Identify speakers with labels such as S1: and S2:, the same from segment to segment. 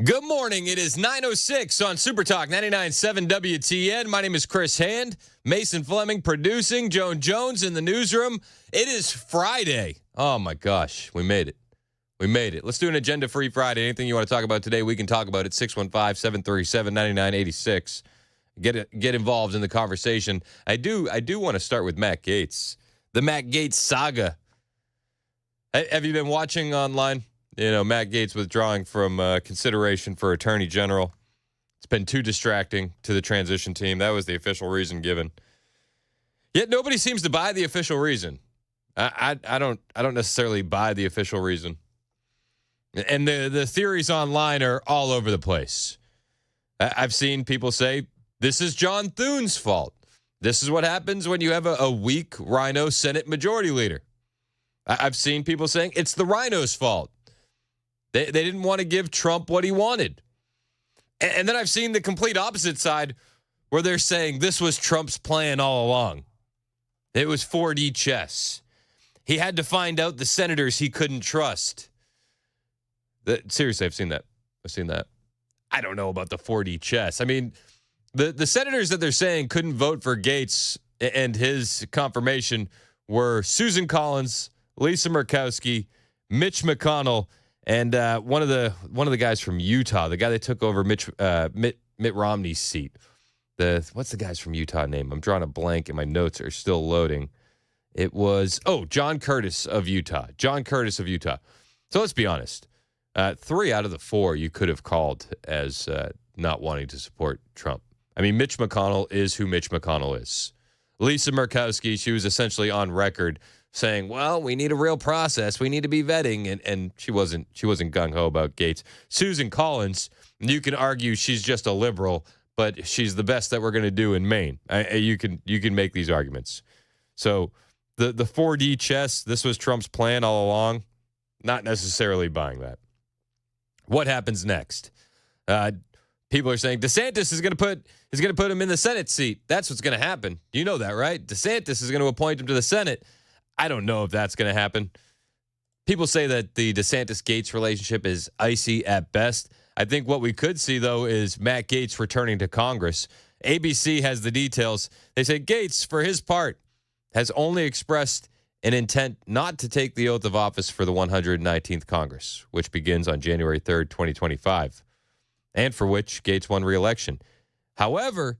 S1: Good morning. It is 9:06 on Super Talk 99.7 WTN. My name is Chris Hand. Mason Fleming producing. Joan Jones in the newsroom. It is Friday. Oh, my gosh. We made it. We made it. Let's do an agenda-free Friday. Anything you want to talk about today, we can talk about it. 615-737-9986. Get involved in the conversation. I do want to start with Matt Gaetz. The Matt Gaetz saga. Have you been watching online? You know, Matt Gaetz withdrawing from consideration for Attorney General. It's been too distracting to the transition team. That was the official reason given. Yet nobody seems to buy the official reason. I don't necessarily buy the official reason. And the theories online are all over the place. I've seen people say, this is John Thune's fault. This is what happens when you have a weak Rhino Senate Majority Leader. I've seen people saying, it's the Rhinos' fault. They didn't want to give Trump what he wanted. And then I've seen the complete opposite side where they're saying this was Trump's plan all along. It was 4D chess. He had to find out the senators he couldn't trust. Seriously, I've seen that. I don't know about the 4D chess. I mean, the senators that they're saying couldn't vote for Gaetz and his confirmation were Susan Collins, Lisa Murkowski, Mitch McConnell, and one of the guys from Utah, the guy that took over Mitt Romney's seat. What's the guy's from Utah name? I'm drawing a blank, and my notes are still loading. It was John Curtis of Utah. So let's be honest. 3 out of the 4 you could have called as not wanting to support Trump. I mean, Mitch McConnell is who Mitch McConnell is. Lisa Murkowski, she was essentially on record saying, well, we need a real process. We need to be vetting. And she wasn't gung-ho about Gaetz. Susan Collins, you can argue she's just a liberal, but she's the best that we're going to do in Maine. You can make these arguments. So the 4D chess, this was Trump's plan all along. Not necessarily buying that. What happens next? People are saying DeSantis is going to put him in the Senate seat. That's what's going to happen. You know that, right? DeSantis is going to appoint him to the Senate. I don't know if that's going to happen. People say that the DeSantis-Gaetz relationship is icy at best. I think what we could see, though, is Matt Gaetz returning to Congress. ABC has the details. They say Gaetz, for his part, has only expressed an intent not to take the oath of office for the 119th Congress, which begins on January 3rd, 2025, and for which Gaetz won re-election. However,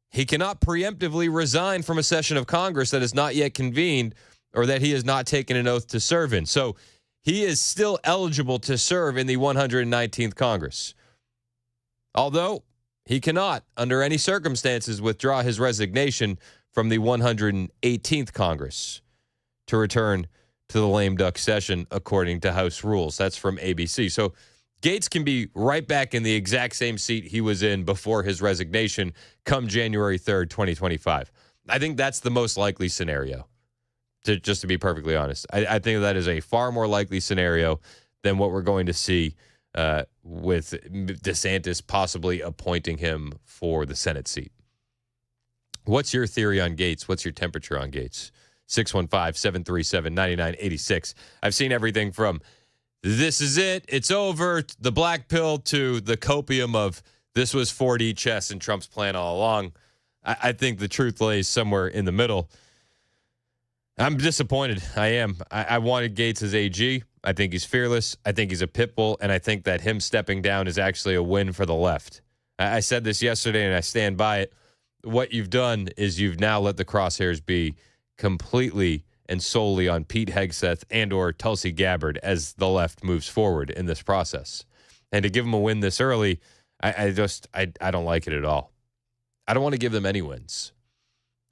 S1: he cannot preemptively resign from a session of Congress that is not yet convened or that he has not taken an oath to serve in. So he is still eligible to serve in the 119th Congress. Although he cannot, under any circumstances, withdraw his resignation from the 118th Congress to return to the lame duck session, according to House rules. That's from ABC. So Gaetz can be right back in the exact same seat he was in before his resignation come January 3rd, 2025. I think that's the most likely scenario, just to be perfectly honest. I think that is a far more likely scenario than what we're going to see with DeSantis possibly appointing him for the Senate seat. What's your theory on Gaetz? What's your temperature on Gaetz? 615-737-9986. I've seen everything from this is it, it's over, the black pill, to the copium of this was 4D chess and Trump's plan all along. I think the truth lays somewhere in the middle. I'm disappointed. I am. I wanted Gaetz as AG. I think he's fearless. I think he's a pit bull. And I think that him stepping down is actually a win for the left. I said this yesterday, and I stand by it. What you've done is you've now let the crosshairs be completely and solely on Pete Hegseth and or Tulsi Gabbard as the left moves forward in this process. And to give them a win this early, I don't like it at all. I don't want to give them any wins.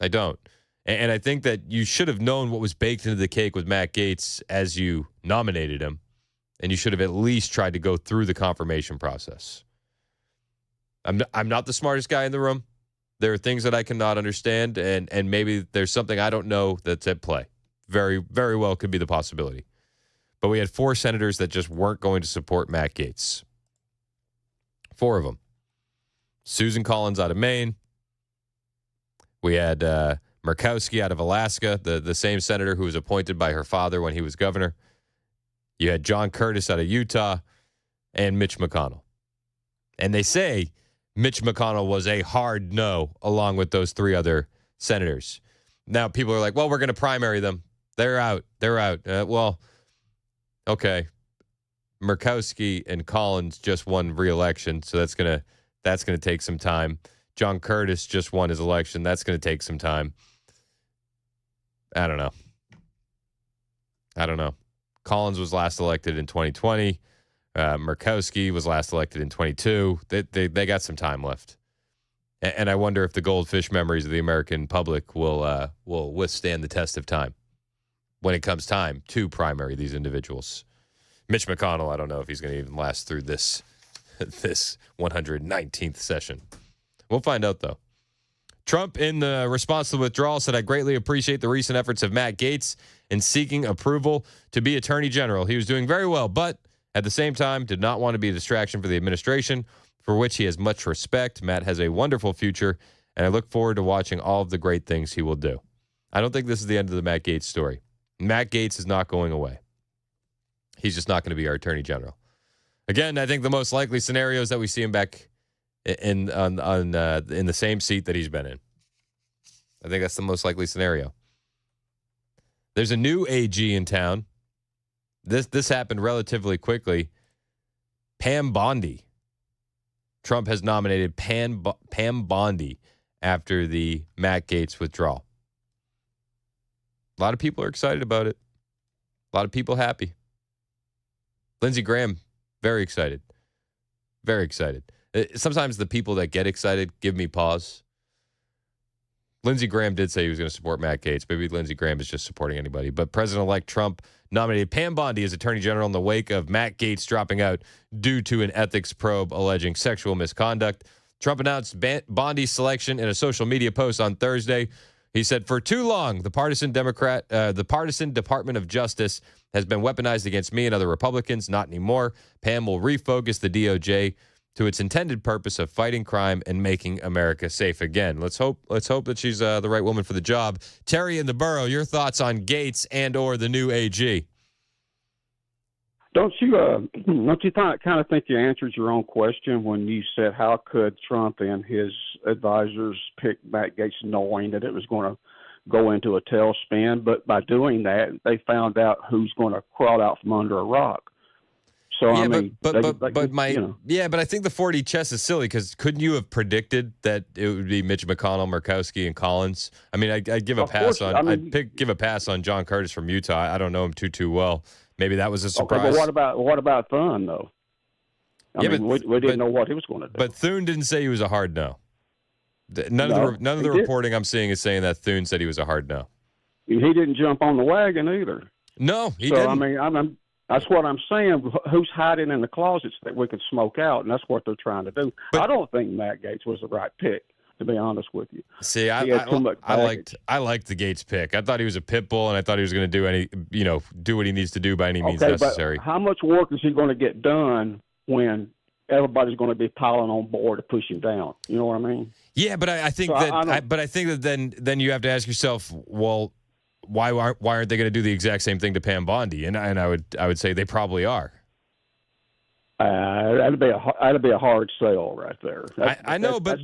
S1: I don't. And I think that you should have known what was baked into the cake with Matt Gaetz as you nominated him, and you should have at least tried to go through the confirmation process. I'm not the smartest guy in the room. There are things that I cannot understand, and maybe there's something I don't know that's at play. Very, very well could be the possibility. But we had 4 senators that just weren't going to support Matt Gaetz. 4 of them. Susan Collins out of Maine. We had Murkowski out of Alaska, the same senator who was appointed by her father when he was governor. You had John Curtis out of Utah, and Mitch McConnell. And they say Mitch McConnell was a hard no, along with those 3 other senators. Now people are like, well, we're going to primary them. They're out. Well, okay. Murkowski and Collins just won re-election, so that's gonna take some time. John Curtis just won his election. That's going to take some time. I don't know. Collins was last elected in 2020. Murkowski was last elected in 22. They got some time left. And I wonder if the goldfish memories of the American public will withstand the test of time when it comes time to primary these individuals. Mitch McConnell, I don't know if he's going to even last through this 119th session. We'll find out, though. Trump, in the response to the withdrawal, said, I greatly appreciate the recent efforts of Matt Gaetz in seeking approval to be Attorney General. He was doing very well, but at the same time did not want to be a distraction for the administration, for which he has much respect. Matt has a wonderful future, and I look forward to watching all of the great things he will do. I don't think this is the end of the Matt Gaetz story. Matt Gaetz is not going away. He's just not going to be our Attorney General. Again, I think the most likely scenario is that we see him back in the same seat that he's been in. I think that's the most likely scenario. There's a new AG in town. This happened relatively quickly. Pam Bondi. Trump has nominated Pam Bondi after the Matt Gaetz withdrawal. A lot of people are excited about it. A lot of people happy. Lindsey Graham, very excited. Very excited. Sometimes the people that get excited give me pause. Lindsey Graham did say he was going to support Matt Gaetz. Maybe Lindsey Graham is just supporting anybody. But President-elect Trump nominated Pam Bondi as Attorney General in the wake of Matt Gaetz dropping out due to an ethics probe alleging sexual misconduct. Trump announced Bondi's selection in a social media post on Thursday. He said, for too long, the partisan Department of Justice has been weaponized against me and other Republicans. Not anymore. Pam will refocus the DOJ to its intended purpose of fighting crime and making America safe again. Let's hope that she's the right woman for the job. Terry in the borough, your thoughts on Gaetz and or the new AG?
S2: Don't you kind of think you answered your own question when you said how could Trump and his advisors pick Matt Gaetz knowing that it was going to go into a tailspin? But by doing that, they found out who's going to crawl out from under a rock. So
S1: yeah,
S2: I mean,
S1: but I think the 4D chess is silly because couldn't you have predicted that it would be Mitch McConnell, Murkowski, and Collins? I mean, I'd give a pass on. Give a pass on John Curtis from Utah. I don't know him too well. Maybe that was a surprise.
S2: Okay, but what about Thune though? I mean, we didn't know what he was going to do.
S1: But Thune didn't say he was a hard no. None of the reporting I'm seeing is saying that Thune said he was a hard no.
S2: He didn't jump on the wagon either.
S1: No, he didn't.
S2: I mean, that's what I'm saying. Who's hiding in the closets that we could smoke out, and that's what they're trying to do. But I don't think Matt Gaetz was the right pick, to be honest with you.
S1: See, I liked the Gaetz pick. I thought he was a pit bull, and I thought he was going to do what he needs to do by any means necessary.
S2: But how much work is he going to get done when everybody's going to be piling on board to push him down? You know what I mean?
S1: Yeah, but I think that then you have to ask yourself, well, why aren't they going to do the exact same thing to Pam Bondi? And I would say they probably are.
S2: That'd be a hard sell right there.
S1: I know, but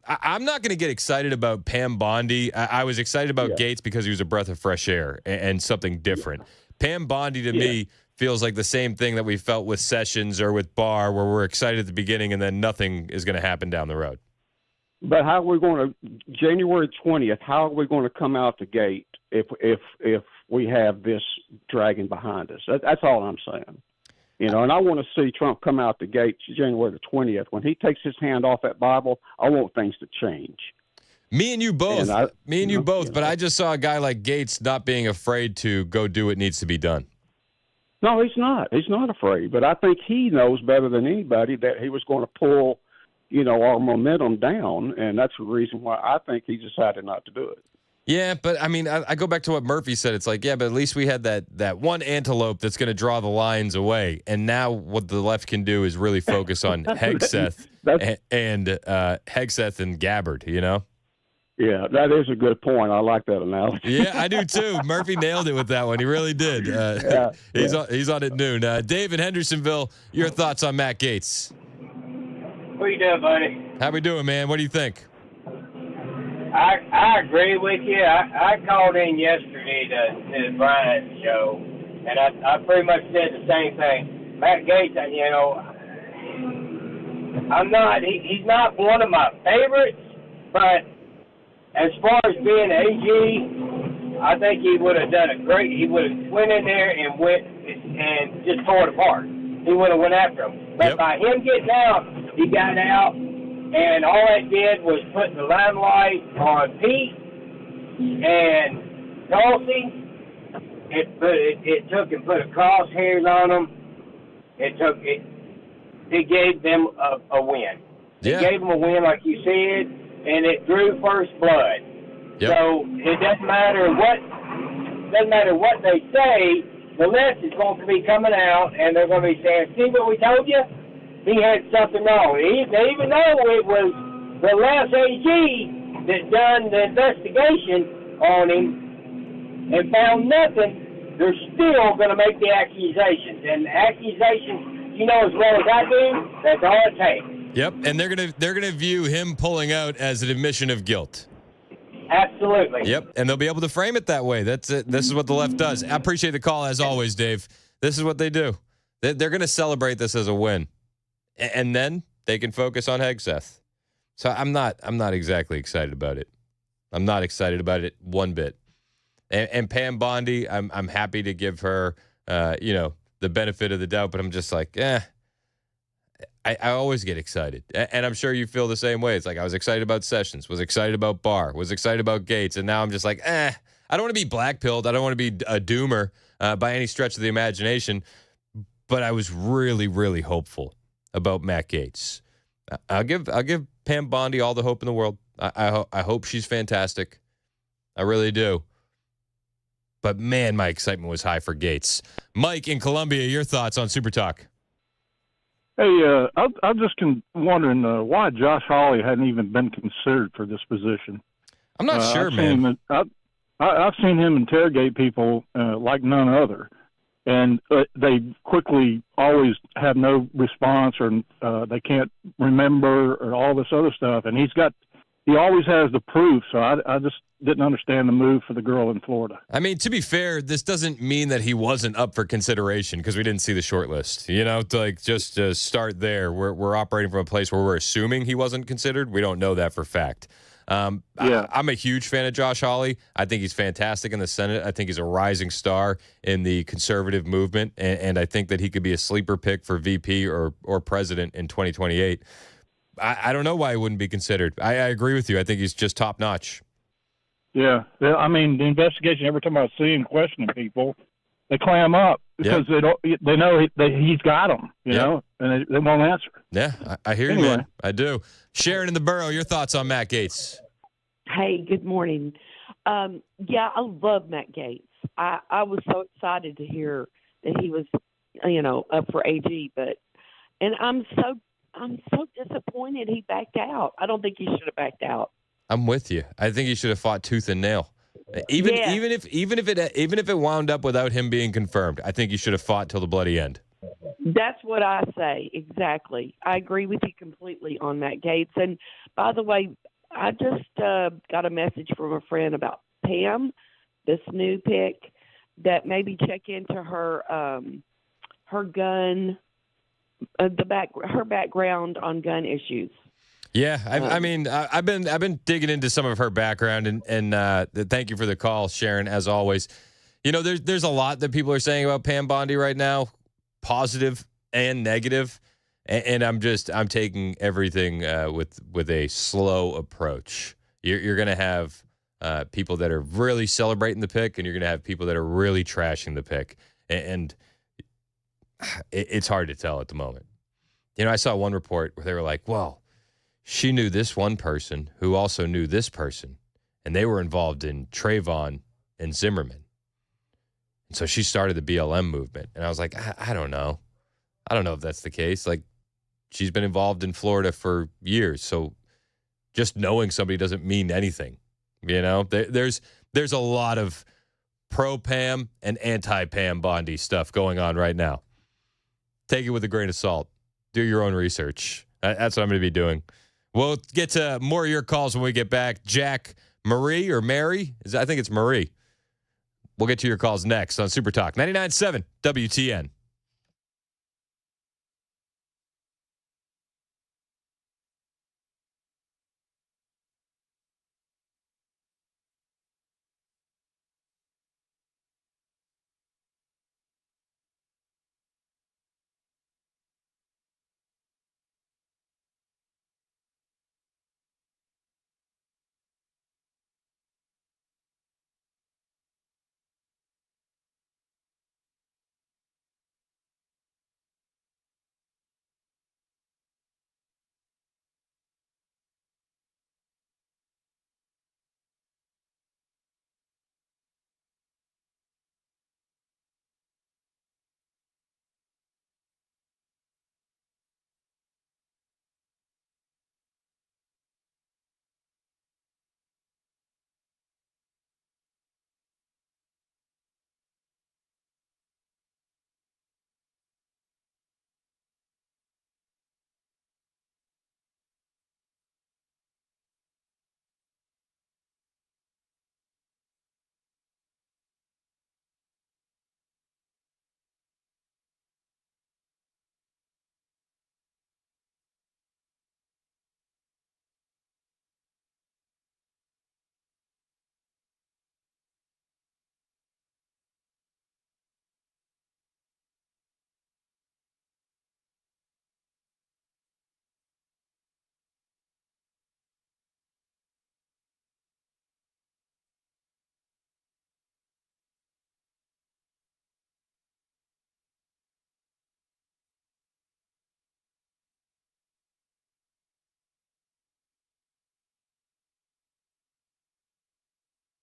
S1: I'm not going to get excited about Pam Bondi. I was excited about Gaetz because he was a breath of fresh air and something different. Pam Bondi to me feels like the same thing that we felt with Sessions or with Barr, where we're excited at the beginning and then nothing is going to happen down the road.
S2: But how are we going to January 20th? How are we going to come out the gate if we have this dragging behind us? That's all I'm saying. And I want to see Trump come out the gate January the 20th. When he takes his hand off that Bible, I want things to change.
S1: Me and you both. But I just saw a guy like Gaetz not being afraid to go do what needs to be done.
S2: No, he's not. He's not afraid. But I think he knows better than anybody that he was going to pull our momentum down, and that's the reason why I think he decided not to do it.
S1: Yeah, but I mean, I go back to what Murphy said. It's like, yeah, but at least we had that one antelope that's going to draw the lions away, and now what the left can do is really focus on Hegseth and Hegseth and Gabbard,
S2: Yeah, that is a good point. I like that analogy.
S1: Yeah, I do too. Murphy nailed it with that one. He really did. He's on at noon. Dave in Hendersonville, your thoughts on Matt Gaetz?
S3: What you doing, buddy?
S1: How we doing, man? What do you think?
S3: I agree with you. I called in yesterday to the Bryant show, and I pretty much said the same thing. Matt Gaetz, he's not one of my favorites, but as far as being AG, I think he would have done he would have went in there and just tore it apart. He would have went after him. But by him getting out, he got out, and all it did was put the limelight on Pete and Tulsi. It took and put a crosshairs on them. It gave them a win.
S1: Yeah.
S3: It gave them a win, like you said, and it drew first blood.
S1: Yep.
S3: So it doesn't matter what they say. The list is going to be coming out, and they're going to be saying, "See what we told you? He had something wrong." Even though it was the last AG that done the investigation on him and found nothing, they're still going to make the accusations. And accusations, you know as well as I do, that's all it takes.
S1: Yep, and they're gonna view him pulling out as an admission of guilt.
S3: Absolutely.
S1: Yep, and they'll be able to frame it that way. That's it. This is what the left does. I appreciate the call as always, Dave. This is what they do. They're going to celebrate this as a win, and then they can focus on Hegseth. So I'm not exactly excited about it. I'm not excited about it one bit. And Pam Bondi, I'm happy to give her the benefit of the doubt, but I'm just like, I always get excited. And I'm sure you feel the same way. It's like I was excited about Sessions, was excited about Barr, was excited about Gaetz, and now I'm just like, I don't want to be black-pilled. I don't want to be a doomer by any stretch of the imagination. But I was really, really hopeful about Matt Gaetz. I'll give Pam Bondi all the hope in the world. I hope she's fantastic. I really do. But, man, my excitement was high for Gaetz. Mike in Columbia, your thoughts on Super Talk?
S4: Hey, I'm just wondering why Josh Hawley hadn't even been considered for this position.
S1: I'm not sure, man.
S4: I've seen him interrogate people like none other, and they quickly always have no response, or they can't remember, or all this other stuff. And he always has the proof, so I just didn't understand the move for the girl in Florida.
S1: I mean, to be fair, this doesn't mean that he wasn't up for consideration because we didn't see the short list. Just to start there, we're operating from a place where we're assuming he wasn't considered. We don't know that for fact. I'm a huge fan of Josh Hawley. I think he's fantastic in the Senate. I think he's a rising star in the conservative movement, and I think that he could be a sleeper pick for VP or president in 2028. I don't know why he wouldn't be considered. I agree with you. I think he's just top notch.
S4: Yeah. I mean, the investigation, every time I see him questioning people, they clam up because they know he's got them, you know, and they won't answer.
S1: Yeah, I hear you, man. I do. Sharon in the borough, your thoughts on Matt Gaetz?
S5: Hey, good morning. I love Matt Gaetz. I was so excited to hear that he was, up for AG, and I'm so disappointed he backed out. I don't think he should have backed out.
S1: I'm with you. I think he should have fought tooth and nail. Even if it wound up without him being confirmed, I think he should have fought till the bloody end.
S5: That's what I say. Exactly. I agree with you completely on Matt Gaetz. And by the way, I just got a message from a friend about Pam, this new pick, that maybe check into her gun, her background on gun issues.
S1: Yeah, I've been digging into some of her background, and thank you for the call, Sharon, as always. There's a lot that people are saying about Pam Bondi right now, positive and negative, and I'm taking everything with a slow approach. You're going to have people that are really celebrating the pick, and you're going to have people that are really trashing the pick, and it's hard to tell at the moment. I saw one report where they were like, well, she knew this one person who also knew this person, and they were involved in Trayvon and Zimmerman. And so she started the BLM movement. And I was like, I don't know. I don't know if that's the case. Like, she's been involved in Florida for years. So just knowing somebody doesn't mean anything. There's a lot of pro-Pam and anti-Pam Bondi stuff going on right now. Take it with a grain of salt. Do your own research. That's what I'm going to be doing. We'll get to more of your calls when we get back. Jack, Marie, or Mary? I think it's Marie. We'll get to your calls next on Super Talk 99.7 WTN.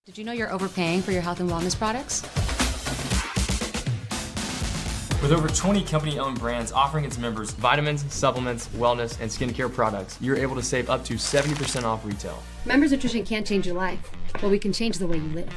S6: Did you know you're overpaying for your health and wellness products?
S7: With over 20 company-owned brands offering its members vitamins, supplements, wellness, and skincare products, you're able to save up to 70% off retail.
S6: Members Nutrition can't change your life, but we can change the way you live.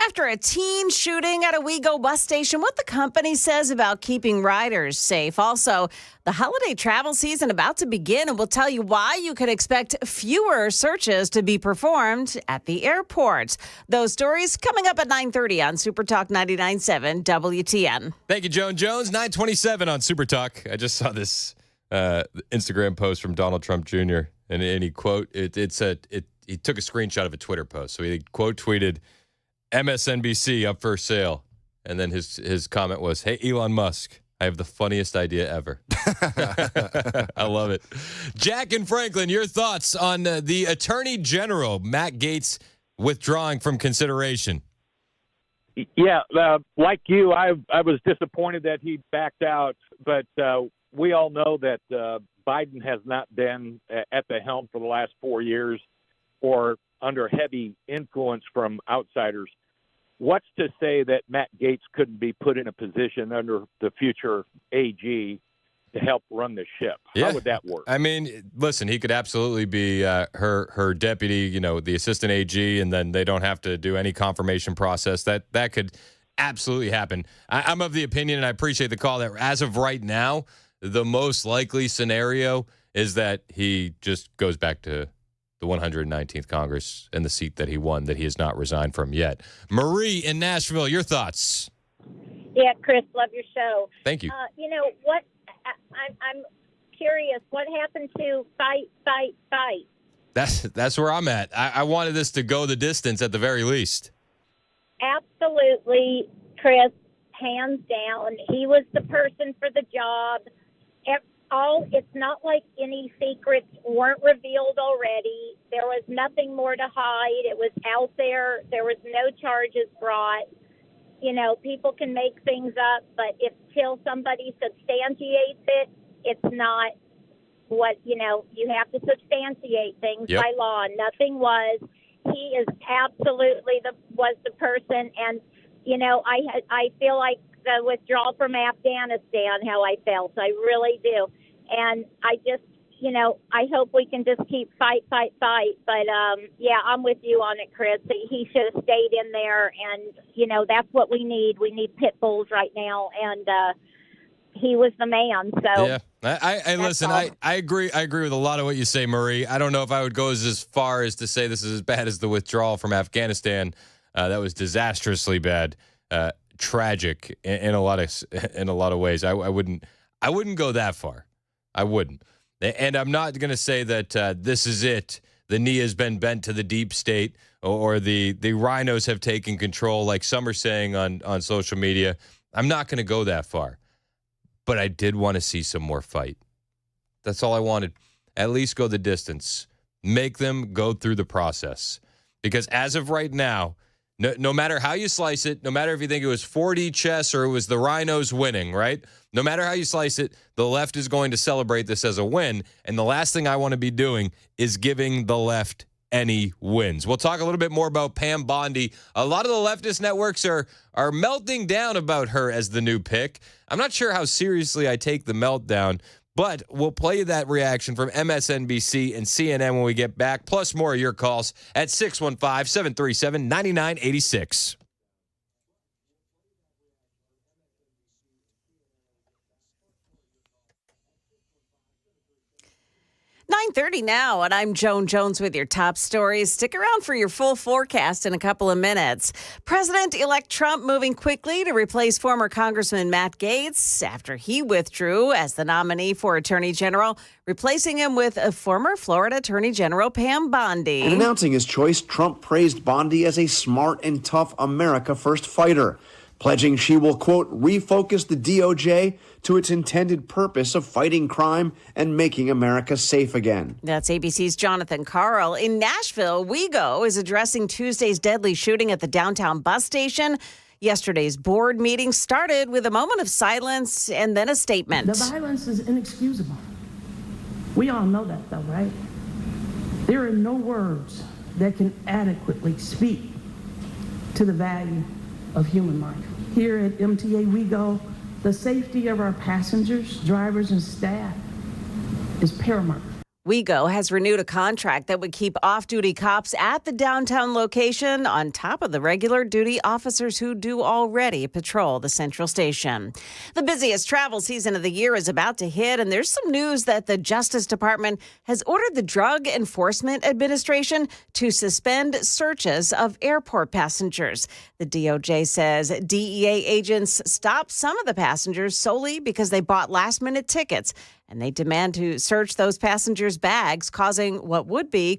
S8: After a teen shooting at a WeGo bus station, what the company says about keeping riders safe. Also, the holiday travel season about to begin, and we'll tell you why you could expect fewer searches to be performed at the airport. Those stories coming up at 9:30 on Super Talk 99.7 WTN.
S1: Thank you, Joan Jones. 9:27 on Super Talk. I just saw this Instagram post from Donald Trump Jr. and he he took a screenshot of a Twitter post. So he quote tweeted MSNBC up for sale, and then his comment was, "Hey Elon Musk, I have the funniest idea ever." I love it. Jack and Franklin, your thoughts on the Attorney General Matt Gaetz withdrawing from consideration?
S9: Yeah, like you, I was disappointed that he backed out, but we all know that Biden has not been at the helm for the last 4 years or under heavy influence from outsiders. What's to say that Matt Gaetz couldn't be put in a position under the future AG to help run the ship? How would that work?
S1: I mean, listen, he could absolutely be her deputy, the assistant AG, and then they don't have to do any confirmation process. That could absolutely happen. I'm of the opinion, and I appreciate the call, that as of right now, the most likely scenario is that he just goes back to the 119th Congress and the seat that he won, that he has not resigned from yet. Marie in Nashville, your thoughts?
S10: Yeah, Chris, love your show.
S1: Thank you.
S10: You know what? I'm curious. What happened to fight?
S1: That's where I'm at. I wanted this to go the distance at the very least.
S10: Absolutely, Chris. Hands down, he was the person for the job. It's not like any secrets weren't revealed already. There was nothing more to hide. It was out there. There was no charges brought. People can make things up, but till somebody substantiates it, it's not what, you have to substantiate things by law. Nothing was. He is absolutely was the person. And, I feel like the withdrawal from Afghanistan, how I felt. I really do. And I just, I hope we can just keep fight. But, I'm with you on it, Chris. He should have stayed in there. And, that's what we need. We need pit bulls right now. And he was the man. So
S1: yeah, I listen. I agree. I agree with a lot of what you say, Marie. I don't know if I would go as far as to say this is as bad as the withdrawal from Afghanistan. That was disastrously bad, tragic in a lot of ways. I wouldn't go that far. I wouldn't. And I'm not going to say that this is it. The knee has been bent to the deep state, or the rhinos have taken control, like some are saying on social media. I'm not going to go that far. But I did want to see some more fight. That's all I wanted. At least go the distance. Make them go through the process. Because as of right now, no matter how you slice it, no matter if you think it was 4D chess or it was the rhinos winning, right? No matter how you slice it, the left is going to celebrate this as a win. And the last thing I want to be doing is giving the left any wins. We'll talk a little bit more about Pam Bondi. A lot of the leftist networks are melting down about her as the new pick. I'm not sure how seriously I take the meltdown, but we'll play you that reaction from MSNBC and CNN when we get back, plus more of your calls at 615-737-9986.
S8: 9:30 now, and I'm Joan Jones with your top stories. Stick around for your full forecast in a couple of minutes. President-elect Trump moving quickly to replace former Congressman Matt Gaetz after he withdrew as the nominee for Attorney General, replacing him with a former Florida Attorney General Pam Bondi.
S11: In announcing his choice, Trump praised Bondi as a smart and tough America First fighter, pledging she will, quote, refocus the DOJ to its intended purpose of fighting crime and making America safe again.
S8: That's ABC's Jonathan Karl. In Nashville, WeGo is addressing Tuesday's deadly shooting at the downtown bus station. Yesterday's board meeting started with a moment of silence and then a statement.
S12: The violence is inexcusable. We all know that, though, right? There are no words that can adequately speak to the value of human life. Here at MTA WeGo, the safety of our passengers, drivers, and staff is paramount.
S8: WeGo has renewed a contract that would keep off-duty cops at the downtown location on top of the regular duty officers who do already patrol the central station. The busiest travel season of the year is about to hit, and there's some news that the Justice Department has ordered the Drug Enforcement Administration to suspend searches of airport passengers. The DOJ says DEA agents stopped some of the passengers solely because they bought last-minute tickets, and they demand to search those passengers' bags, causing what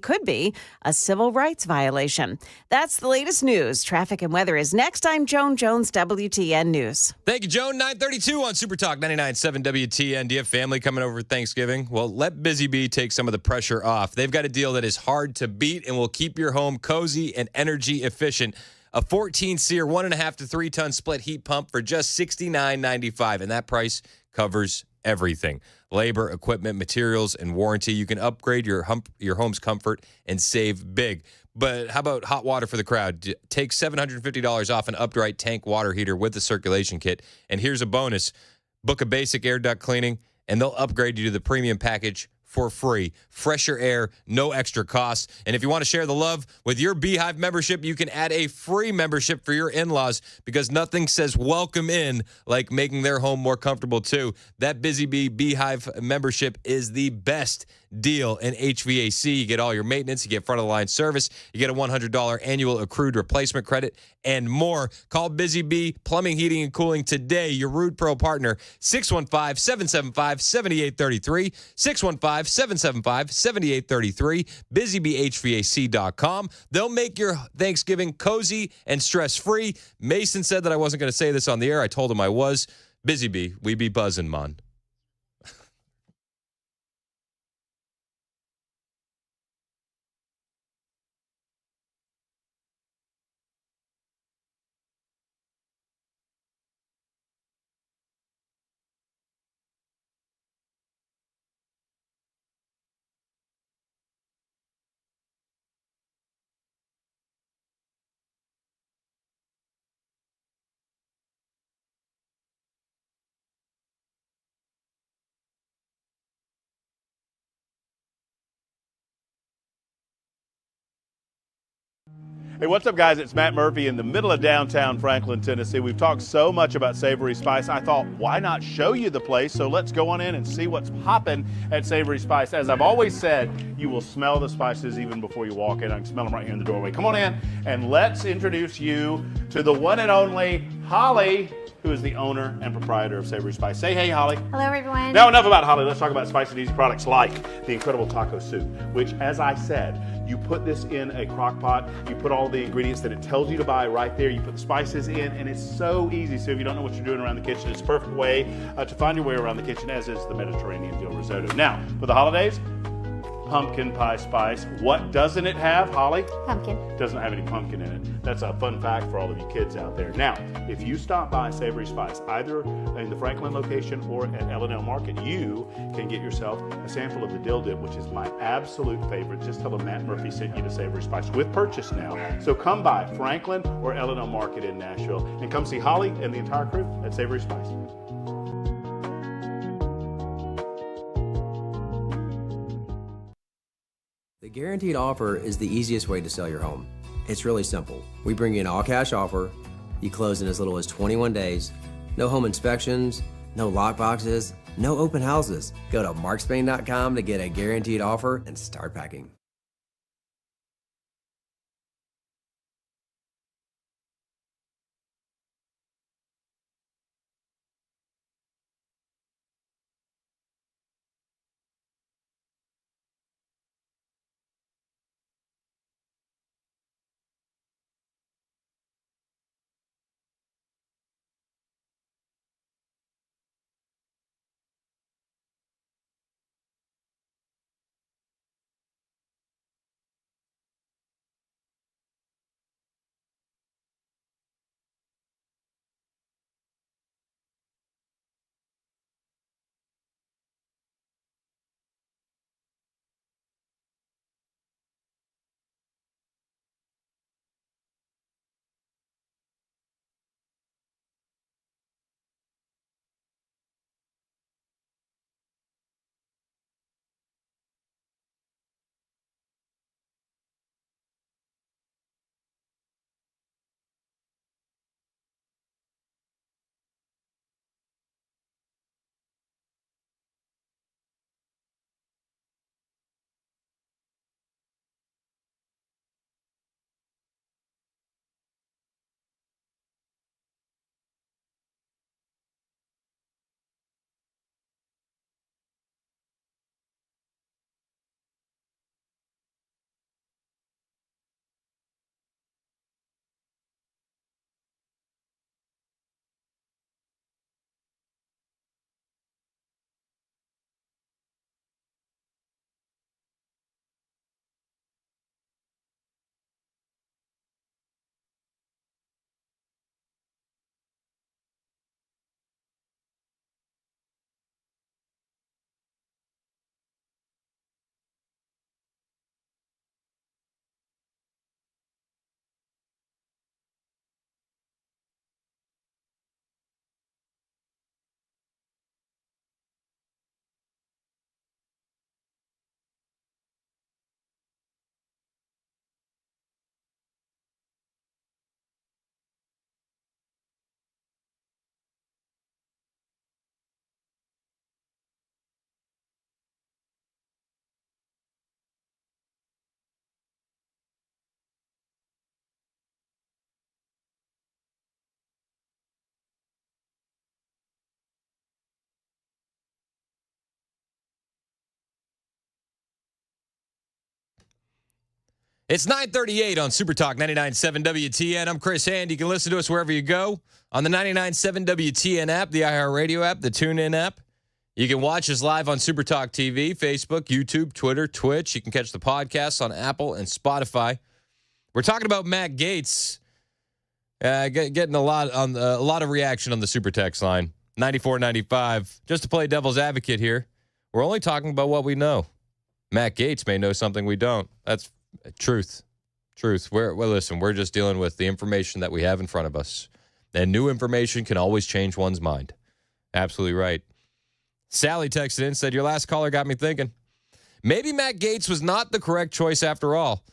S8: could be a civil rights violation. That's the latest news. Traffic and weather is next. I'm Joan Jones, WTN News.
S1: Thank you, Joan. 9:32 on Super Talk 99.7 WTN. Do you have family coming over for Thanksgiving? Well, let Busy Bee take some of the pressure off. They've got a deal that is hard to beat and will keep your home cozy and energy efficient. A 14-SEER 1.5 to 3 ton split heat pump for just $69.95, and that price covers everything. Labor, equipment, materials, and warranty. You can upgrade your home's comfort and save big. But how about hot water for the crowd? Take $750 off an upright tank water heater with the circulation kit. And here's a bonus. Book a basic air duct cleaning, and they'll upgrade you to the premium package for free. Fresher air, no extra cost. And if you want to share the love with your Beehive membership, you can add a free membership for your in-laws, because nothing says welcome in like making their home more comfortable too. That Busy Bee Beehive membership is the best deal in HVAC. You get all your maintenance, you get front-of-the-line service, you get a $100 annual accrued replacement credit, and more. Call Busy Bee Plumbing, Heating, and Cooling today, your Rude Pro partner, 615-775-7833, 615-775-7833, busybeehvac.com. They'll make your Thanksgiving cozy and stress-free. Mason said that I wasn't going to say this on the air. I told him I was. Busy Bee, we be buzzing, man.
S13: Hey, what's up, guys? It's Matt Murphy in the middle of downtown Franklin, Tennessee. We've talked so much about Savory Spice. I thought, why not show you the place? So let's go on in and see what's popping at Savory Spice. As I've always said, you will smell the spices even before you walk in. I can smell them right here in the doorway. Come on in, and let's introduce you to the one and only Holly, who is the owner and proprietor of Savory Spice. Say hey, Holly.
S14: Hello, everyone.
S13: Now, enough about Holly. Let's talk about spicy and easy products like the incredible taco soup, which, as I said, you put this in a crock pot, you put all the ingredients that it tells you to buy right there, you put the spices in, and it's so easy. So if you don't know what you're doing around the kitchen, it's a perfect way to find your way around the kitchen, as is the Mediterranean dill risotto. Now, for the holidays, pumpkin pie spice. What doesn't it have, Holly?
S14: Pumpkin.
S13: Doesn't have any pumpkin in it. That's a fun fact for all of you kids out there. Now, if you stop by Savory Spice, either in the Franklin location or at L&L Market, you can get yourself a sample of the dill dip, which is my absolute favorite. Just tell them Matt Murphy sent you to Savory Spice with purchase now. So come by Franklin or L&L Market in Nashville and come see Holly and the entire crew at Savory Spice.
S15: The guaranteed offer is the easiest way to sell your home. It's really simple. We bring you an all-cash offer. You close in as little as 21 days. No home inspections, no lock boxes, no open houses. Go to markspain.com to get a guaranteed offer and start packing.
S1: It's 9:38 on Super Talk 99.7 WTN. I'm Chris Hand. You can listen to us wherever you go on the 99.7 WTN app, the iHeartRadio app, the TuneIn app. You can watch us live on Super Talk TV, Facebook, YouTube, Twitter, Twitch. You can catch the podcast on Apple and Spotify. We're talking about Matt Gaetz. Getting a lot of reaction on the Super Text line. 94.95. Just to play devil's advocate here, we're only talking about what we know. Matt Gaetz may know something we don't. That's truth. Listen, we're just dealing with the information that we have in front of us. And new information can always change one's mind. Absolutely right. Sally texted in, said, your last caller got me thinking. Maybe Matt Gaetz was not the correct choice after all.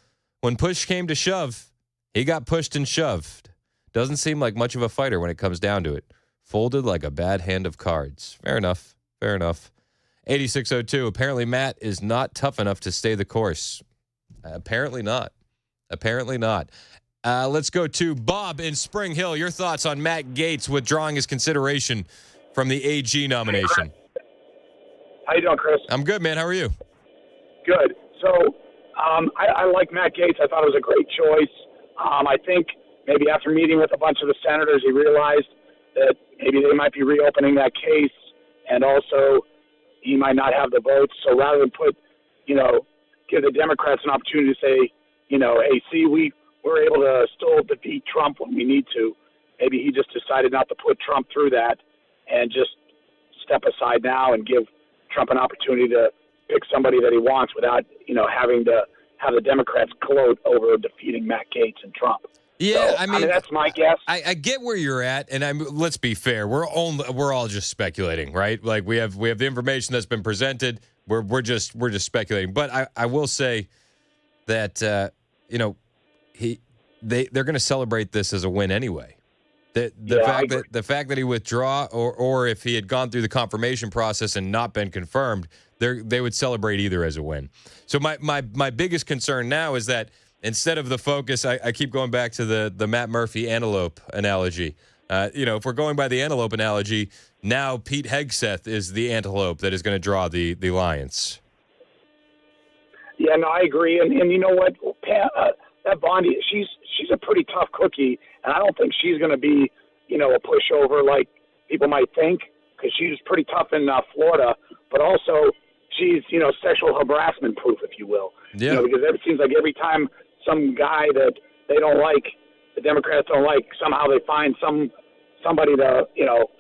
S1: When push came to shove, he got pushed and shoved. Doesn't seem like much of a fighter when it comes down to it. Folded like a bad hand of cards. Fair enough. 8602, apparently Matt is not tough enough to stay the course. Apparently not. Let's go to Bob in Spring Hill. Your thoughts on Matt Gaetz withdrawing his consideration from the AG nomination.
S14: How you doing, Chris?
S1: I'm good, man. How are you?
S14: Good. So I like Matt Gaetz. I thought it was a great choice. I think maybe after meeting with a bunch of the senators, he realized that maybe they might be reopening that case, and also he might not have the votes. So rather than give the Democrats an opportunity to say, hey, see, we're able to still defeat Trump when we need to. Maybe he just decided not to put Trump through that and just step aside now and give Trump an opportunity to pick somebody that he wants without, having to have the Democrats gloat over defeating Matt Gaetz and Trump.
S1: Yeah,
S14: so, I mean that's my guess.
S1: I get where you're at, and let's be fair. We're all just speculating, right? Like we have the information that's been presented. We're just speculating. But I will say that they're going to celebrate this as a win anyway. The fact that he withdraw or if he had gone through the confirmation process and not been confirmed, they would celebrate either as a win. So my biggest concern now is that instead of the focus, I keep going back to the Matt Murphy antelope analogy. If we're going by the antelope analogy, now Pete Hegseth is the antelope that is going to draw the lions.
S14: Yeah, no, I agree. And you know what, Pam, that Bondi, she's a pretty tough cookie, and I don't think she's going to be, a pushover like people might think, because she's pretty tough in Florida, but also she's, sexual harassment proof, if you will.
S1: Yeah.
S14: Because it seems like every time some guy that they don't like, the Democrats don't like, somehow they find somebody to,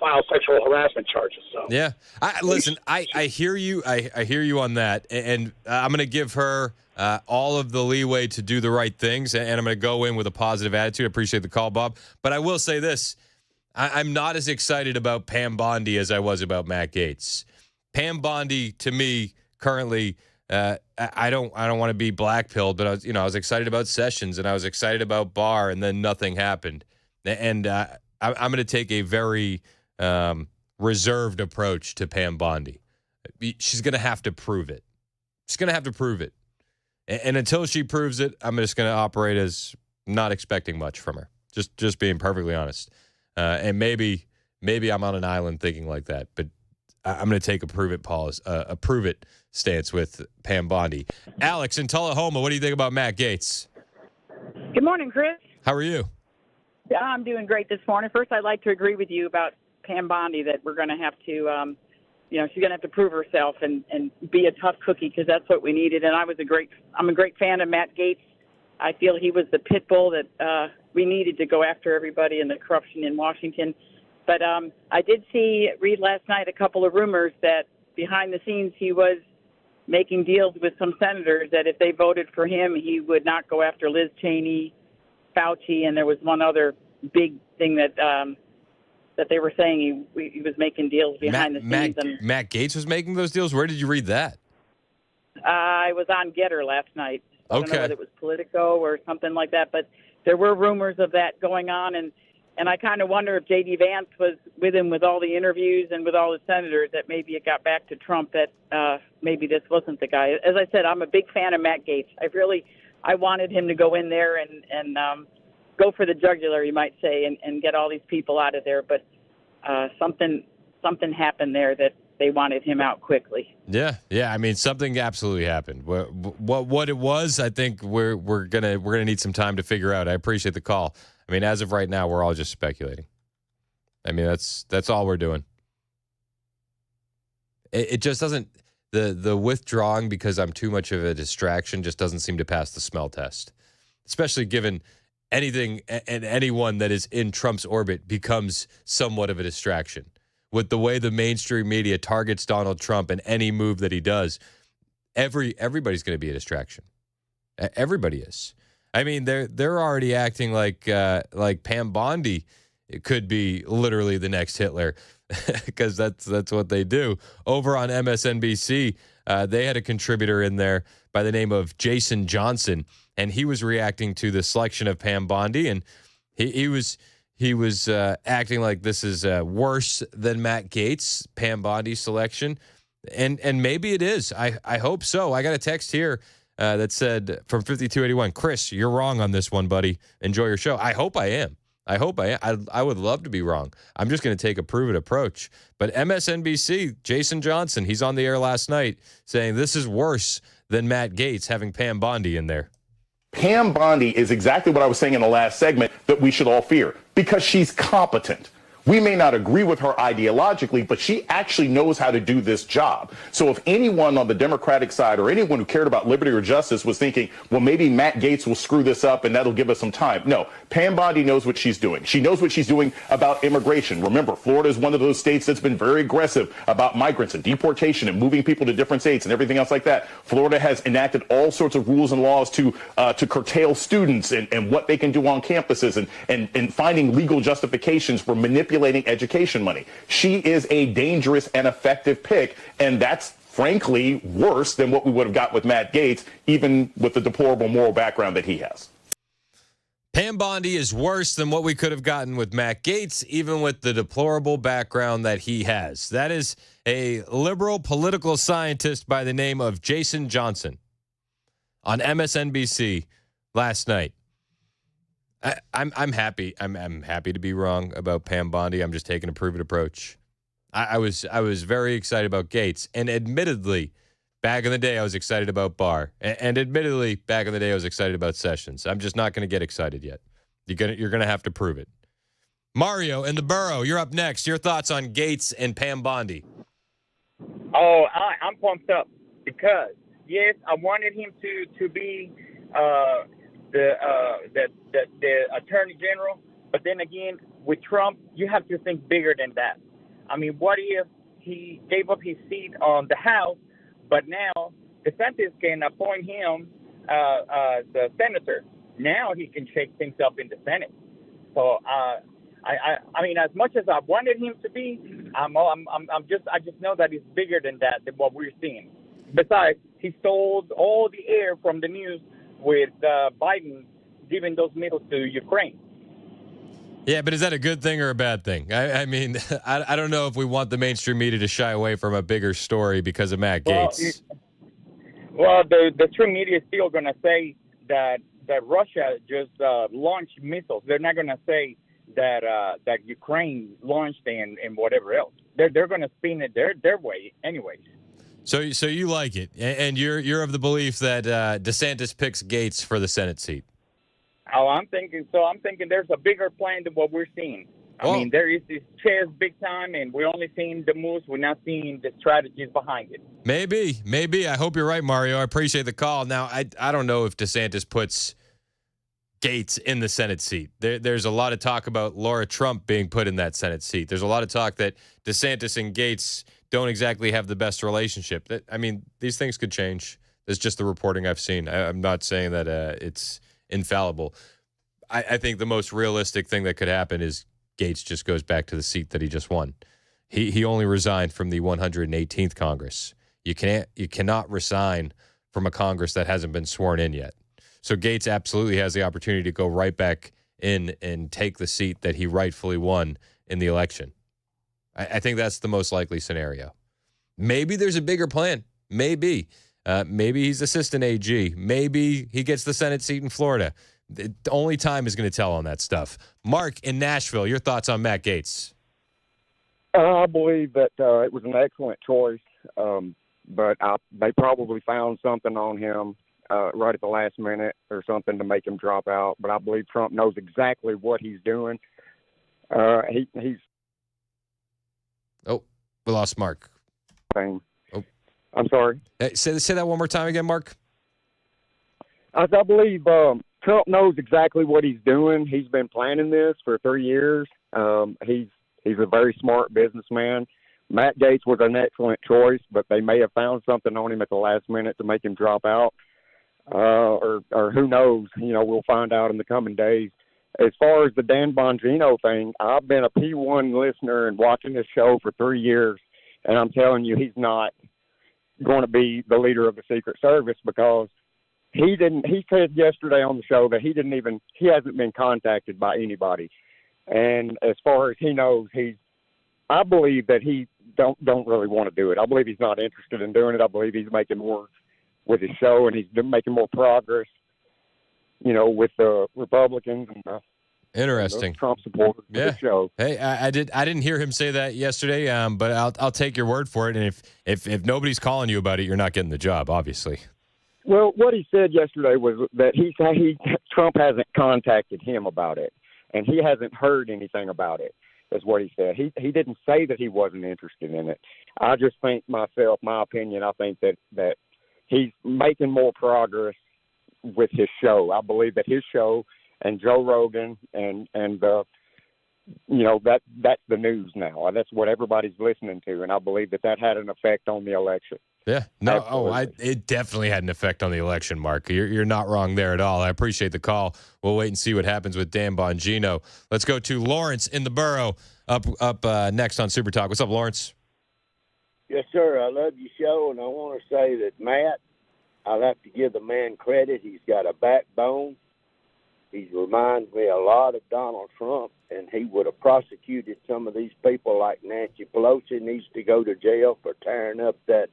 S14: file sexual harassment charges. So
S1: yeah, I hear you. I hear you on that, and I'm going to give her all of the leeway to do the right things, and I'm going to go in with a positive attitude. I appreciate the call, Bob. But I will say this. I'm not as excited about Pam Bondi as I was about Matt Gaetz. Pam Bondi, to me, currently, I don't want to be blackpilled, but I was excited about Sessions and I was excited about Barr, and then nothing happened. And I'm going to take a very reserved approach to Pam Bondi. She's going to have to prove it. And until she proves it, I'm just going to operate as not expecting much from her. Just being perfectly honest. And maybe I'm on an island thinking like that, but I'm going to take a prove it stance with Pam Bondi. Alex in Tullahoma, what do you think about Matt Gaetz?
S16: Good morning, Chris.
S1: How are you?
S16: Yeah, I'm doing great this morning. First, I'd like to agree with you about Pam Bondi that we're going to have to, she's going to have to prove herself and be a tough cookie, because that's what we needed. And I'm a great fan of Matt Gaetz. I feel he was the pit bull that we needed to go after everybody in the corruption in Washington. But I did read last night a couple of rumors that behind the scenes he was making deals with some senators that if they voted for him, he would not go after Liz Cheney, Fauci, and there was one other big thing that they were saying he was making deals behind the scenes.
S1: Matt Gaetz was making those deals? Where did you read that?
S16: I was on Getter last night. I don't know whether it was Politico or something like that, but there were rumors of that going on, and I kind of wonder if J.D. Vance was with him with all the interviews and with all the senators, that maybe it got back to Trump that maybe this wasn't the guy. As I said, I'm a big fan of Matt Gaetz. I wanted him to go in there and go for the jugular, you might say, and get all these people out of there. But something happened there that they wanted him out quickly.
S1: Yeah. I mean, something absolutely happened. What it was, I think we're gonna need some time to figure out. I appreciate the call. I mean, as of right now, we're all just speculating. I mean, that's all we're doing. It just doesn't. The withdrawing because I'm too much of a distraction just doesn't seem to pass the smell test, especially given anything and anyone that is in Trump's orbit becomes somewhat of a distraction. With the way the mainstream media targets Donald Trump and any move that he does, everybody's going to be a distraction. Everybody is. I mean, they're already acting like Pam Bondi could be literally the next Hitler, because that's what they do. Over on MSNBC, they had a contributor in there by the name of Jason Johnson, and he was reacting to the selection of Pam Bondi, and he was acting like this is worse than Matt Gaetz, Pam Bondi's selection, and maybe it is. I hope so. I got a text here that said from 5281, Chris, you're wrong on this one, buddy. Enjoy your show. I hope I am. I would love to be wrong. I'm just going to take a prove it approach. But MSNBC, Jason Johnson, he's on the air last night saying this is worse than Matt Gaetz having Pam Bondi in there.
S17: Pam Bondi is exactly what I was saying in the last segment that we should all fear, because she's competent. We may not agree with her ideologically, but she actually knows how to do this job. So if anyone on the Democratic side or anyone who cared about liberty or justice was thinking, well, maybe Matt Gaetz will screw this up and that'll give us some time. No, Pam Bondi knows what she's doing. She knows what she's doing about immigration. Remember, Florida is one of those states that's been very aggressive about migrants and deportation and moving people to different states and everything else like that. Florida has enacted all sorts of rules and laws to curtail students and what they can do on campuses and finding legal justifications for manipulating education money. She is a dangerous and effective pick, and that's frankly worse than what we would have got with Matt Gaetz, even with the deplorable moral background that he has.
S1: Pam Bondi is worse than what we could have gotten with Matt Gaetz, even with the deplorable background that he has. That is a liberal political scientist by the name of Jason Johnson on MSNBC last night. I'm happy. I'm happy to be wrong about Pam Bondi. I'm just taking a prove it approach. I was very excited about Gaetz, and admittedly, back in the day I was excited about Barr, and admittedly, back in the day I was excited about Sessions. I'm just not going to get excited yet. You're gonna have to prove it. Mario in the Borough, you're up next. Your thoughts on Gaetz and Pam Bondi?
S18: Oh, I'm pumped up because yes, I wanted him to be the attorney general, but then again, with Trump, you have to think bigger than that. I mean, what if he gave up his seat on the House, but now DeSantis can appoint him the senator? Now he can shake things up in the Senate. So I mean, as much as I wanted him to be, I just know that it's bigger than that, than what we're seeing. Besides, he stole all the air from the news with Biden giving those missiles to Ukraine.
S1: Yeah, but is that a good thing or a bad thing? I mean, I don't know if we want the mainstream media to shy away from a bigger story because of Matt Gaetz.
S18: Well, the mainstream media is still going to say that Russia just launched missiles. They're not going to say that Ukraine launched and whatever else. They're going to spin it their way anyways.
S1: So you like it, and you're of the belief that DeSantis picks Gaetz for the Senate seat.
S18: Oh, I'm thinking there's a bigger plan than what we're seeing. I mean, there is this chess big time, and we're only seeing the moves. We're not seeing the strategies behind it.
S1: Maybe. I hope you're right, Mario. I appreciate the call. Now, I don't know if DeSantis puts Gaetz in the Senate seat. There's a lot of talk about Laura Trump being put in that Senate seat. There's a lot of talk that DeSantis and Gaetz don't exactly have the best relationship. I mean, these things could change. It's just the reporting I've seen. I'm not saying that it's infallible. I think the most realistic thing that could happen is Gaetz just goes back to the seat that he just won. He only resigned from the 118th Congress. You cannot resign from a Congress that hasn't been sworn in yet. So Gaetz absolutely has the opportunity to go right back in and take the seat that he rightfully won in the election. I think that's the most likely scenario. Maybe there's a bigger plan. Maybe he's assistant AG. Maybe he gets the Senate seat in Florida. Only time is going to tell on that stuff. Mark in Nashville, your thoughts on Matt Gaetz?
S19: I believe that it was an excellent choice, but they probably found something on him right at the last minute or something to make him drop out. But I believe Trump knows exactly what he's doing. He's.
S1: Oh, we lost Mark.
S19: Thing.
S1: Oh,
S19: I'm sorry.
S1: Hey, say that one more time again, Mark.
S19: I believe Trump knows exactly what he's doing. He's been planning this for 3 years. He's a very smart businessman. Matt Gaetz was an excellent choice, but they may have found something on him at the last minute to make him drop out. Or who knows? We'll find out in the coming days. As far as the Dan Bongino thing, I've been a P1 listener and watching this show for 3 years, and I'm telling you, he's not going to be the leader of the Secret Service because he said yesterday on the show that he hasn't been contacted by anybody. And as far as he knows, I believe that he don't really want to do it. I believe he's not interested in doing it. I believe he's making more with his show, and he's making more progress, with the Republicans and
S1: Interesting.
S19: the Trump supporters with the show.
S1: Hey, I didn't hear him say that yesterday, but I'll take your word for it. And if nobody's calling you about it, you're not getting the job, obviously.
S19: Well, what he said yesterday was that Trump hasn't contacted him about it, and he hasn't heard anything about it, is what he said. He didn't say that he wasn't interested in it. I just think my opinion, I think that he's making more progress with his show. I believe that his show and Joe Rogan and that's the news now. That's what everybody's listening to, and I believe that had an effect on the election.
S1: Yeah, no, it definitely had an effect on the election, Mark. You're not wrong there at all. I appreciate the call. We'll wait and see what happens with Dan Bongino. Let's go to Lawrence in the borough up next on Super Talk. What's up, Lawrence?
S20: Yes, sir. I love your show, and I want to say that Matt, I'll have to give the man credit. He's got a backbone. He reminds me a lot of Donald Trump, and he would have prosecuted some of these people like Nancy Pelosi needs to go to jail for tearing up that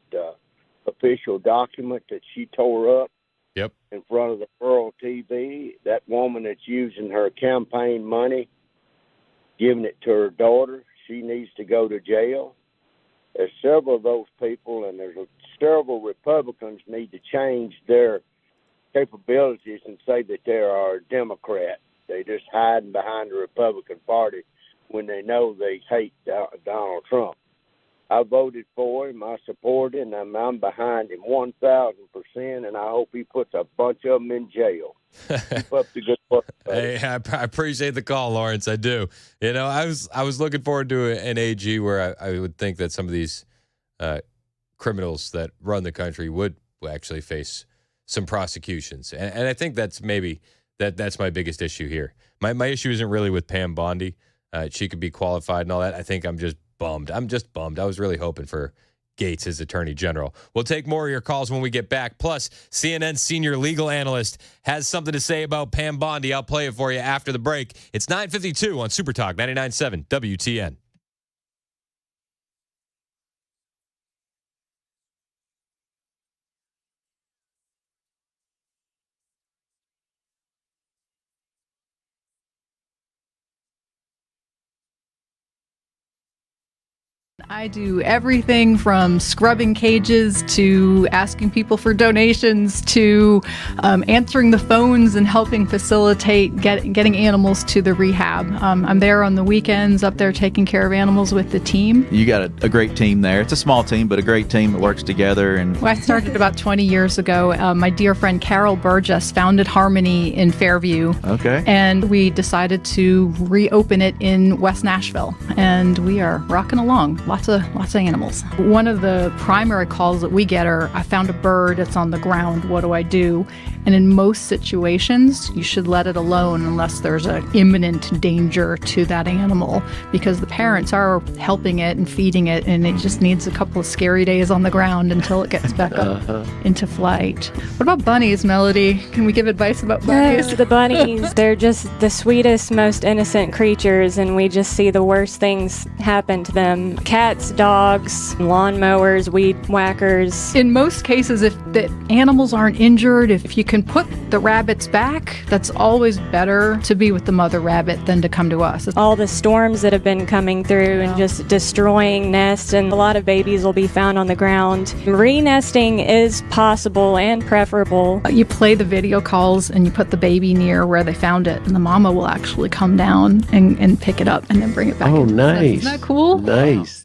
S20: official document that she tore up in front of the World TV. That woman that's using her campaign money, giving it to her daughter, she needs to go to jail. There's several of those people, and there's several Republicans need to change their capabilities and say that they are a Democrat. They just hiding behind the Republican Party when they know they hate Donald Trump. I voted for him. I support him. I'm behind him 1,000%, and I hope he puts a bunch of them in jail. Keep up the good work.
S1: Hey, I appreciate the call, Lawrence. I do. I was looking forward to an AG where I would think that some of these criminals that run the country would actually face some prosecutions, and I think that's maybe that's my biggest issue here. My issue isn't really with Pam Bondi. She could be qualified and all that. I think I'm just bummed. I was really hoping for Gaetz as Attorney General. We'll take more of your calls when we get back. Plus, CNN senior legal analyst has something to say about Pam Bondi. I'll play it for you after the break. It's 9:52 on Super Talk 99.7 WTN.
S21: I do everything from scrubbing cages to asking people for donations to answering the phones and helping facilitate getting animals to the rehab. I'm there on the weekends, up there taking care of animals with the team.
S22: You got a great team there. It's a small team, but a great team that works together. And
S21: I started about 20 years ago. My dear friend Carol Burgess founded Harmony in Fairview.
S22: Okay.
S21: And we decided to reopen it in West Nashville. And we are rocking along. Lots of animals. One of the primary calls that we get are, I found a bird, it's on the ground, what do I do? And in most situations, you should let it alone unless there's an imminent danger to that animal, because the parents are helping it and feeding it, and it just needs a couple of scary days on the ground until it gets back up into flight. What about bunnies, Melody? Can we give advice about bunnies?
S23: The bunnies, they're just the sweetest, most innocent creatures, and we just see the worst things happen to them. Cats, dogs, lawnmowers, weed whackers.
S21: In most cases, if the animals aren't injured, if you could can put the rabbits back, that's always better to be with the mother rabbit than to come to us.
S23: All the storms that have been coming through and just destroying nests, and a lot of babies will be found on the ground. Re-nesting is possible and preferable.
S21: You play the video calls and you put the baby near where they found it, and the mama will actually come down and pick it up and then bring it back.
S2: Oh, nice.
S21: Isn't that cool?
S2: Nice.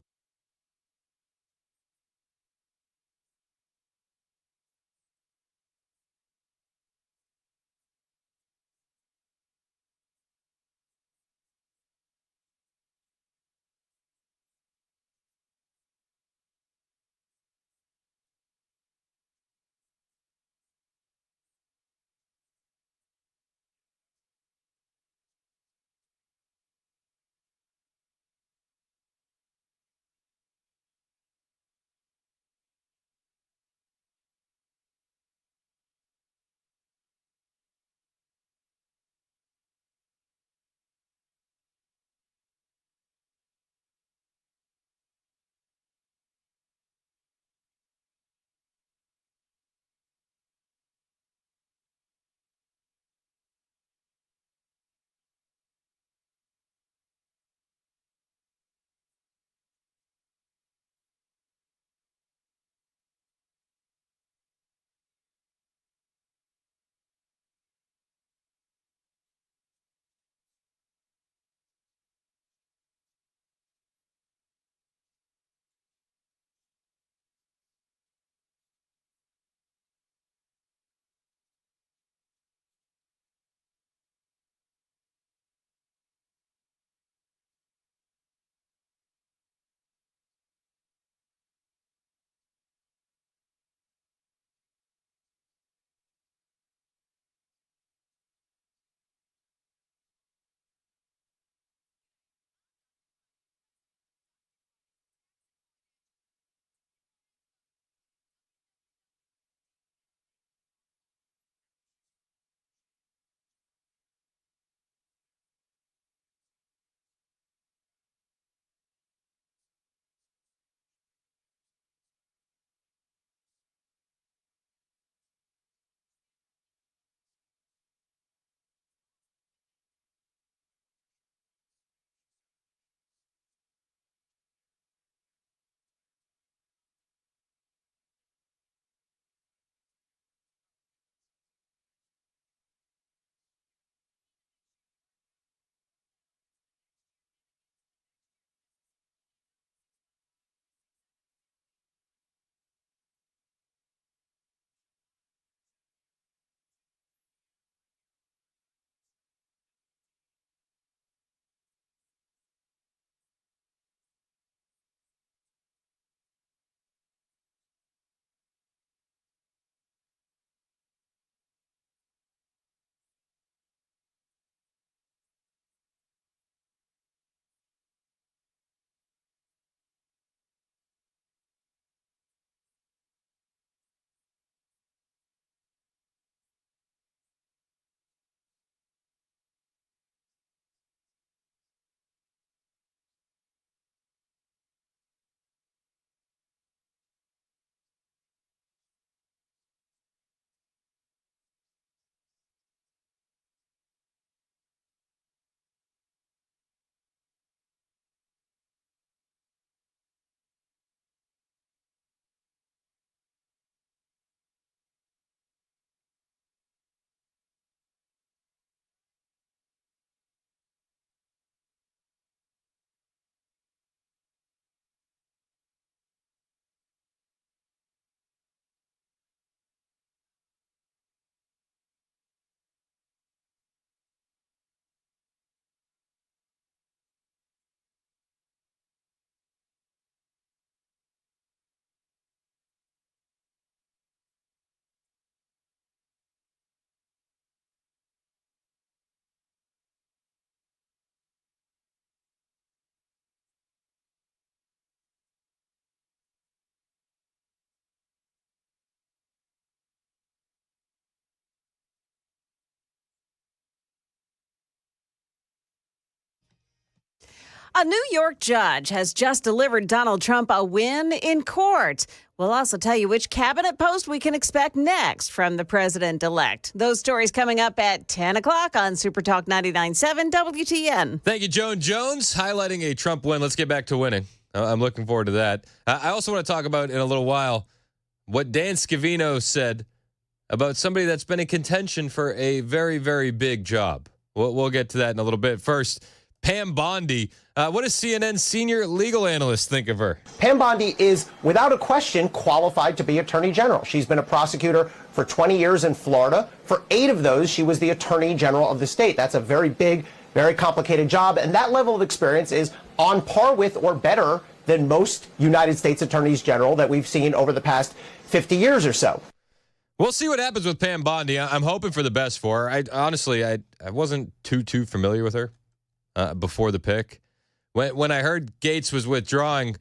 S8: A New York judge has just delivered Donald Trump a win in court. We'll also tell you which cabinet post we can expect next from the president-elect. Those stories coming up at 10 o'clock on Super Talk 99.7 WTN.
S1: Thank you, Joan Jones, highlighting a Trump win. Let's get back to winning. I'm looking forward to that. I also want to talk about in a little while what Dan Scavino said about somebody that's been in contention for a very, very big job. We'll get to that in a little bit. First, Pam Bondi. What does CNN's senior legal analyst think of her?
S2: Pam Bondi is, without a question, qualified to be Attorney General. She's been a prosecutor for 20 years in Florida. For 8 of those, she was the Attorney General of the state. That's a very big, very complicated job, and that level of experience is on par with or better than most United States Attorneys General that we've seen over the past 50 years or so.
S1: We'll see what happens with Pam Bondi. I'm hoping for the best for her. I wasn't too familiar with her before the pick. When I heard Gaetz was withdrawing,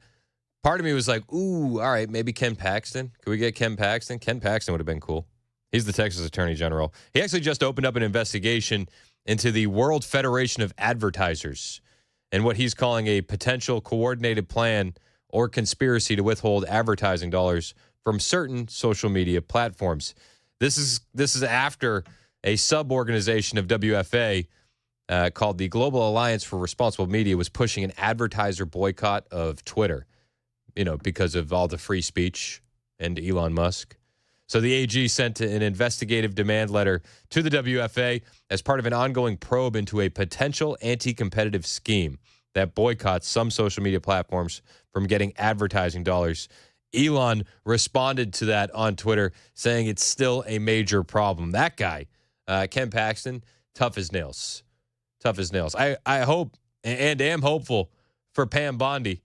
S1: part of me was like, ooh, all right, maybe Ken Paxton. Could we get Ken Paxton? Ken Paxton would have been cool. He's the Texas Attorney General. He actually just opened up an investigation into the World Federation of Advertisers and what he's calling a potential coordinated plan or conspiracy to withhold advertising dollars from certain social media platforms. This is after a sub-organization of WFA called the Global Alliance for Responsible Media was pushing an advertiser boycott of Twitter, because of all the free speech and Elon Musk. So the AG sent an investigative demand letter to the WFA as part of an ongoing probe into a potential anti-competitive scheme that boycotts some social media platforms from getting advertising dollars. Elon responded to that on Twitter, saying it's still a major problem. That guy, Ken Paxton, tough as nails. Tough as nails. I hope and am hopeful for Pam Bondi.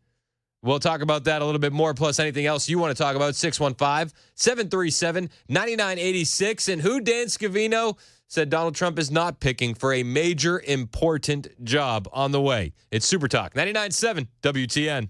S1: We'll talk about that a little bit more, plus anything else you want to talk about, 615-737-9986. And who, Dan Scavino, said Donald Trump is not picking for a major important job on the way. It's Super Talk 99.7 WTN.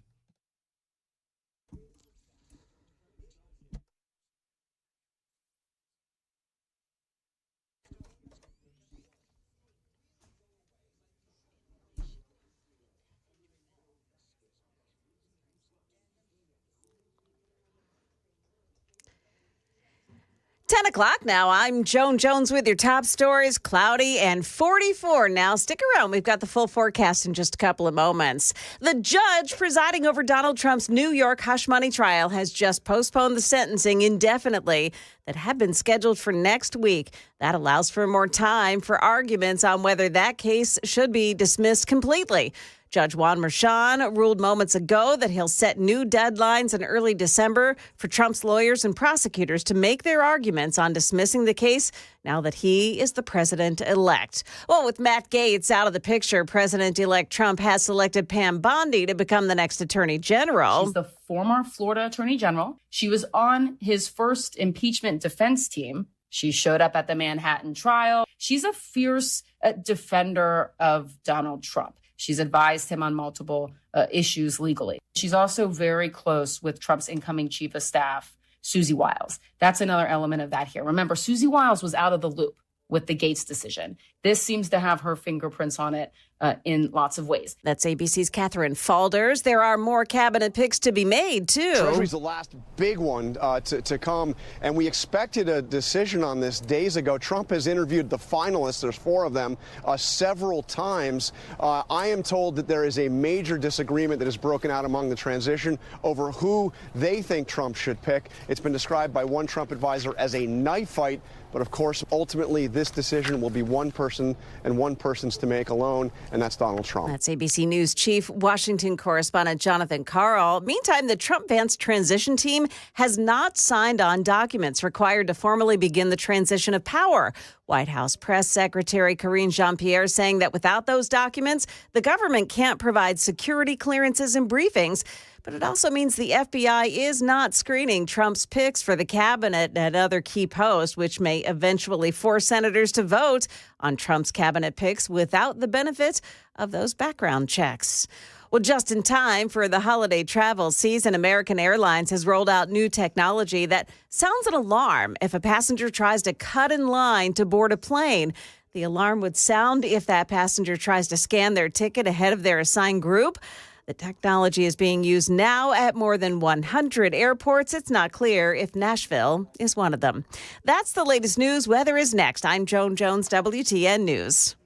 S8: Ten o'clock now. I'm Joan Jones with your top stories. Cloudy and 44 now. Stick around. We've got the full forecast in just a couple of moments. The judge presiding over Donald Trump's New York hush money trial has just postponed the sentencing indefinitely that had been scheduled for next week. That allows for more time for arguments on whether that case should be dismissed completely. Judge Juan Merchan ruled moments ago that he'll set new deadlines in early December for Trump's lawyers and prosecutors to make their arguments on dismissing the case now that he is the president-elect. Well, with Matt Gaetz out of the picture, President-elect Trump has selected Pam Bondi to become the next attorney general.
S3: She's the former Florida attorney general. She was on his first impeachment defense team. She showed up at the Manhattan trial. She's a fierce defender of Donald Trump. She's advised him on multiple issues legally. She's also very close with Trump's incoming chief of staff, Susie Wiles. That's another element of that here. Remember, Susie Wiles was out of the loop with the Gaetz decision. This seems to have her fingerprints on it in lots of ways.
S8: That's ABC's Catherine Falders. There are more cabinet picks to be made, too.
S4: Treasury's the last big one to come, and we expected a decision on this days ago. Trump has interviewed the finalists, there's 4 of them, several times. I am told that there is a major disagreement that has broken out among the transition over who they think Trump should pick. It's been described by one Trump advisor as a knife fight, but of course, ultimately, this decision will be one person and one person's to make alone, and that's Donald Trump.
S8: That's ABC News Chief Washington correspondent Jonathan Karl. Meantime, the Trump-Vance transition team has not signed on documents required to formally begin the transition of power. White House Press Secretary Karine Jean-Pierre saying that without those documents, the government can't provide security clearances and briefings. But it also means the FBI is not screening Trump's picks for the cabinet and other key posts, which may eventually force senators to vote on Trump's cabinet picks without the benefit of those background checks. Well, just in time for the holiday travel season, American Airlines has rolled out new technology that sounds an alarm if a passenger tries to cut in line to board a plane. The alarm would sound if that passenger tries to scan their ticket ahead of their assigned group. The technology is being used now at more than 100 airports. It's not clear if Nashville is one of them. That's the latest news. Weather is next. I'm Joan Jones, WTN News.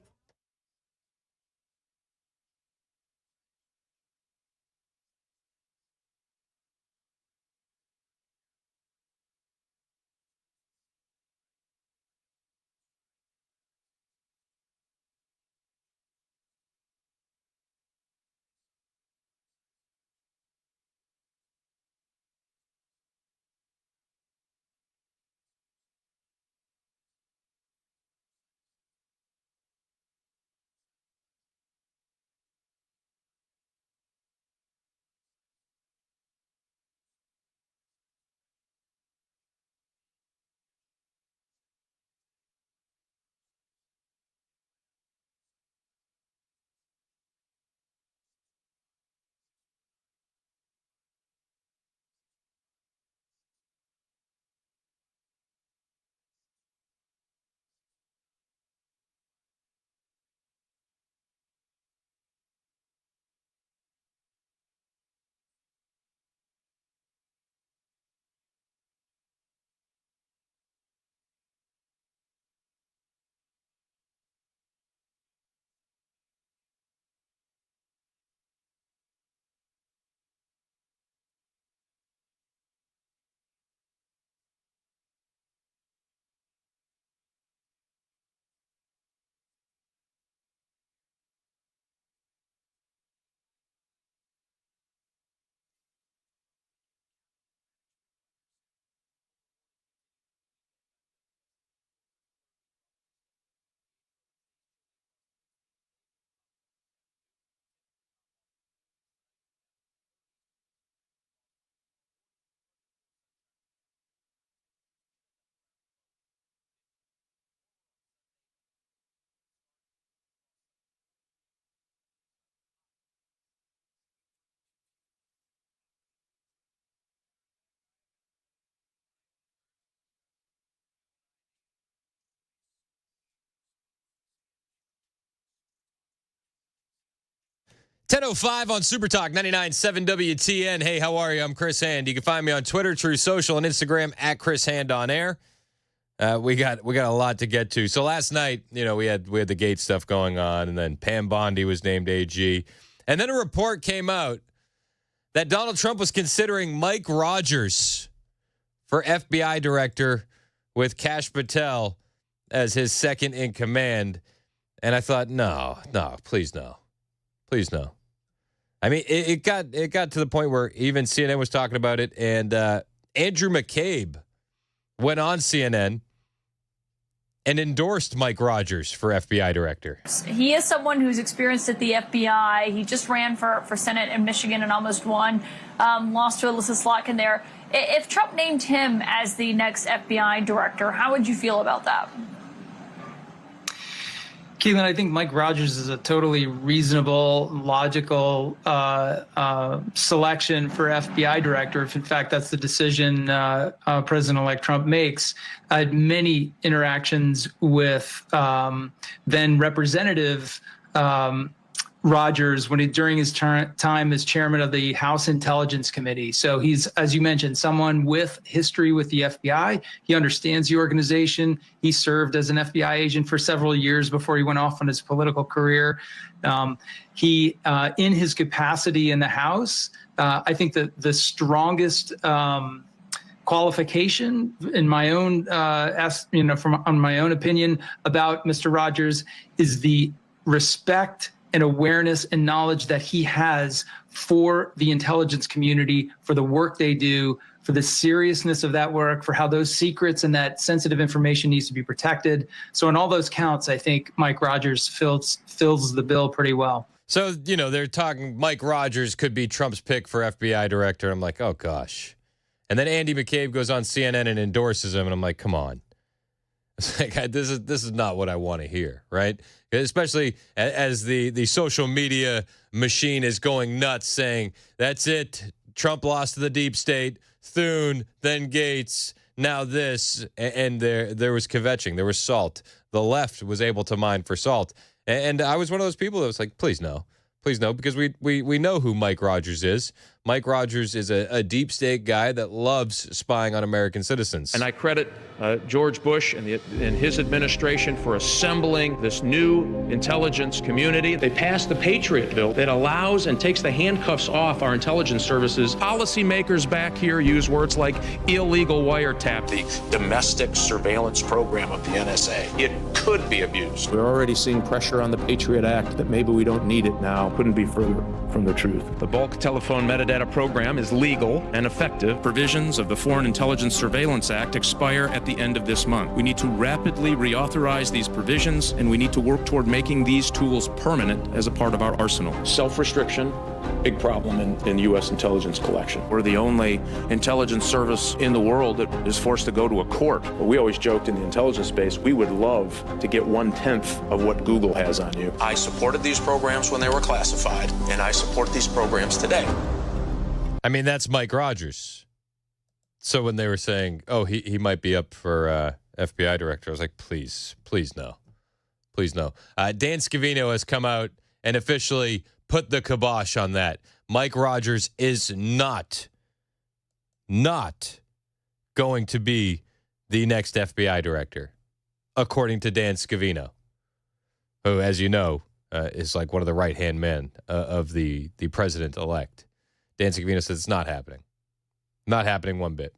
S1: .05 on Super Talk 99.7 WTN. Hey, how are you? I'm Chris Hand. You can find me on Twitter, True Social, and Instagram at Chris Hand on Air. We got a lot to get to. So last night, we had the Gaetz stuff going on, and then Pam Bondi was named AG, and then a report came out that Donald Trump was considering Mike Rogers for FBI director with Kash Patel as his second in command. And I thought, no, please no. I mean, it got to the point where even CNN was talking about it, and Andrew McCabe went on CNN and endorsed Mike Rogers for FBI director.
S5: He is someone who's experienced at the FBI. He just ran for Senate in Michigan and almost won, lost to Alyssa Slotkin there. If Trump named him as the next FBI director, how would you feel about that?
S6: Keelan, I think Mike Rogers is a totally reasonable, logical selection for FBI director. If, in fact, that's the decision President-elect Trump makes. I had many interactions with then Representative Rogers during his time as chairman of the House Intelligence Committee. So he's, as you mentioned, someone with history with the FBI. He understands the organization. He served as an FBI agent for several years before he went off on his political career. He, in his capacity in the House, I think that the strongest qualification in my own, on my own opinion about Mr. Rogers is the respect and awareness and knowledge that he has for the intelligence community, for the work they do, for the seriousness of that work, for how those secrets and that sensitive information needs to be protected. So on all those counts, I think Mike Rogers fills the bill pretty well.
S1: So, they're talking Mike Rogers could be Trump's pick for FBI director. I'm like, oh, gosh. And then Andy McCabe goes on CNN and endorses him, and I'm like, come on. It's like, this is not what I want to hear, right? Especially as the social media machine is going nuts saying, that's it, Trump lost to the deep state, Thune, then Gaetz, now this, and there was kvetching, there was salt the left was able to mine for salt. And I was one of those people that was like, please no, because we know who Mike Rogers is. Mike Rogers is a deep state guy that loves spying on American citizens.
S7: And I credit George Bush and his administration for assembling this new intelligence community. They passed the Patriot bill that allows and takes the handcuffs off our intelligence services. Policymakers back here use words like illegal wiretap.
S9: The domestic surveillance program of the NSA, it could be abused.
S7: We're already seeing pressure on the Patriot Act that maybe we don't need it now. Couldn't be further from the truth. The bulk telephone metadata program is legal and effective. Provisions of the Foreign Intelligence Surveillance Act expire at the end of this month. We need to rapidly reauthorize these provisions, and we need to work toward making these tools permanent as a part of our arsenal. Self-restriction, big problem in U.S. intelligence collection. We're the only intelligence service in the world that is forced to go to a court. But we always joked in the intelligence space, we would love to get 1/10 of what Google has on you.
S9: I supported these programs when they were classified, and I support these programs today.
S1: I mean, that's Mike Rogers. So when they were saying, oh, he might be up for FBI director, I was like, please no. Please no. Dan Scavino has come out and officially put the kibosh on that. Mike Rogers is not going to be the next FBI director, according to Dan Scavino, who, as you know, is like one of the right-hand men of the president-elect. Dan Scavino says it's not happening. Not happening one bit.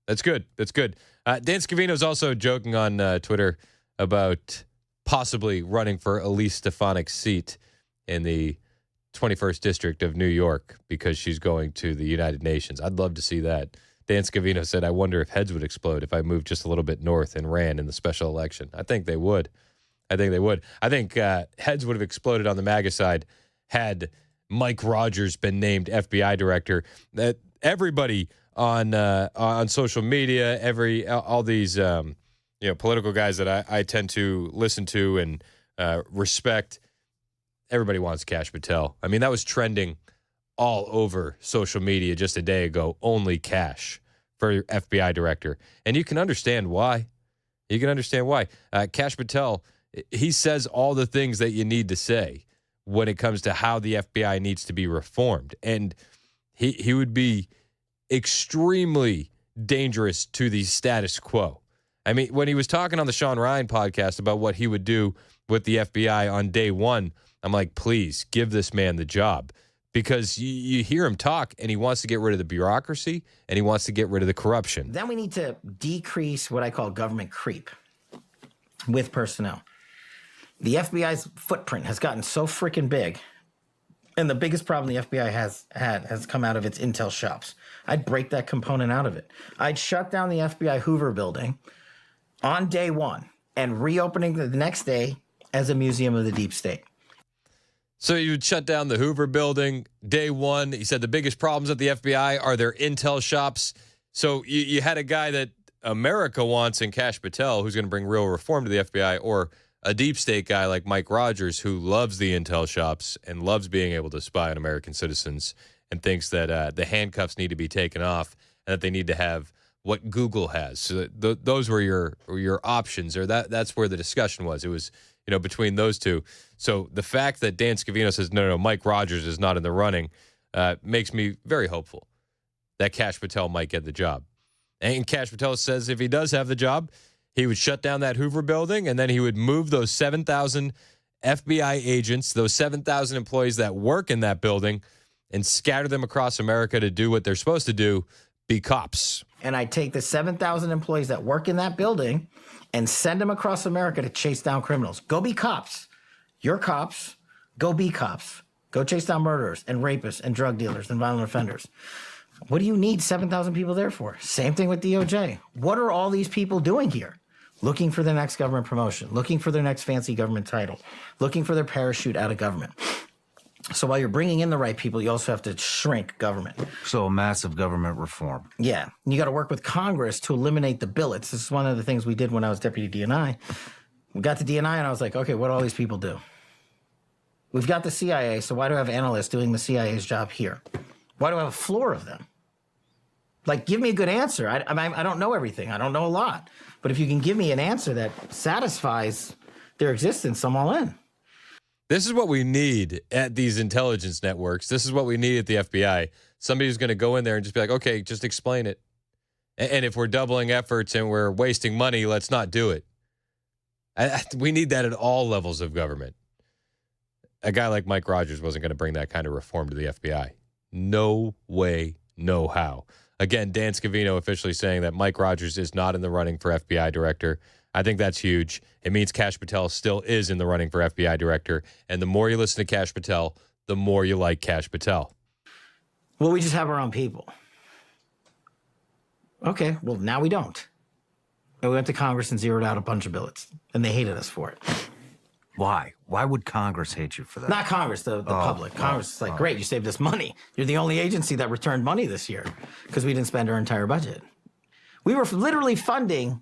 S1: That's good. That's good. Dan Scavino's also joking on Twitter about possibly running for Elise Stefanik's seat in the 21st District of New York because she's going to the United Nations. I'd love to see that. Dan Scavino said, I wonder if heads would explode if I moved just a little bit north and ran in the special election. I think they would. I think heads would have exploded on the MAGA side had Mike Rogers been named FBI director. That everybody on social media, all these political guys that I tend to listen to and respect, everybody wants Kash Patel. I mean, that was trending all over social media just a day ago. Only Kash for FBI director, and you can understand why. Kash Patel, he says all the things that you need to say when it comes to how the FBI needs to be reformed. And he would be extremely dangerous to the status quo. I mean, when he was talking on the Sean Ryan podcast about what he would do with the FBI on day one, I'm like, please give this man the job. Because you hear him talk and he wants to get rid of the bureaucracy and he wants to get rid of the corruption.
S10: Then we need to decrease what I call government creep with personnel. The FBI's footprint has gotten so freaking big, and the biggest problem the FBI has come out of its intel shops. I'd break that component out of it. I'd shut down the FBI Hoover building on day one and reopening the next day as a museum of the deep state.
S1: So you would shut down the Hoover building day one. He said the biggest problems at the FBI are their intel shops. So you had a guy that America wants in Kash Patel who's going to bring real reform to the FBI, or a deep state guy like Mike Rogers who loves the intel shops and loves being able to spy on American citizens and thinks that the handcuffs need to be taken off and that they need to have what Google has. So those were your options, or that's where the discussion was. It was, between those two. So the fact that Dan Scavino says, no, Mike Rogers is not in the running makes me very hopeful that Kash Patel might get the job. And Kash Patel says if he does have the job, he would shut down that Hoover building, and then he would move those 7,000 FBI agents, those 7,000 employees that work in that building, and scatter them across America to do what they're supposed to do, be cops.
S10: And I take the 7,000 employees that work in that building and send them across America to chase down criminals. Go be cops. You're cops. Go be cops. Go chase down murderers and rapists and drug dealers and violent offenders. What do you need 7,000 people there for? Same thing with DOJ. What are all these people doing here? Looking for their next government promotion, looking for their next fancy government title, looking for their parachute out of government. So while you're bringing in the right people, you also have to shrink government.
S24: So massive government reform.
S10: Yeah. You got to work with Congress to eliminate the billets. This is one of the things we did when I was deputy DNI. We got to DNI and I was like, okay, what do all these people do? We've got the CIA, so why do I have analysts doing the CIA's job here? Why do I have a floor of them? Like, give me a good answer. I don't know everything. I don't know a lot. But if you can give me an answer that satisfies their existence, I'm all in.
S1: This is what we need at these intelligence networks. This is what we need at the FBI. Somebody who's going to go in there and just be like, okay, just explain it. And if we're doubling efforts and we're wasting money, let's not do it. We need that at all levels of government. A guy like Mike Rogers wasn't going to bring that kind of reform to the FBI. No way, no how. Again, Dan Scavino officially saying that Mike Rogers is not in the running for FBI director. I think that's huge. It means Kash Patel still is in the running for FBI director. And the more you listen to Kash Patel, the more you like Kash Patel.
S10: Well, we just have our own people. Okay, well, now we don't. And we went to Congress and zeroed out a bunch of billets, and they hated us for it.
S24: Why? Why would Congress hate you for that?
S10: Not Congress, the public. Congress is like, great, you saved us money. You're the only agency that returned money this year because we didn't spend our entire budget. We were literally funding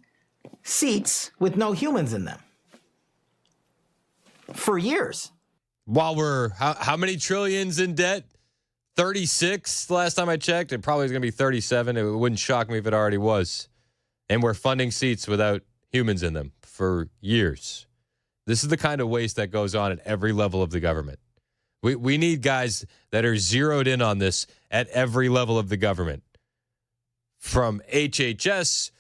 S10: seats with no humans in them for years.
S1: While we're, how many trillions in debt? 36 last time I checked. It probably is going to be 37. It wouldn't shock me if it already was. And we're funding seats without humans in them for years. This is the kind of waste that goes on at every level of the government. We need guys that are zeroed in on this at every level of the government, from HHS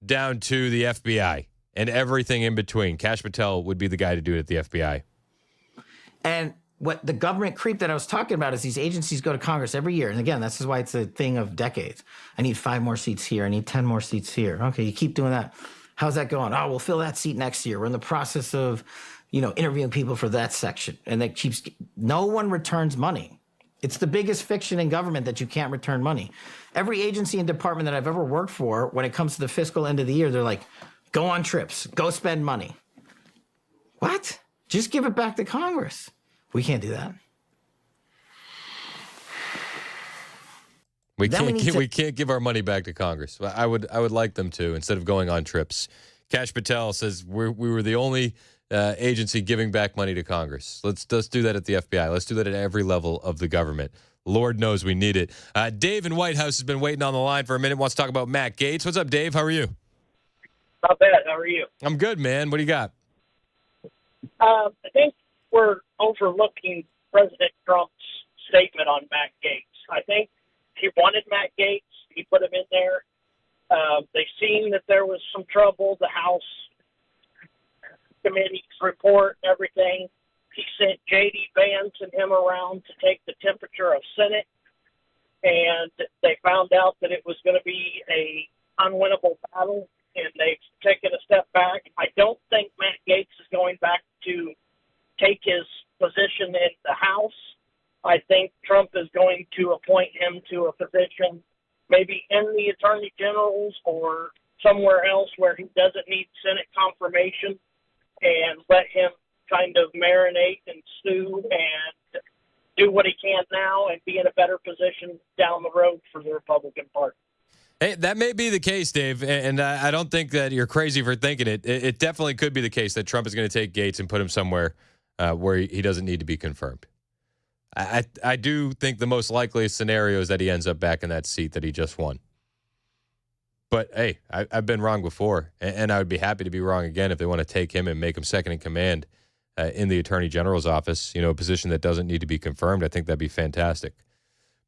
S1: down to the FBI and everything in between. Kash Patel would be the guy to do it at the FBI.
S10: And what the government creep that I was talking about is these agencies go to Congress every year. And again, this is why it's a thing of decades. I need 5 more seats here. I need 10 more seats here. Okay, you keep doing that. How's that going? Oh, we'll fill that seat next year. We're in the process of, interviewing people for that section. And that keeps, no one returns money. It's the biggest fiction in government that you can't return money. Every agency and department that I've ever worked for, when it comes to the fiscal end of the year, they're like, go on trips, go spend money. What? Just give it back to Congress. We can't do that.
S1: We can't give our money back to Congress. I would like them to, instead of going on trips. Kash Patel says we were the only agency giving back money to Congress. Let's do that at the FBI. Let's do that at every level of the government. Lord knows we need it. Dave in White House has been waiting on the line for a minute. Wants to talk about Matt Gaetz. What's up, Dave? How are you?
S11: Not bad. How are you?
S1: I'm good, man. What do you got?
S11: I think we're overlooking President Trump's statement on Matt Gaetz. I think he wanted Matt Gaetz. He put him in there. They seen that there was some trouble. The House committee's report and everything. He sent J.D. Vance and him around to take the temperature of Senate, and they found out that it was going to be a unwinnable battle, and they've taken a step back. I don't think Matt Gaetz is going back to take his position in the House. I think Trump is going to appoint him to a position maybe in the Attorney General's or somewhere else where he doesn't need Senate confirmation, and let him kind of marinate and stew and do what he can now and be in a better position down the road for the Republican Party.
S1: Hey, that may be the case, Dave, and I don't think that you're crazy for thinking it. It definitely could be the case that Trump is going to take Gaetz and put him somewhere where he doesn't need to be confirmed. I do think the most likely scenario is that he ends up back in that seat that he just won. But, hey, I've been wrong before, and I would be happy to be wrong again if they want to take him and make him second in command in the Attorney General's office, a position that doesn't need to be confirmed. I think that'd be fantastic.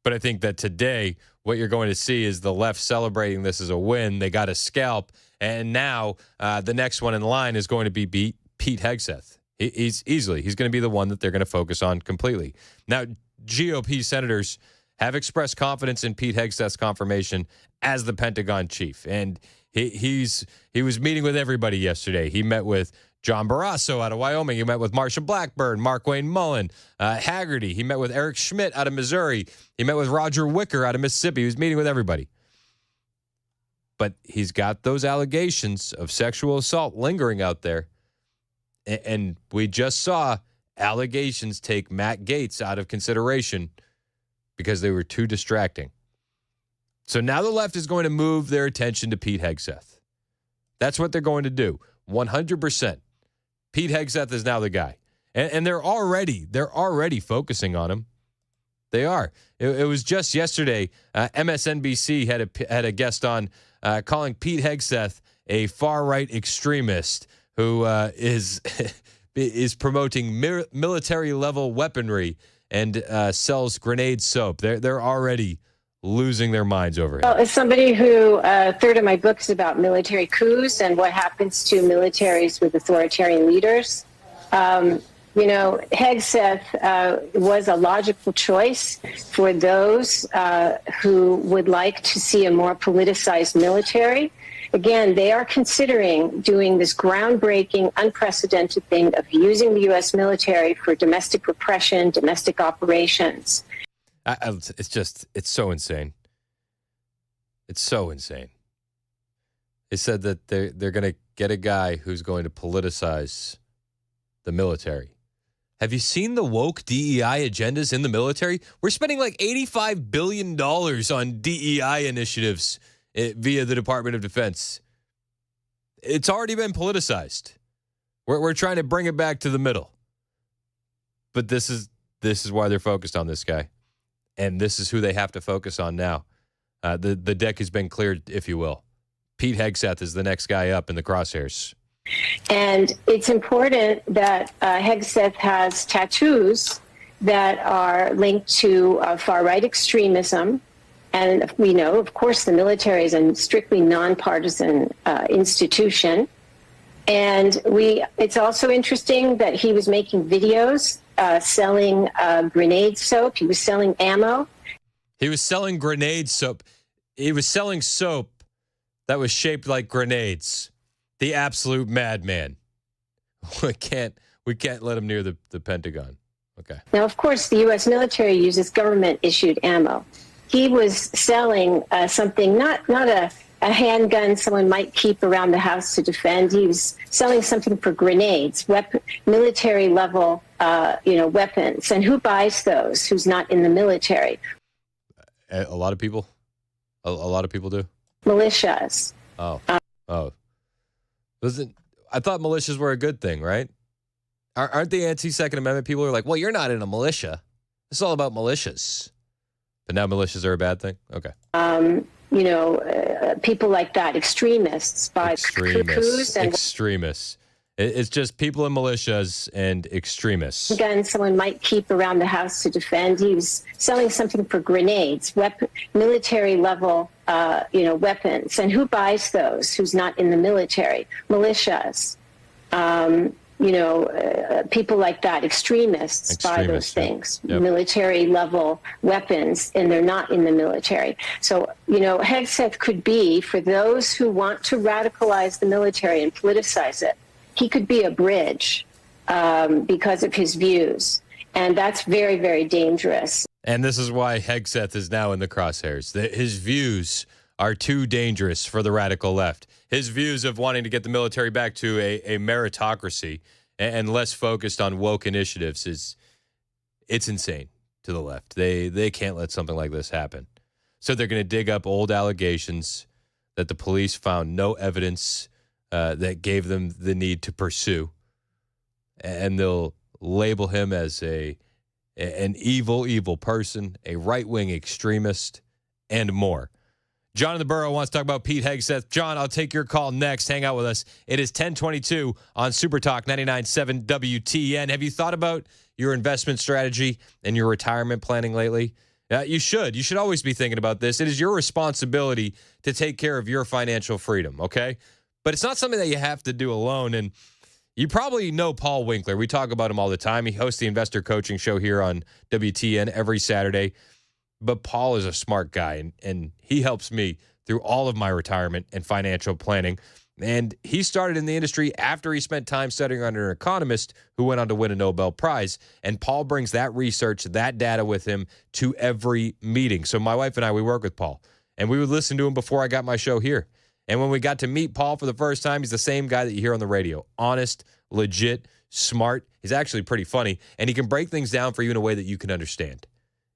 S1: But I think that today what you're going to see is the left celebrating this as a win. They got a scalp, and now the next one in line is going to be Pete Hegseth. He's going to be the one that they're going to focus on completely. Now, GOP senators have expressed confidence in Pete Hegseth's confirmation as the Pentagon chief. And he was meeting with everybody yesterday. He met with John Barrasso out of Wyoming. He met with Marsha Blackburn, Markwayne Mullen, Haggerty. He met with Eric Schmidt out of Missouri. He met with Roger Wicker out of Mississippi. He was meeting with everybody. But he's got those allegations of sexual assault lingering out there. And we just saw allegations take Matt Gaetz out of consideration because they were too distracting. So now the left is going to move their attention to Pete Hegseth. That's what they're going to do. 100%. Pete Hegseth is now the guy. And they're already focusing on him. They are. It was just yesterday, MSNBC had a guest on calling Pete Hegseth a far-right extremist who is promoting military-level weaponry and sells grenade soap. They're already losing their minds over it.
S12: Well, as somebody who, a third of my book is about military coups and what happens to militaries with authoritarian leaders. Hegseth was a logical choice for those who would like to see a more politicized military. Again, they are considering doing this groundbreaking, unprecedented thing of using the U.S. military for domestic repression, domestic operations.
S1: It's so insane. It's so insane. They said that they're going to get a guy who's going to politicize the military. Have you seen the woke DEI agendas in the military? We're spending like $85 billion on DEI initiatives via the Department of Defense. It's already been politicized. We're trying to bring it back to the middle. But this is why they're focused on this guy. And this is who they have to focus on now. The deck has been cleared, if you will. Pete Hegseth is the next guy up in the crosshairs.
S12: And it's important that Hegseth has tattoos that are linked to far-right extremism. And we know, of course, the military is a strictly nonpartisan institution. And it's also interesting that he was making videos selling grenade soap. He was selling ammo.
S1: He was selling grenade soap. He was selling soap that was shaped like grenades. The absolute madman. We can't let him near the Pentagon. Okay.
S12: Now, of course, the U.S. military uses government-issued ammo. He was selling something, not a handgun someone might keep around the house to defend. He was selling something for grenades, military-level, weapons. And who buys those? Who's not in the military?
S1: A lot of people. A lot of people do.
S12: Militias.
S1: Oh. I thought militias were a good thing, right? Aren't the anti-Second Amendment people who are like, well, you're not in a militia. It's all about militias. But now militias are a bad thing? Okay.
S12: People like that, extremists buy coups and
S1: extremists. It's just people in militias and extremists.
S12: Gun someone might keep around the house to defend. He was selling something for grenades, military-level, weapons. And who buys those? Who's not in the military? Militias. People like that, extremists buy those things, military-level weapons, and they're not in the military. So, Hegseth could be, for those who want to radicalize the military and politicize it, he could be a bridge because of his views. And that's very, very dangerous.
S1: And this is why Hegseth is now in the crosshairs. His views are too dangerous for the radical left. His views of wanting to get the military back to a meritocracy and less focused on woke initiatives it's insane to the left. They can't let something like this happen. So they're going to dig up old allegations that the police found no evidence that gave them the need to pursue. And they'll label him as an evil person, a right-wing extremist, and more. John in the Borough wants to talk about Pete Hegseth. John, I'll take your call next. Hang out with us. It is 10:22 on Super Talk 99.7 WTN. Have you thought about your investment strategy and your retirement planning lately? You should. You should always be thinking about this. It is your responsibility to take care of your financial freedom, okay? But it's not something that you have to do alone. And you probably know Paul Winkler. We talk about him all the time. He hosts the Investor Coaching Show here on WTN every Saturday. But Paul is a smart guy, and he helps me through all of my retirement and financial planning. And he started in the industry after he spent time studying under an economist who went on to win a Nobel Prize. And Paul brings that research, that data with him to every meeting. So my wife and I, we work with Paul, and we would listen to him before I got my show here. And when we got to meet Paul for the first time, he's the same guy that you hear on the radio. Honest, legit, smart. He's actually pretty funny, and he can break things down for you in a way that you can understand.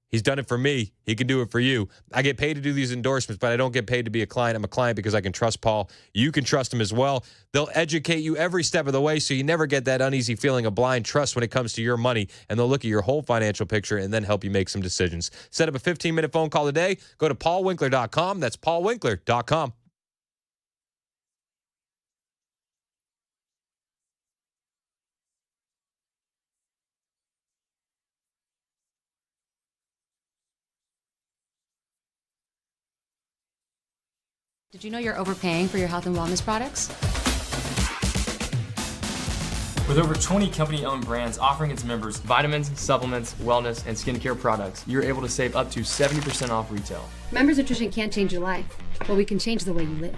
S1: He's done it for me. He can do it for you. I get paid to do these endorsements, but I don't get paid to be a client. I'm a client because I can trust Paul. You can trust him as well. They'll educate you every step of the way so you never get that uneasy feeling of blind trust when it comes to your money, and they'll look at your whole financial picture and then help you make some decisions. Set up a 15-minute phone call today. Go to paulwinkler.com. That's paulwinkler.com.
S13: Did you know you're overpaying for your health and wellness products?
S14: With over 20 company-owned brands offering its members vitamins, supplements, wellness, and skincare products, you're able to save up to 70% off retail.
S13: Members Nutrition can't change your life, but we can change the way you live.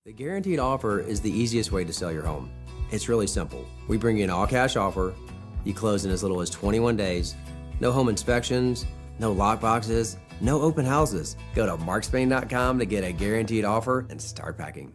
S15: The guaranteed offer is the easiest way to sell your home. It's really simple. We bring you an all-cash offer. You close in as little as 21 days. No home inspections, no lock boxes, no open houses. Go to markspain.com to get a guaranteed offer and start packing.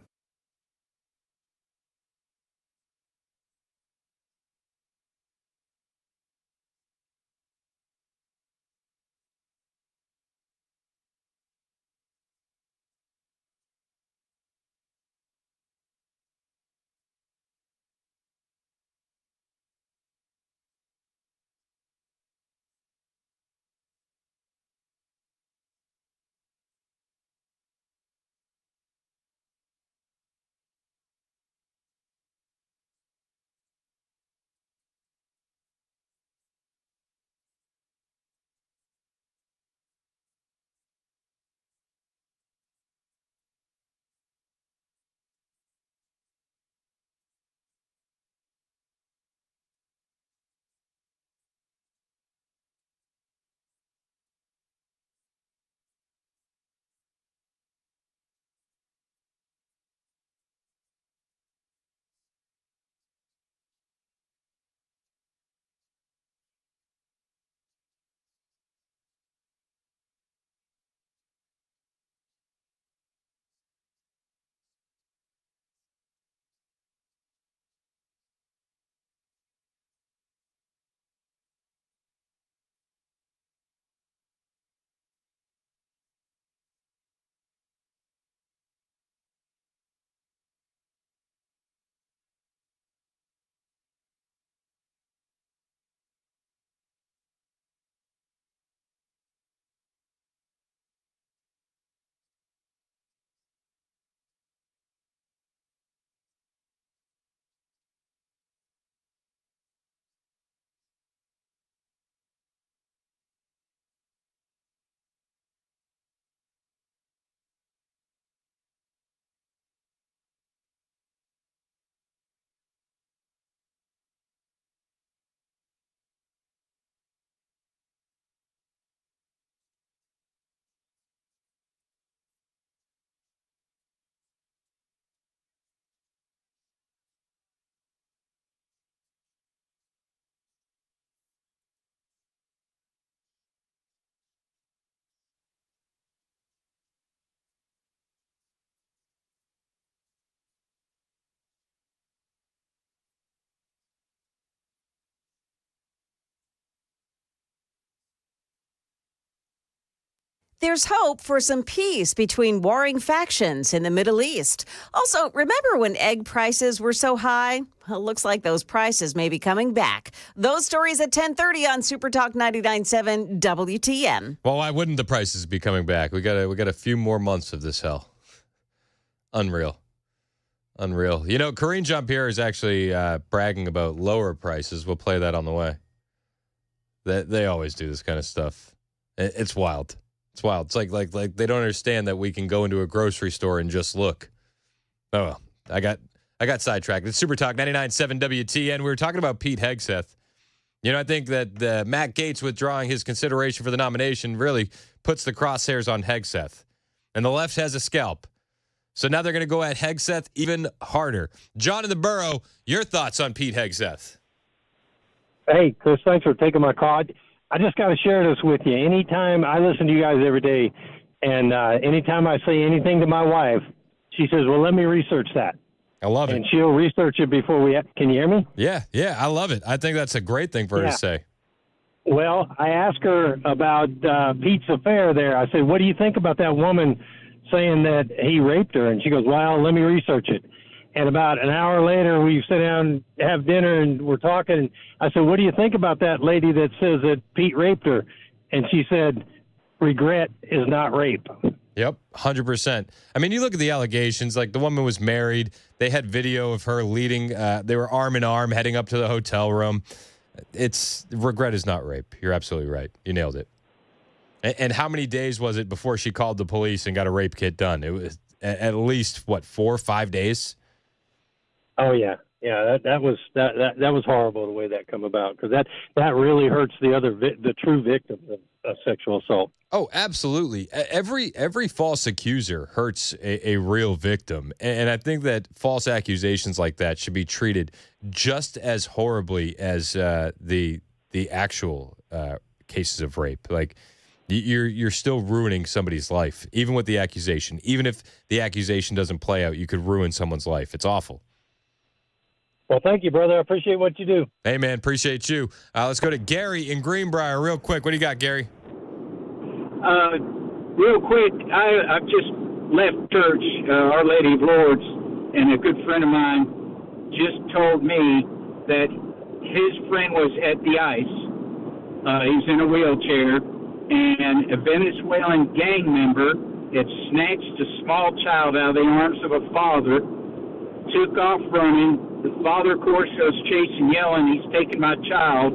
S8: There's hope for some peace between warring factions in the Middle East. Also, remember when egg prices were so high? Well, looks like those prices may be coming back. Those stories at 10:30 on Super Talk 99.7 WTN.
S1: Well, why wouldn't the prices be coming back? We got a few more months of this hell. Unreal. You know, Karine Jean-Pierre is actually bragging about lower prices. We'll play that on the way. They always do this kind of stuff. It's wild. It's wild. It's like they don't understand that we can go into a grocery store and just look. Oh well, I got sidetracked. It's Super Talk 99.7 WTN. We were talking about Pete Hegseth. You know, I think that Matt Gaetz withdrawing his consideration for the nomination really puts the crosshairs on Hegseth. And the left has a scalp. So now they're going to go at Hegseth even harder. John in the Borough, your thoughts on Pete Hegseth?
S16: Hey, Chris, thanks for taking my call. I just got to share this with you. Anytime I listen to you guys every day, and anytime I say anything to my wife, she says, well, let me research that.
S1: I love it.
S16: And she'll research it before we can you hear me?
S1: Yeah, I love it. I think that's a great thing for her to say.
S16: Well, I asked her about Pete's affair there. I said, what do you think about that woman saying that he raped her? And she goes, well, let me research it. And about an hour later, we sit down, have dinner, and we're talking. And I said, what do you think about that lady that says that Pete raped her? And she said, regret is not rape.
S1: Yep, 100%. I mean, you look at the allegations, like the woman was married. They had video of her leading. They were arm in arm heading up to the hotel room. Regret is not rape. You're absolutely right. You nailed it. And how many days was it before she called the police and got a rape kit done? It was at least, 4 or 5 days?
S16: Oh, yeah. Yeah, that was horrible the way that come about, because that really hurts the true victim of sexual assault.
S1: Oh, absolutely. Every false accuser hurts a real victim. And I think that false accusations like that should be treated just as horribly as the actual cases of rape. Like, you're still ruining somebody's life, even with the accusation. Even if the accusation doesn't play out, you could ruin someone's life. It's awful.
S16: Well, thank you, brother. I appreciate what you do.
S1: Hey, man, appreciate you. Let's go to Gary in Greenbrier real quick. What do you got, Gary?
S17: Real quick, I've just left church, Our Lady of Lourdes, and a good friend of mine just told me that his friend was at the ice. He's in a wheelchair, and a Venezuelan gang member had snatched a small child out of the arms of a father, took off running. The father, of course, goes chasing, yelling, "He's taking my child."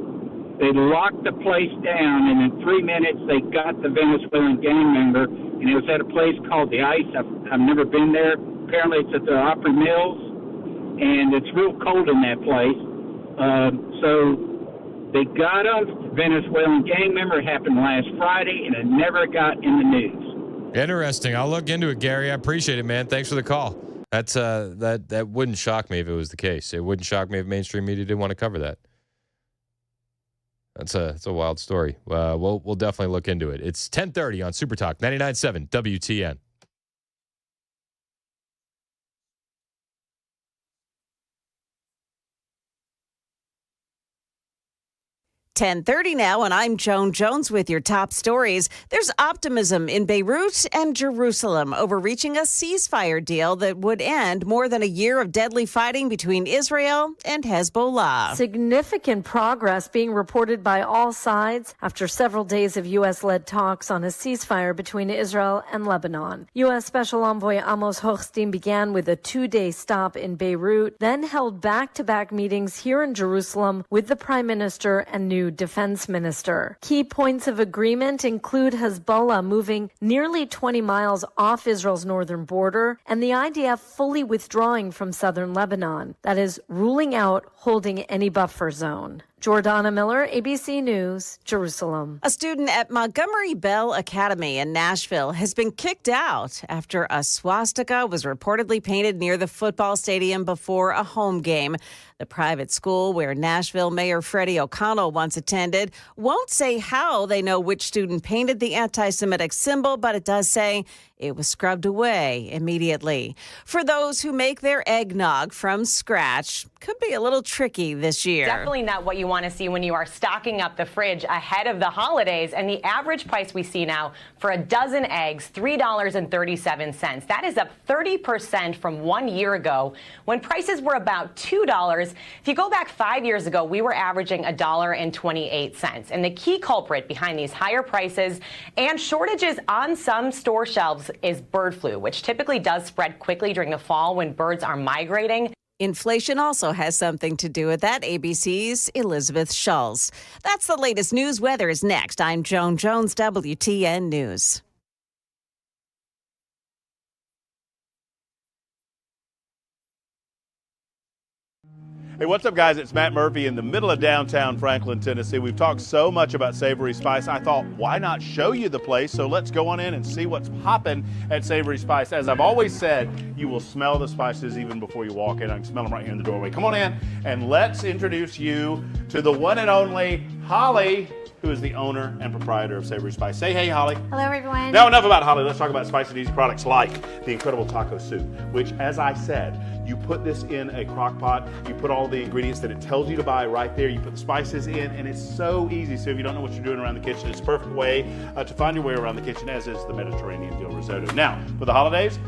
S17: They locked the place down, and in 3 minutes, they got the Venezuelan gang member, and it was at a place called The Ice. I've never been there. Apparently, it's at the Opry Mills, and it's real cold in that place. So they got him. The Venezuelan gang member happened last Friday, and it never got in the news.
S1: Interesting. I'll look into it, Gary. I appreciate it, man. Thanks for the call. That's that wouldn't shock me if it was the case. It wouldn't shock me if mainstream media didn't want to cover that. It's a wild story. We'll definitely look into it. It's 10:30 on Super Talk 99.7 WTN.
S8: .30 now, and I'm Joan Jones with your top stories. There's optimism in Beirut and Jerusalem over reaching a ceasefire deal that would end more than a year of deadly fighting between Israel and Hezbollah.
S18: Significant progress being reported by all sides after several days of U.S.-led talks on a ceasefire between Israel and Lebanon. U.S. Special Envoy Amos Hochstein began with a 2-day stop in Beirut, then held back-to-back meetings here in Jerusalem with the Prime Minister and new defense minister. Key points of agreement include Hezbollah moving nearly 20 miles off Israel's northern border and the IDF fully withdrawing from southern Lebanon. That is, ruling out holding any buffer zone. Jordana Miller, ABC News, Jerusalem.
S8: A student at Montgomery Bell Academy in Nashville has been kicked out after a swastika was reportedly painted near the football stadium before a home game. The private school where Nashville Mayor Freddie O'Connell once attended won't say how they know which student painted the anti-Semitic symbol, but it does say it was scrubbed away immediately. For those who make their eggnog from scratch, could be a little tricky this year.
S19: Definitely not what you want to see when you are stocking up the fridge ahead of the holidays. And the average price we see now for a dozen eggs, $3.37. That is up 30% from 1 year ago when prices were about $2. If you go back 5 years ago, we were averaging $1.28. And the key culprit behind these higher prices and shortages on some store shelves is bird flu, which typically does spread quickly during the fall when birds are migrating.
S8: Inflation also has something to do with that. ABC's Elizabeth Schultz. That's the latest news. Weather is next. I'm Joan Jones, WTN News.
S20: Hey, what's up, guys? It's Matt Murphy in the middle of downtown Franklin, Tennessee. We've talked so much about Savory Spice. I thought, why not show you the place? So let's go on in and see what's popping at Savory Spice. As I've always said, you will smell the spices even before you walk in. I can smell them right here in the doorway. Come on in, and let's introduce you to the one and only Holly, who is the owner and proprietor of Savory Spice. Say hey, Holly.
S25: Hello, everyone.
S20: Now, enough about Holly. Let's talk about spicy and easy products like the incredible taco soup, which, as I said, you put this in a crock pot, you put all the ingredients that it tells you to buy right there, you put the spices in, and it's so easy. So if you don't know what you're doing around the kitchen, it's a perfect way to find your way around the kitchen, as is the Mediterranean dill risotto. Now, for the holidays,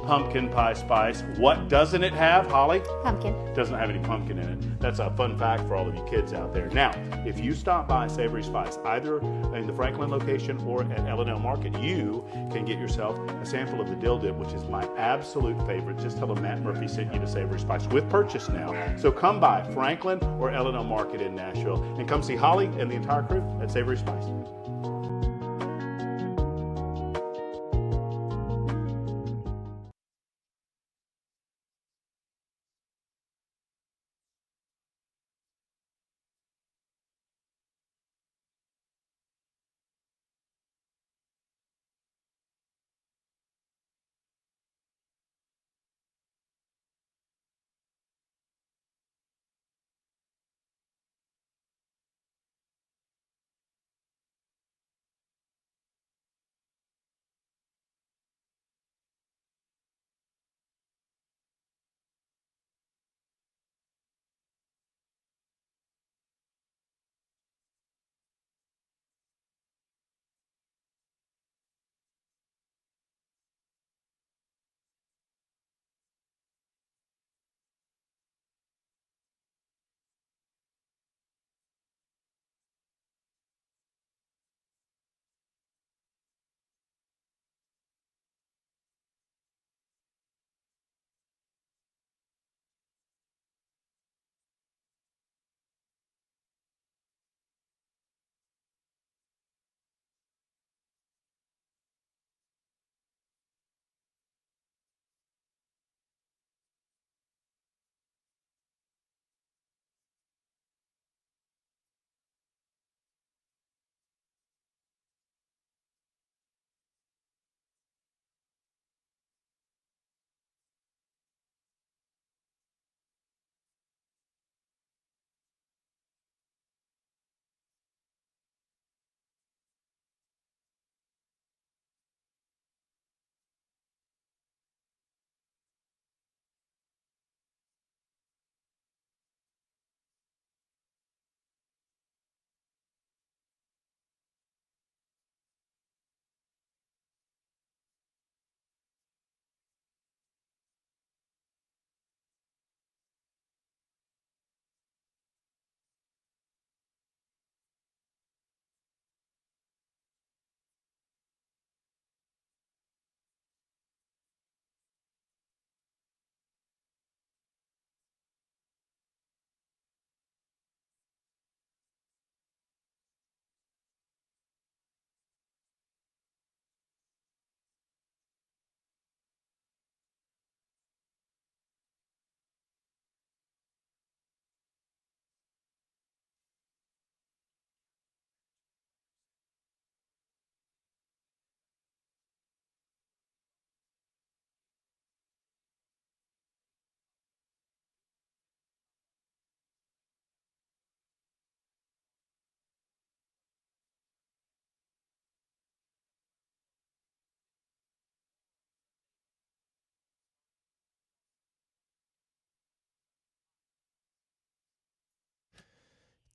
S20: pumpkin pie spice. What doesn't it have, Holly?
S2: Pumpkin.
S20: Doesn't have any pumpkin in it. That's a fun fact for all of you kids out there. Now, if you stop by Savory Spice, either in the Franklin location or at L&L Market, you can get yourself a sample of the dill dip, which is my absolute favorite. Just tell them Matt Murphy sent you to Savory Spice with purchase now. So come by Franklin or L&L Market in Nashville and come see Holly and the entire crew at Savory Spice.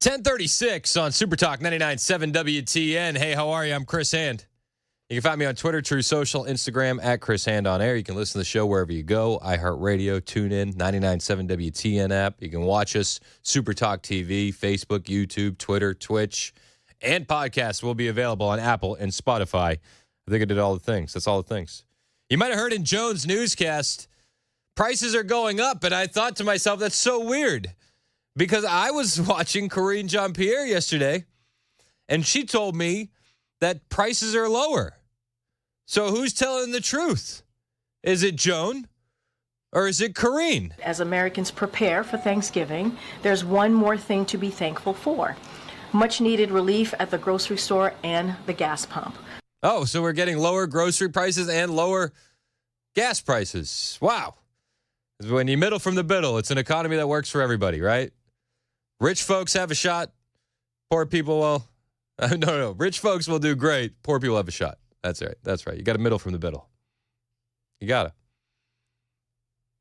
S1: .1036 on Super Talk 99.7 WTN. Hey, how are you? I'm Chris Hand. You can find me on Twitter, True Social, Instagram, at Chris Hand on Air. You can listen to the show wherever you go. iHeartRadio, TuneIn, 99.7 WTN app. You can watch us, Super Talk TV, Facebook, YouTube, Twitter, Twitch, and podcasts will be available on Apple and Spotify. I think I did all the things. That's all the things. You might have heard in Jones' newscast, prices are going up, and I thought to myself, that's so weird. Because I was watching Corinne Jean-Pierre yesterday, and she told me that prices are lower. So who's telling the truth? Is it Joan or is it Corinne?
S21: As Americans prepare for Thanksgiving, there's one more thing to be thankful for. Much needed relief at the grocery store and the gas pump.
S1: Oh, so we're getting lower grocery prices and lower gas prices. Wow. When you middle from the middle, it's an economy that works for everybody, right? Rich folks have a shot. Poor people, well, no. Rich folks will do great. Poor people have a shot. That's right. That's right. You got to middle from the middle. You got to.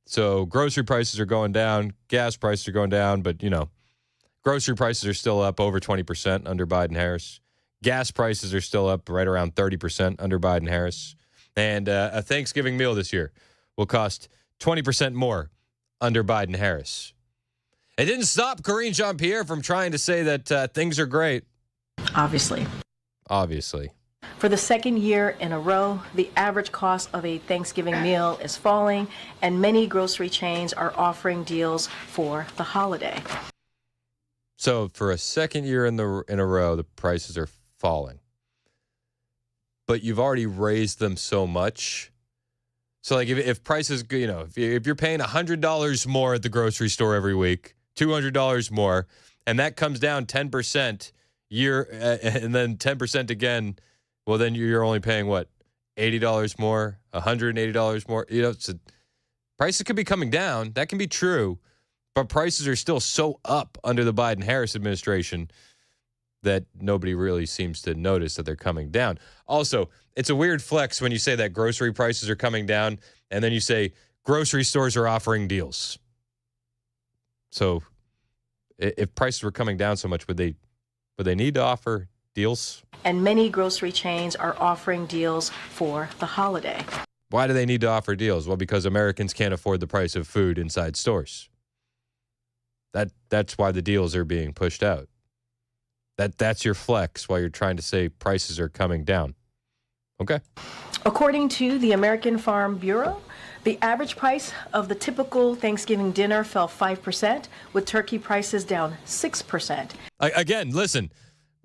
S1: So grocery prices are going down. Gas prices are going down. But, grocery prices are still up over 20% under Biden-Harris. Gas prices are still up right around 30% under Biden-Harris. And a Thanksgiving meal this year, will cost 20% more under Biden-Harris. It didn't stop Karine Jean-Pierre from trying to say that things are great.
S21: Obviously. For the second year in a row, the average cost of a Thanksgiving meal is falling, and many grocery chains are offering deals for the holiday.
S1: So for a second year in a row, the prices are falling. But you've already raised them so much. So like if prices, if you're paying $100 more at the grocery store every week, $200 more, and that comes down 10% year, and then 10% again, well, then you're only paying what, $80 more, $180 more. Prices could be coming down. That can be true, but prices are still so up under the Biden-Harris administration that nobody really seems to notice that they're coming down. Also, it's a weird flex when you say that grocery prices are coming down, and then you say grocery stores are offering deals. So if prices were coming down so much, would they need to offer deals?
S21: And many grocery chains are offering deals for the holiday.
S1: Why do they need to offer deals? Well, because Americans can't afford the price of food inside stores. That's why the deals are being pushed out. That's your flex while you're trying to say prices are coming down. Okay.
S21: According to the American Farm Bureau, the average price of the typical Thanksgiving dinner fell 5%, with turkey prices down 6%.
S1: Again, listen,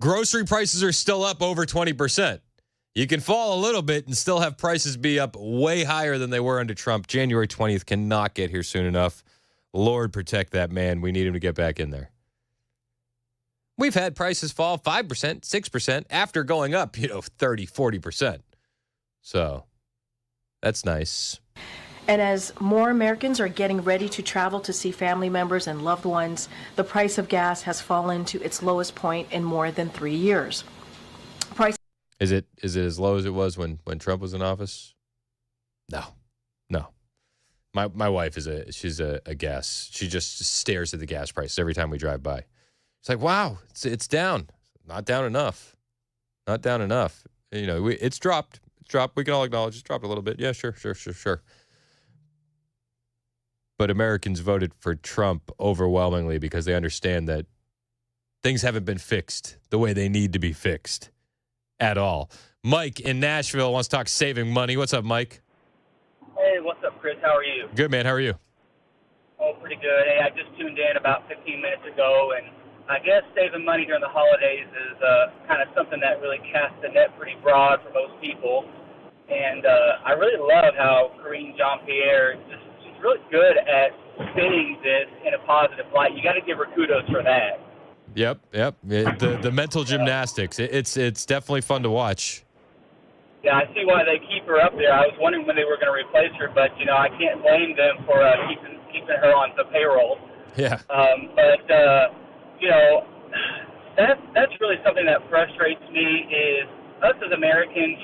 S1: grocery prices are still up over 20%. You can fall a little bit and still have prices be up way higher than they were under Trump. January 20th cannot get here soon enough. Lord protect that man. We need him to get back in there. We've had prices fall 5%, 6% after going up, 30, 40%. So that's nice.
S21: And as more Americans are getting ready to travel to see family members and loved ones, the price of gas has fallen to its lowest point in more than 3 years.
S1: Is it as low as it was when Trump was in office? No. My wife she's a gas. She just stares at the gas price every time we drive by. It's like, wow, it's down. Not down enough. Not down enough. It's dropped. It's dropped. We can all acknowledge it's dropped a little bit. Yeah, sure. But Americans voted for Trump overwhelmingly because they understand that things haven't been fixed the way they need to be fixed at all. Mike in Nashville wants to talk saving money. What's up, Mike?
S2: Hey, what's up, Chris? How are you?
S1: Good, man. How are you?
S2: Oh, pretty good. Hey, I just tuned in about 15 minutes ago, and I guess saving money during the holidays is kind of something that really casts the net pretty broad for most people. And I really love how Karine Jean-Pierre, she's really good at spinning this in a positive light. You got to give her kudos for that.
S1: Yep. The mental gymnastics. It's definitely fun to watch.
S2: Yeah, I see why they keep her up there. I was wondering when they were going to replace her, but I can't blame them for keeping her on the payroll.
S1: Yeah.
S2: That's really something that frustrates me is us as Americans.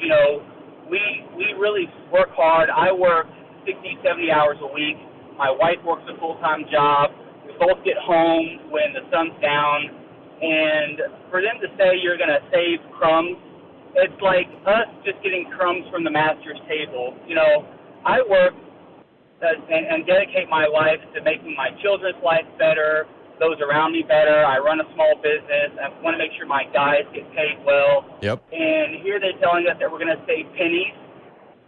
S2: We really work hard. I work 60, 70 hours a week. My wife works a full-time job. We both get home when the sun's down, and for them to say you're going to save crumbs, it's like us just getting crumbs from the master's table. I work and dedicate my life to making my children's life better, those around me better. I run a small business. I want to make sure my guys get paid well.
S1: Yep.
S2: And here they're telling us that we're going to save pennies.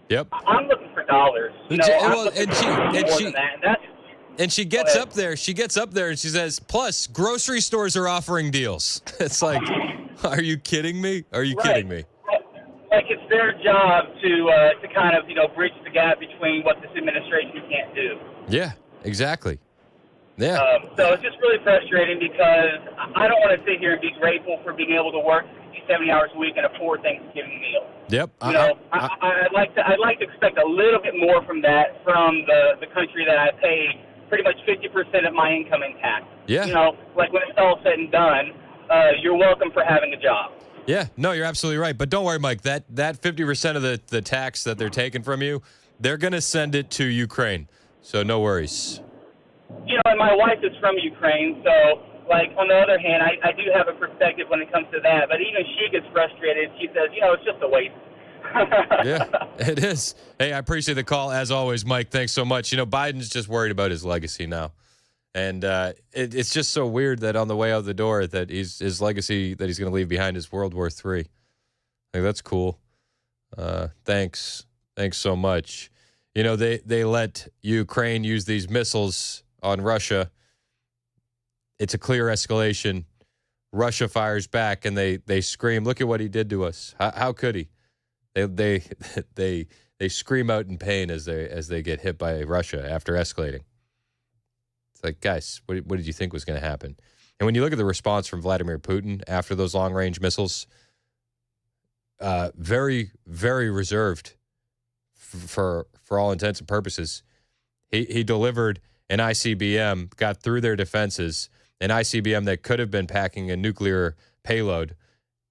S1: Yep.
S2: I'm looking for dollars.
S1: And she gets up there. She gets up there and she says, "Plus, grocery stores are offering deals." It's like, are you kidding me? Kidding me?
S2: Like it's their job to kind of bridge the gap between what this administration can't do.
S1: Yeah, exactly. Yeah.
S2: So it's just really frustrating because I don't want to sit here and be grateful for being able to work 60, 70 hours a week and afford Thanksgiving meal.
S1: Yep.
S2: I'd like to expect a little bit more from that from the country that I pay pretty much 50% of my income in tax.
S1: Yeah.
S2: Like when it's all said and done, you're welcome for having a job.
S1: Yeah, no, you're absolutely right. But don't worry, Mike, that 50% of the tax that they're taking from you, they're going to send it to Ukraine. So no worries.
S2: And my wife is from Ukraine, so, on the other hand, I do have a perspective when it comes to that. But even she gets frustrated. She says, it's just a waste.
S1: Yeah, it is. Hey, I appreciate the call as always, Mike. Thanks so much. You know, Biden's just worried about his legacy now. And it's just so weird that on the way out the door that his legacy that he's going to leave behind is World War III. Like, that's cool. Thanks so much. You know, they let Ukraine use these missiles on Russia. It's a clear escalation. Russia fires back, and they scream, "Look at what he did to us." How could he? They scream out in pain as they get hit by Russia after escalating. It's like, guys, what did you think was going to happen? And when you look at the response from Vladimir Putin after those long-range missiles, very, very reserved for all intents and purposes. He delivered an ICBM, got through their defenses, an ICBM that could have been packing a nuclear payload,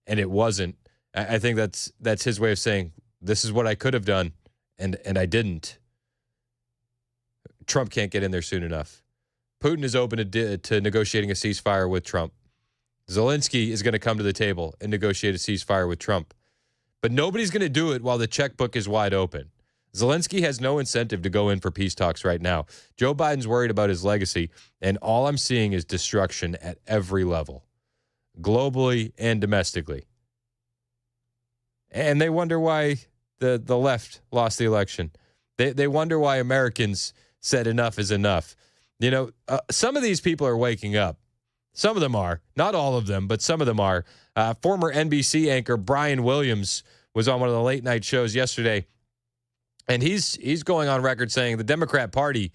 S1: and it wasn't. I think that's his way of saying, this is what I could have done, and I didn't. Trump can't get in there soon enough. Putin is open to negotiating a ceasefire with Trump. Zelensky is going to come to the table and negotiate a ceasefire with Trump. But nobody's going to do it while the checkbook is wide open. Zelensky has no incentive to go in for peace talks right now. Joe Biden's worried about his legacy, and all I'm seeing is destruction at every level, globally and domestically. And they wonder why the left lost the election. They wonder why Americans said enough is enough. You know, some of these people are waking up. Some of them are. Not all of them, but some of them are. Former NBC anchor Brian Williams was on one of the late night shows yesterday, and he's going on record saying the Democrat Party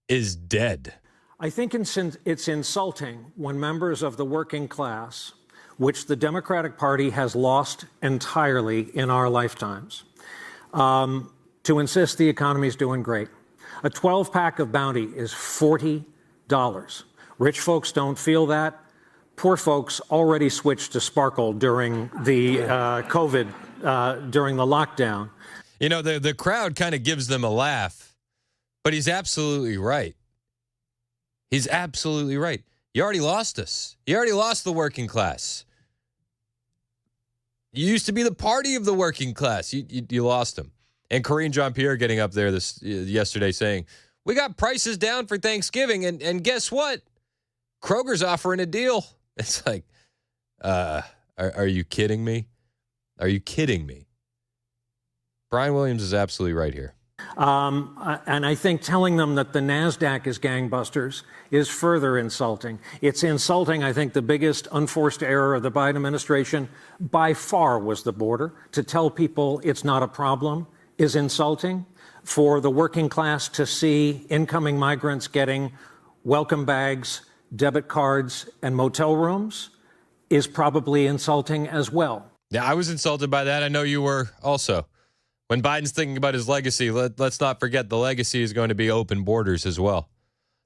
S1: is dead.
S3: I think it's insulting when members of the working class, which the Democratic Party has lost entirely in our lifetimes, to insist the economy is doing great. A 12-pack of Bounty is $40. Rich folks don't feel that. Poor folks already switched to Sparkle during the COVID, during the lockdown.
S1: You know, the crowd kind of gives them a laugh, but he's absolutely right. He's absolutely right. You already lost us. You already lost the working class. You used to be the party of the working class. You lost them. And Karine Jean-Pierre getting up there yesterday saying, we got prices down for Thanksgiving, and guess what? Kroger's offering a deal. It's like, are you kidding me? Are you kidding me? Brian Williams is absolutely right here.
S3: And I think telling them that the NASDAQ is gangbusters is further insulting. It's insulting. I think the biggest unforced error of the Biden administration by far was the border. To tell people it's not a problem is insulting. For the working class to see incoming migrants getting welcome bags, debit cards, and motel rooms is probably insulting as well.
S1: Yeah, I was insulted by that. I know you were also. When Biden's thinking about his legacy, let's not forget the legacy is going to be open borders as well.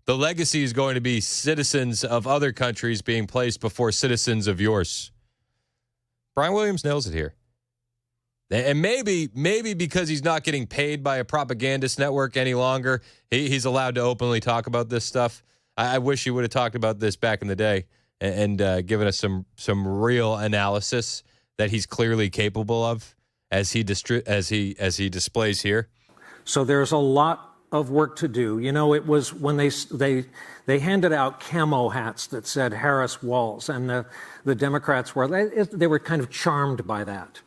S1: The legacy is going to be citizens of other countries being placed before citizens of yours. Brian Williams nails it here. And maybe because he's not getting paid by a propagandist network any longer, he's allowed to openly talk about this stuff. I wish he would have talked about this back in the day and given us some real analysis that he's clearly capable of as he displays here.
S3: So there's a lot of work to do. You know, it was when they handed out camo hats that said Harris Walls, and the Democrats they were kind of charmed by that.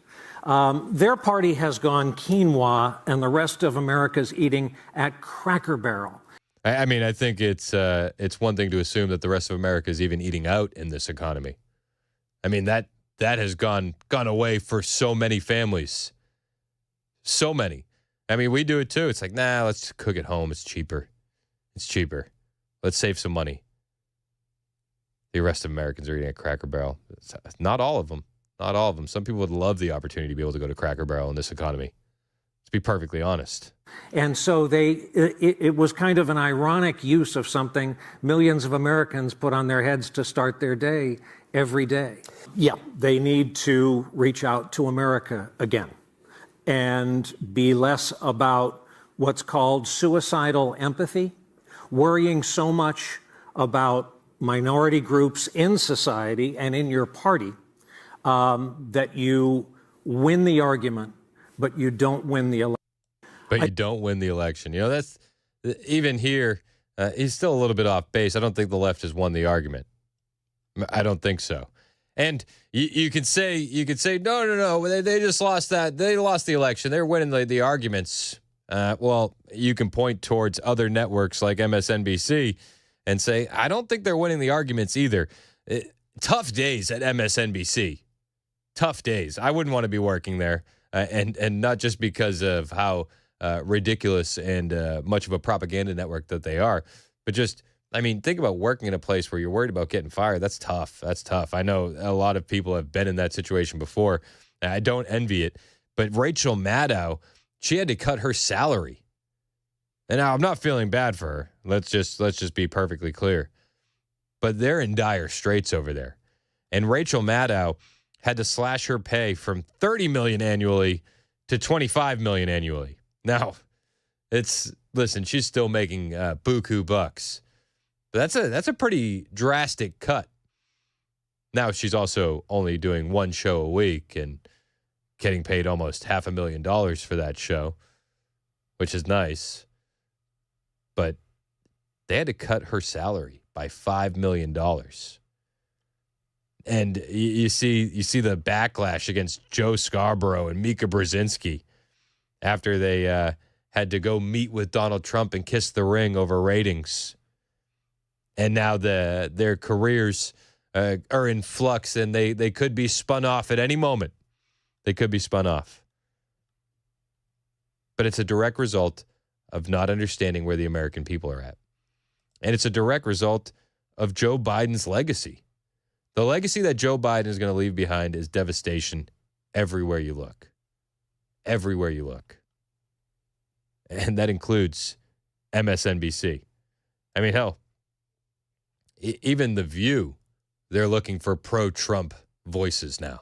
S3: Their party has gone quinoa, and the rest of America's eating at Cracker Barrel.
S1: I mean, I think it's one thing to assume that the rest of America is even eating out in this economy. I mean, that has gone away for so many families. So many. I mean, we do it too. It's like, nah, let's cook at home. It's cheaper. Let's save some money. The rest of Americans are eating at Cracker Barrel. Not all of them. Not all of them. Some people would love the opportunity to be able to go to Cracker Barrel in this economy. To be perfectly honest.
S3: And so it was kind of an ironic use of something millions of Americans put on their heads to start their day every day. Yeah, they need to reach out to America again and be less about what's called suicidal empathy, worrying so much about minority groups in society and in your party that you win the argument but you don't win the election.
S1: But you don't win the election. You know, that's even here. He's still a little bit off base. I don't think the left has won the argument. I don't think so. And you could say no. They just lost that. They lost the election. They're winning the arguments. Well, you can point towards other networks like MSNBC and say, I don't think they're winning the arguments either. Tough days at MSNBC. Tough days. I wouldn't want to be working there, and not just because of how ridiculous and much of a propaganda network that they are, but just, I mean, think about working in a place where you're worried about getting fired. That's tough. That's tough. I know a lot of people have been in that situation before. I don't envy it. But Rachel Maddow, she had to cut her salary. And now I'm not feeling bad for her. Let's just be perfectly clear. But they're in dire straits over there. And Rachel Maddow had to slash her pay from $30 million annually to $25 million annually. Now, listen, she's still making buku bucks. But that's a pretty drastic cut. Now she's also only doing one show a week and getting paid almost $500,000 for that show, which is nice. But they had to cut her salary by $5 million. And you see the backlash against Joe Scarborough and Mika Brzezinski after they had to go meet with Donald Trump and kiss the ring over ratings. And now their careers are in flux, and they could be spun off at any moment. They could be spun off. But it's a direct result of not understanding where the American people are at. And it's a direct result of Joe Biden's legacy. The legacy that Joe Biden is going to leave behind is devastation everywhere you look. Everywhere you look. And that includes MSNBC. I mean, hell, even The View, they're looking for pro-Trump voices now.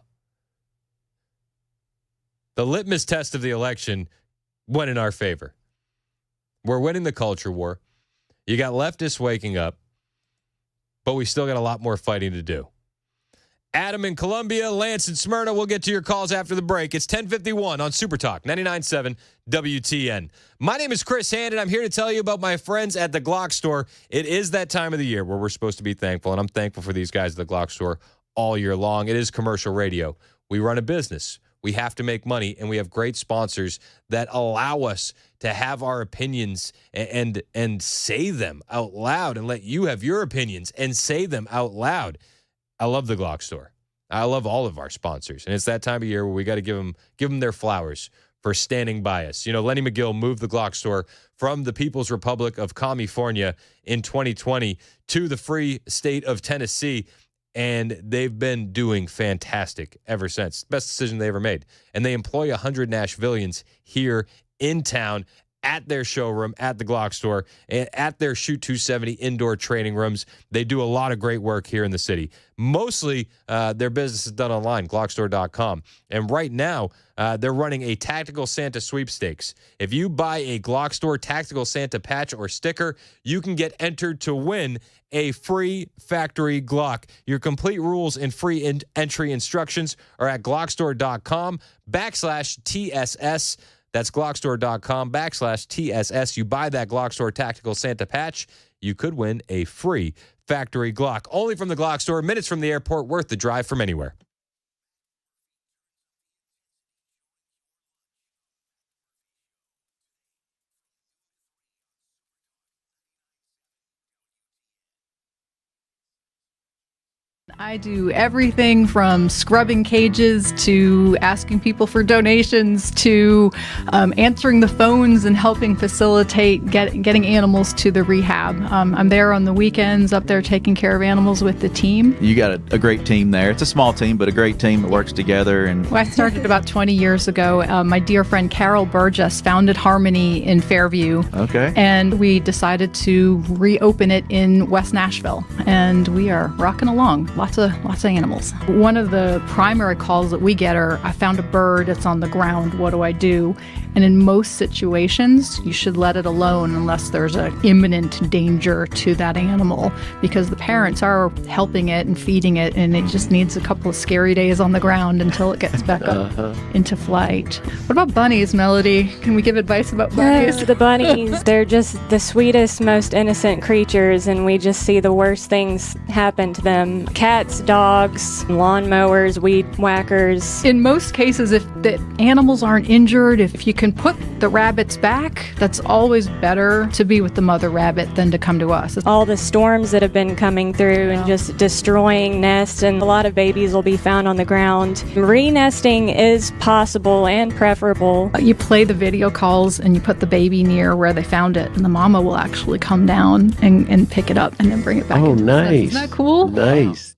S1: The litmus test of the election went in our favor. We're winning the culture war. You got leftists waking up, but we still got a lot more fighting to do. Adam in Columbia, Lance in Smyrna. We'll get to your calls after the break. It's 10:51 on Super Talk 99.7 WTN. My name is Chris Hand, and I'm here to tell you about my friends at the Glock Store. It is that time of the year where we're supposed to be thankful, and I'm thankful for these guys at the Glock Store all year long. It is commercial radio. We run a business. We have to make money, and we have great sponsors that allow us to have our opinions and say them out loud and let you have your opinions and say them out loud. I love the Glock Store. I love all of our sponsors, and it's that time of year where we got to give them their flowers for standing by us. You know, Lenny McGill moved the Glock Store from the People's Republic of California in 2020 to the free state of Tennessee, and they've been doing fantastic ever since. Best decision they ever made. And they employ 100 Nashvillians here in town at their showroom, at the Glock Store, and at their Shoot 270 indoor training rooms. They do a lot of great work here in the city. Mostly their business is done online, glockstore.com. And right now, they're running a Tactical Santa sweepstakes. If you buy a Glock Store Tactical Santa patch or sticker, you can get entered to win a free factory Glock. Your complete rules and free entry instructions are at glockstore.com/TSS. That's glockstore.com/TSS. You buy that Glock Store Tactical Santa patch, you could win a free factory Glock. Only from the Glock Store, minutes from the airport, worth the drive from anywhere.
S4: I do everything from scrubbing cages to asking people for donations to answering the phones and helping facilitate getting animals to the rehab. I'm there on the weekends, up there taking care of animals with the team.
S5: You got a great team there. It's a small team, but a great team that works together. And
S4: well, I started about 20 years ago. My dear friend Carol Burgess founded Harmony in Fairview.
S5: Okay.
S4: And we decided to reopen it in West Nashville. And we are rocking along. Lots of animals. One of the primary calls that we get are, I found a bird, it's on the ground, what do I do? And in most situations, you should let it alone unless there's an imminent danger to that animal, because the parents are helping it and feeding it, and it just needs a couple of scary days on the ground until it gets back up into flight. What about bunnies, Melody? Can we give advice about bunnies?
S6: The bunnies, they're just the sweetest, most innocent creatures, and we just see the worst things happen to them. Cats, dogs, lawnmowers, weed whackers.
S4: In most cases, if the animals aren't injured, if you can put the rabbits back, that's always better to be with the mother rabbit than to come to us.
S6: All the storms that have been coming through and just destroying nests, and a lot of babies will be found on the ground. Re-nesting is possible and preferable.
S4: You play the video calls and you put the baby near where they found it, and the mama will actually come down and pick it up and then bring it back.
S7: Oh,
S4: into the
S7: nice.
S4: nest. Isn't that cool?
S7: Nice.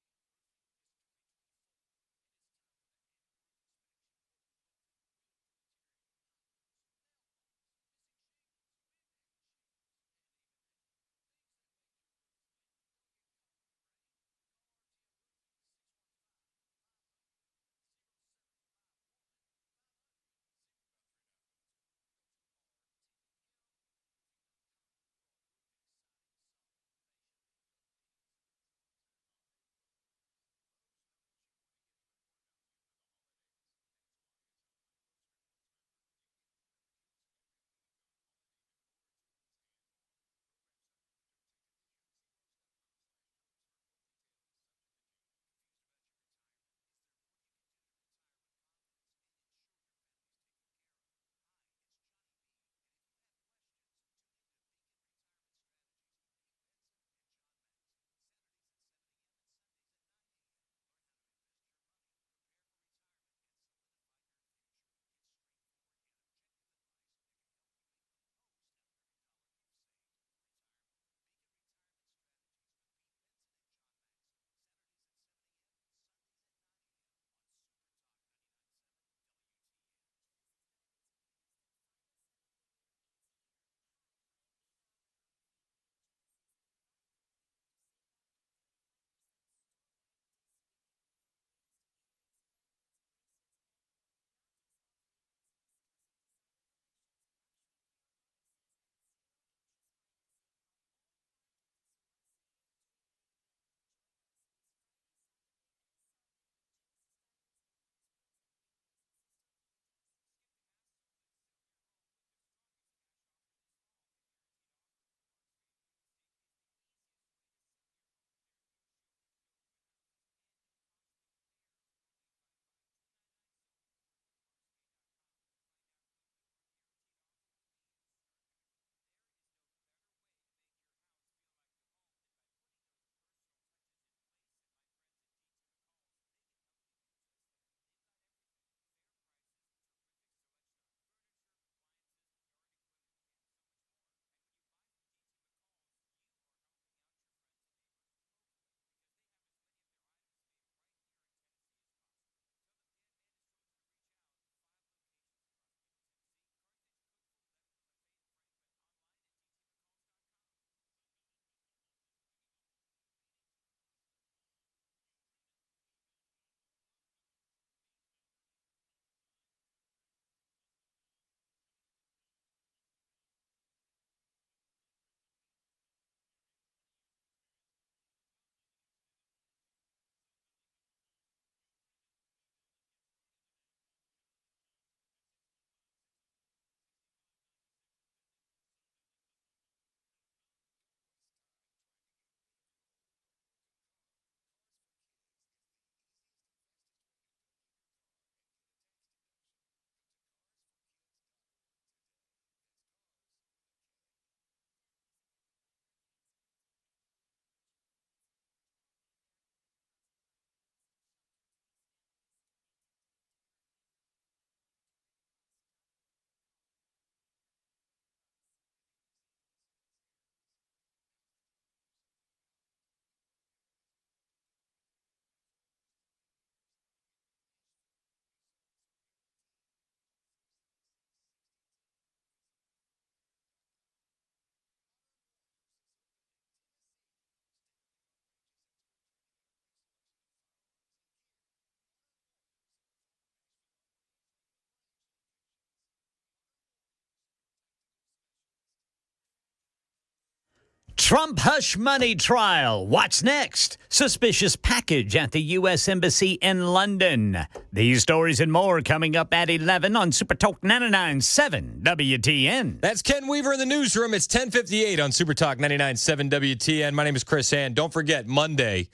S7: Trump hush money trial. What's next? Suspicious package at the U.S. Embassy in London. These stories and more coming up at 11 on Super Talk 99.7 WTN.
S1: That's Ken Weaver in the newsroom. It's 10:58 on Super Talk 99.7 WTN. My name is Chris Hand. Don't forget, Monday,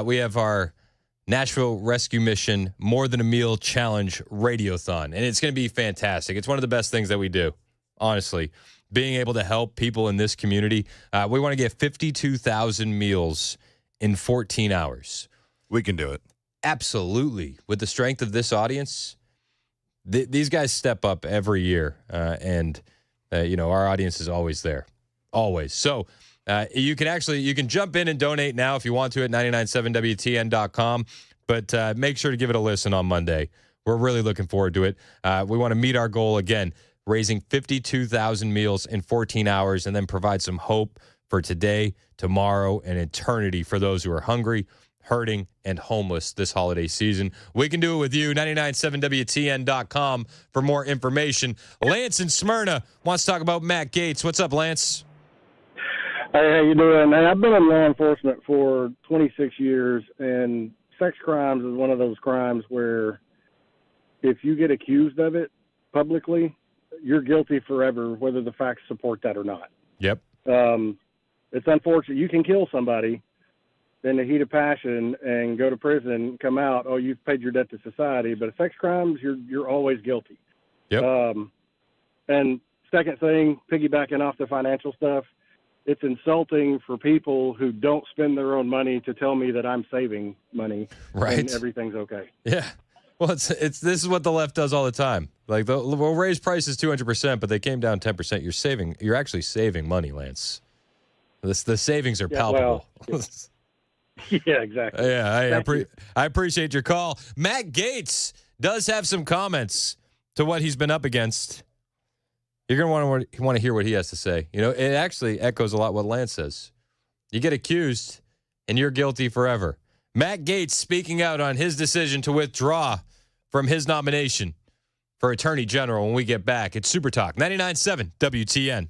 S1: we have our Nashville Rescue Mission More Than a Meal Challenge Radiothon, and it's going to be fantastic. It's one of the best things that we do, honestly. Being able to help people in this community. We want to get 52,000 meals in 14 hours.
S9: We can do it.
S1: Absolutely. With the strength of this audience, these guys step up every year, and our audience is always there. Always. So you can jump in and donate now if you want to at 997wtn.com, but make sure to give it a listen on Monday. We're really looking forward to it. We want to meet our goal again, raising 52,000 meals in 14 hours, and then provide some hope for today, tomorrow, and eternity for those who are hungry, hurting, and homeless this holiday season. We can do it with you. 997wtn.com for more information. Lance in Smyrna wants to talk about Matt Gaetz. What's up, Lance?
S22: Hey, how you doing? Hey, I've been in law enforcement for 26 years, and sex crimes is one of those crimes where if you get accused of it publicly, you're guilty forever, whether the facts support that or not.
S1: Yep.
S22: It's unfortunate. You can kill somebody in the heat of passion and go to prison, come out, oh, you've paid your debt to society. But sex crimes, you're always guilty.
S1: Yep.
S22: And second thing, piggybacking off the financial stuff, it's insulting for people who don't spend their own money to tell me that I'm saving money.
S1: Right.
S22: And everything's okay.
S1: Yeah. Well, it's this is what the left does all the time. Like we'll raise prices 200%, but they came down 10%. You're actually saving money, Lance. The savings are palpable.
S22: Well, yeah, exactly.
S1: Yeah, I appreciate your call. Matt Gaetz does have some comments to what he's been up against. You're going to want to hear what he has to say. It actually echoes a lot what Lance says. You get accused, and you're guilty forever. Matt Gaetz speaking out on his decision to withdraw from his nomination for Attorney General when we get back. It's Super Talk 99.7 WTN.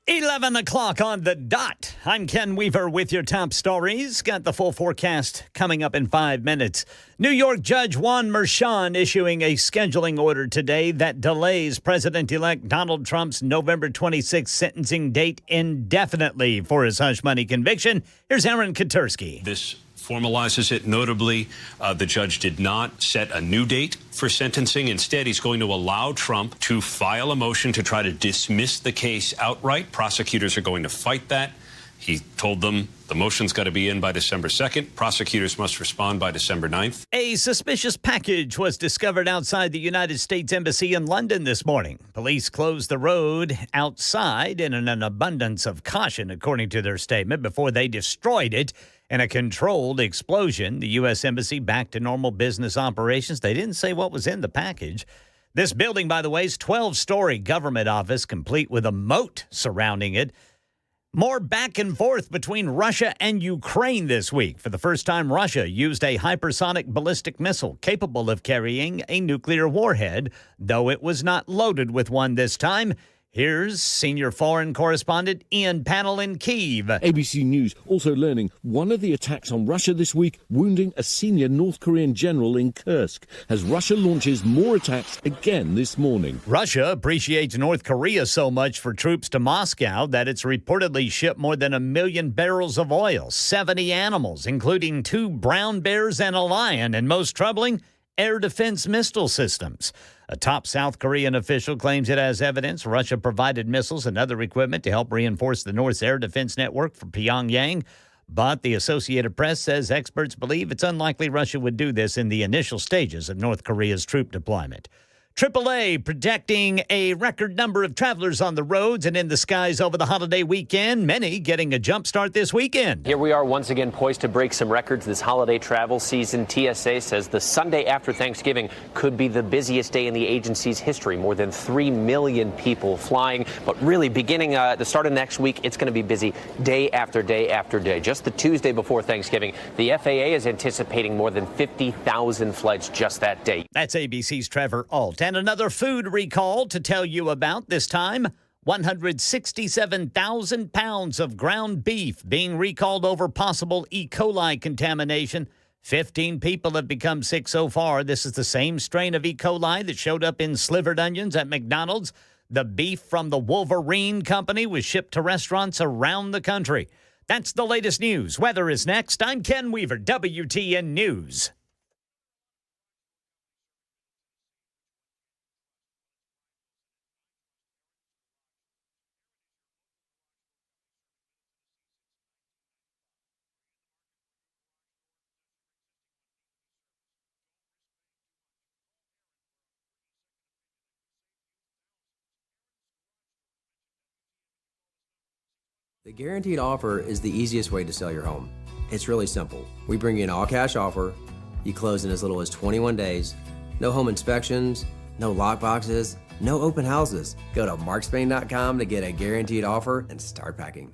S7: $11 o'clock on the dot. I'm Ken Weaver with your top stories. Got the full forecast coming up in 5 minutes. New York Judge Juan Merchan issuing a scheduling order today that delays President-elect Donald Trump's November 26th sentencing date indefinitely for his hush money conviction. Here's Aaron Katursky.
S23: This formalizes it. Notably, the judge did not set a new date for sentencing. Instead, he's going to allow Trump to file a motion to try to dismiss the case outright. Prosecutors are going to fight that. He told them the motion's got to be in by December 2nd. Prosecutors must respond by December 9th.
S7: A suspicious package was discovered outside the United States Embassy in London this morning. Police closed the road outside in an abundance of caution, according to their statement, before they destroyed it in a controlled explosion. The U.S. Embassy back to normal business operations. They didn't say what was in the package. This building, by the way, is 12-story government office, complete with a moat surrounding it. More back and forth between Russia and Ukraine this week. For the first time, Russia used a hypersonic ballistic missile capable of carrying a nuclear warhead, though it was not loaded with one this time. Here's senior foreign correspondent Ian Pannell in Kyiv.
S25: ABC News also learning one of the attacks on Russia this week wounding a senior North Korean general in Kursk as Russia launches more attacks again this morning.
S7: Russia appreciates North Korea so much for troops to Moscow that it's reportedly shipped more than 1 million barrels of oil, 70 animals, including 2 brown bears and a lion, and most troubling, air defense missile systems. A top South Korean official claims it has evidence Russia provided missiles and other equipment to help reinforce the North's air defense network for Pyongyang. But the Associated Press says experts believe it's unlikely Russia would do this in the initial stages of North Korea's troop deployment. AAA projecting a record number of travelers on the roads and in the skies over the holiday weekend, many getting a jump start this weekend.
S9: Here we are once again poised to break some records this holiday travel season. TSA says the Sunday after Thanksgiving could be the busiest day in the agency's history. More than 3 million people flying. But really, beginning the start of next week, it's going to be busy day after day after day. Just the Tuesday before Thanksgiving, the FAA is anticipating more than 50,000 flights just that day.
S7: That's ABC's Trevor Ault. And another food recall to tell you about this time. 167,000 pounds of ground beef being recalled over possible E. coli contamination. 15 people have become sick so far. This is the same strain of E. coli that showed up in slivered onions at McDonald's. The beef from the Wolverine Company was shipped to restaurants around the country. That's the latest news. Weather is next. I'm Ken Weaver, WTN News.
S15: The guaranteed offer is the easiest way to sell your home. It's really simple. We bring you an all-cash offer. You close in as little as 21 days. No home inspections, no lockboxes, no open houses. Go to markspain.com to get a guaranteed offer and start packing.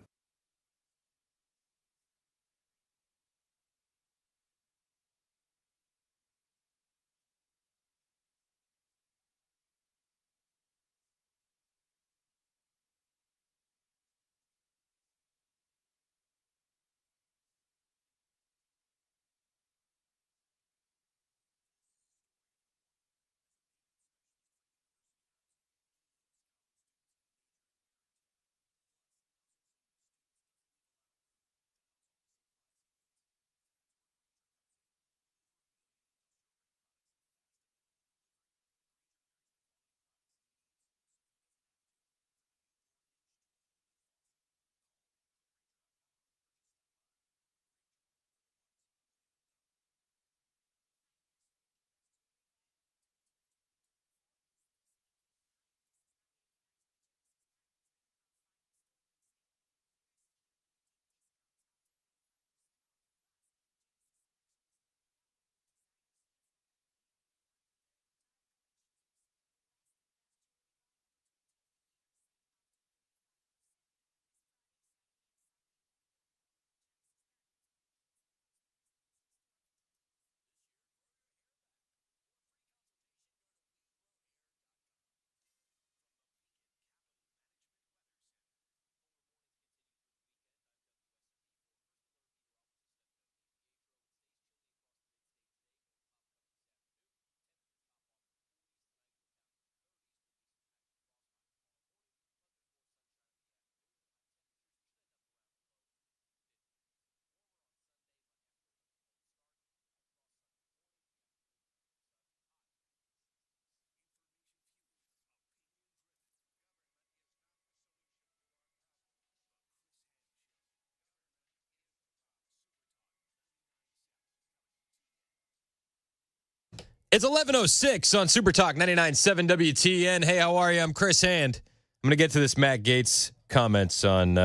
S1: It's 11:06 on Super Talk 99.7 WTN. Hey, how are you? I'm Chris Hand. I'm going to get to this Matt Gaetz comments on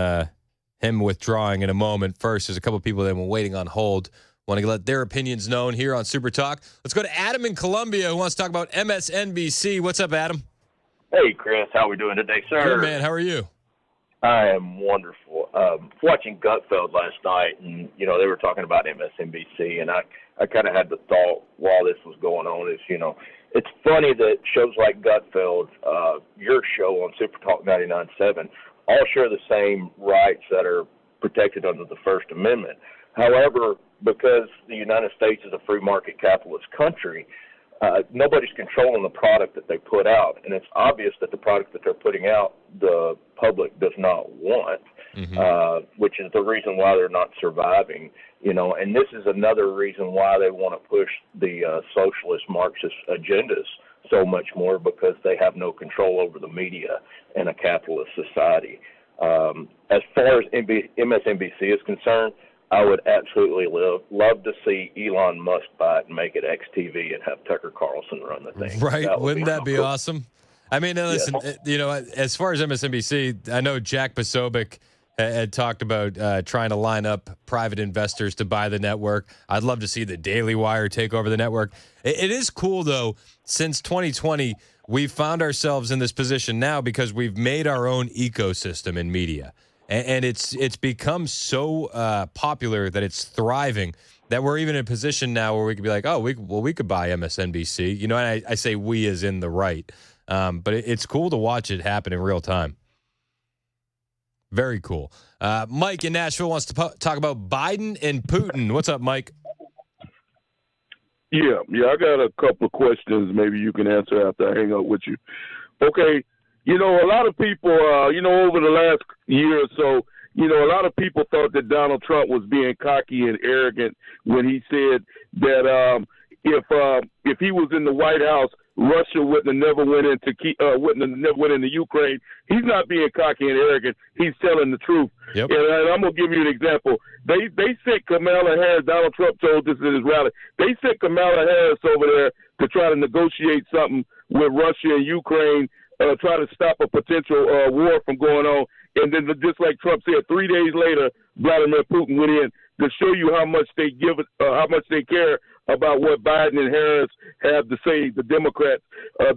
S1: him withdrawing in a moment. First, there's a couple people that have been waiting on hold. Want to let their opinions known here on Super Talk. Let's go to Adam in Columbia who wants to talk about MSNBC. What's up, Adam?
S10: Hey, Chris. How are we doing today, sir?
S1: Good, man. How are you?
S10: I am wonderful. Watching Gutfeld last night, and, they were talking about MSNBC, and I kind of had the thought while this was going on is, it's funny that shows like Gutfeld, your show on Super Talk 99.7, all share the same rights that are protected under the First Amendment. However, because the United States is a free market capitalist country, nobody's controlling the product that they put out, and it's obvious that the product that they're putting out, the public does not want, which is the reason why they're not surviving, and this is another reason why they want to push the socialist Marxist agendas so much more, because they have no control over the media in a capitalist society. As far as MSNBC is concerned, I would absolutely love to see Elon Musk buy it and make it XTV and have Tucker Carlson run the thing.
S1: Right? Wouldn't that be awesome? I mean, listen,
S10: Yes.
S1: as far as MSNBC, I know Jack Posobiec had talked about trying to line up private investors to buy the network. I'd love to see the Daily Wire take over the network. It is cool, though, since 2020, we've found ourselves in this position now because we've made our own ecosystem in media. And it's become so popular that it's thriving that we're even in a position now where we could be like, we could buy MSNBC. You know, and I say we as in the right. But it's cool to watch it happen in real time. Very cool. Mike in Nashville wants to talk about Biden and Putin. What's up, Mike?
S11: Yeah, I got a couple of questions maybe you can answer after I hang up with you. Okay, a lot of people, over the last year or so, a lot of people thought that Donald Trump was being cocky and arrogant when he said that if he was in the White House, Russia wouldn't have never went into Ukraine. He's not being cocky and arrogant. He's telling the truth.
S1: Yep.
S11: And I'm gonna give you an example. They sent Kamala Harris. Donald Trump told this at his rally. They sent Kamala Harris over there to try to negotiate something with Russia and Ukraine, try to stop a potential war from going on. And then, just like Trump said, 3 days later, Vladimir Putin went in to show you how much they how much they care about what Biden and Harris have to say, the Democrats.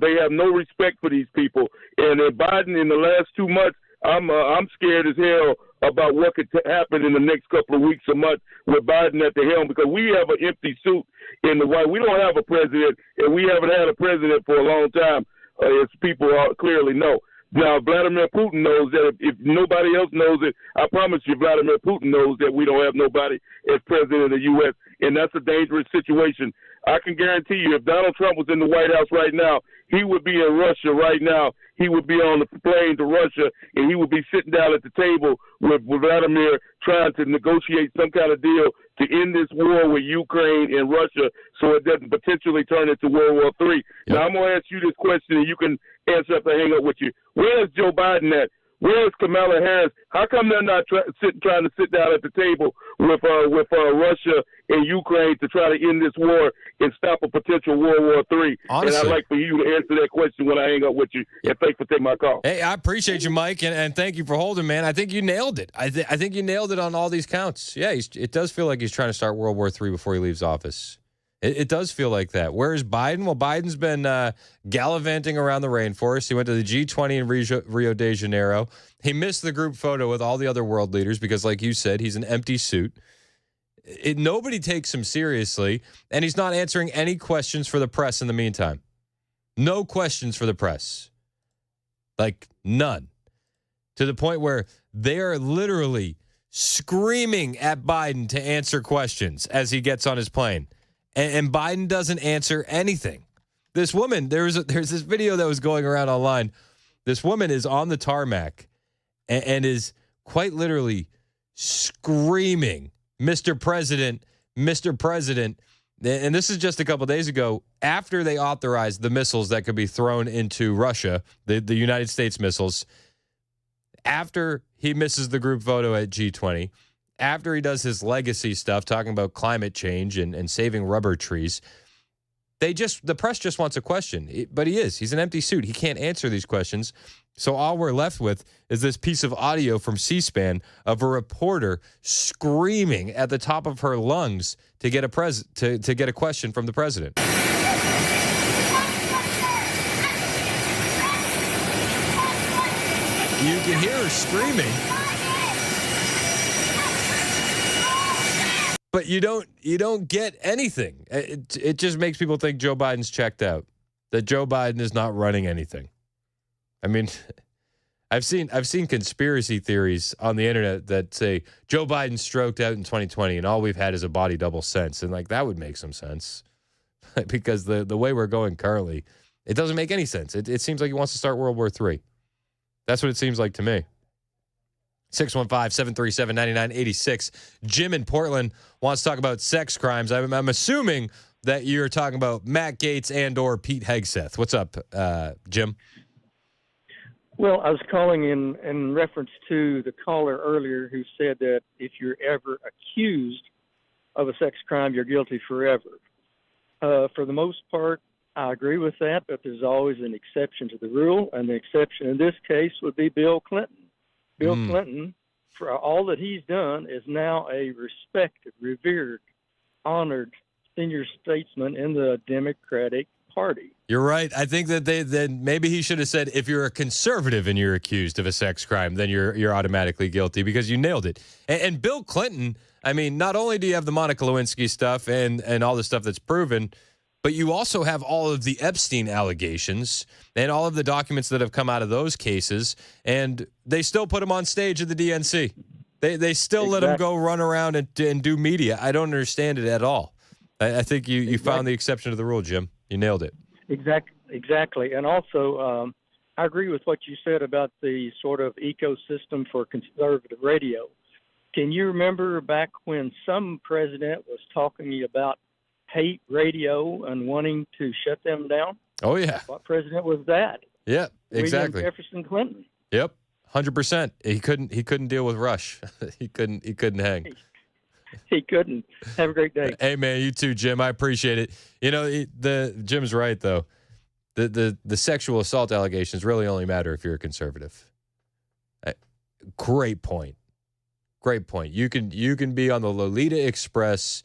S11: They have no respect for these people. And Biden, in the last 2 months, I'm scared as hell about what could happen in the next couple of weeks or months with Biden at the helm, because we have an empty suit in the White. We don't have a president, and we haven't had a president for a long time, as people clearly know. Now, Vladimir Putin knows that. If nobody else knows it, I promise you Vladimir Putin knows that we don't have nobody as president of the U.S., and that's a dangerous situation. I can guarantee you, if Donald Trump was in the White House right now, he would be in Russia right now. He would be on the plane to Russia, and he would be sitting down at the table with Vladimir trying to negotiate some kind of deal to end this war with Ukraine and Russia so it doesn't potentially turn into World War III. Yep. Now, I'm going to ask you this question, and you can answer if I hang up with you. Where is Joe Biden at? Where is Kamala Harris? How come they're not trying to sit down at the table with Russia and Ukraine to try to end this war and stop a potential World War III?
S1: Honestly,
S11: and I'd like for you to answer that question when I hang up with you. And thanks for taking my call.
S1: Hey, I appreciate you, Mike, and thank you for holding, man. I think you nailed it. I think you nailed it on all these counts. Yeah, it does feel like he's trying to start World War III before he leaves office. It does feel like that. Where is Biden? Well, Biden's been gallivanting around the rainforest. He went to the G20 in Rio de Janeiro. He missed the group photo with all the other world leaders because, like you said, he's an empty suit. Nobody takes him seriously, and he's not answering any questions for the press in the meantime. No questions for the press. Like, none. To the point where they are literally screaming at Biden to answer questions as he gets on his plane. And Biden doesn't answer anything. This woman, there's this video that was going around online. This woman is on the tarmac and is quite literally screaming, Mr. President, Mr. President. And this is just a couple days ago after they authorized the missiles that could be thrown into Russia, the United States missiles, after he misses the group photo at G20. After he does his legacy stuff, talking about climate change and saving rubber trees, the press just wants a question. But he's an empty suit. He can't answer these questions. So all we're left with is this piece of audio from C-SPAN of a reporter screaming at the top of her lungs to get a question from the president. You can hear her screaming. But you don't get anything. It just makes people think Joe Biden's checked out, that Joe Biden is not running anything. I mean, I've seen conspiracy theories on the internet that say Joe Biden stroked out in 2020 and all we've had is a body double since. And like that would make some sense because the way we're going currently, it doesn't make any sense. It seems like he wants to start World War III. That's what it seems like to me. 615-737-9986. Jim in Portland wants to talk about sex crimes. I'm assuming that you're talking about Matt Gaetz and or Pete Hegseth. What's up, Jim?
S22: Well, I was calling in reference to the caller earlier who said that if you're ever accused of a sex crime, you're guilty forever. For the most part, I agree with that, but there's always an exception to the rule, and the exception in this case would be Bill Clinton. Bill Clinton, for all that he's done, is now a respected, revered, honored senior statesman in the Democratic Party.
S1: You're right. I think that maybe he should have said, if you're a conservative and you're accused of a sex crime, then you're automatically guilty, because you nailed it. And Bill Clinton, I mean, not only do you have the Monica Lewinsky stuff and all the stuff that's proven, but you also have all of the Epstein allegations and all of the documents that have come out of those cases, and they still put him on stage at the DNC. They still let him go run around and do media. I don't understand it at all. I think you found the exception to the rule, Jim. You nailed it.
S22: Exactly. And also, I agree with what you said about the sort of ecosystem for conservative radio. Can you remember back when some president was talking about hate radio and wanting to shut them down?
S1: Oh, yeah.
S22: What president was that?
S1: Yeah, exactly.
S22: William Jefferson Clinton.
S1: Yep, 100%. He couldn't deal with Rush. he couldn't hang.
S22: He couldn't. Have a great day.
S1: Hey, man, you too, Jim. I appreciate it. You know, Jim's right, though. The sexual assault allegations really only matter if you're a conservative. Great point. Great point. You can be on the Lolita Express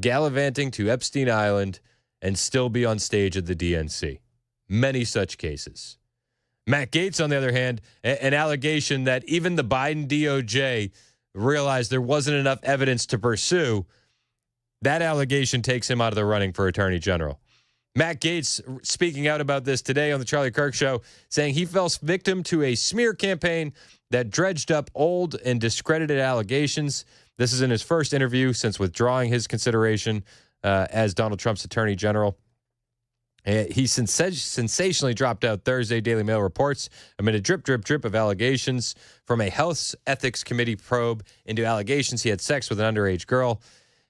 S1: gallivanting to Epstein Island and still be on stage at the DNC. Many such cases. Matt Gaetz, on the other hand, an allegation that even the Biden DOJ realized there wasn't enough evidence to pursue. That allegation takes him out of the running for Attorney General. Matt Gaetz speaking out about this today on the Charlie Kirk Show, saying he fell victim to a smear campaign that dredged up old and discredited allegations. This is in his first interview since withdrawing his consideration as Donald Trump's Attorney General. He sensationally dropped out Thursday, Daily Mail reports, amid a drip of allegations from a House Ethics Committee probe into allegations he had sex with an underage girl.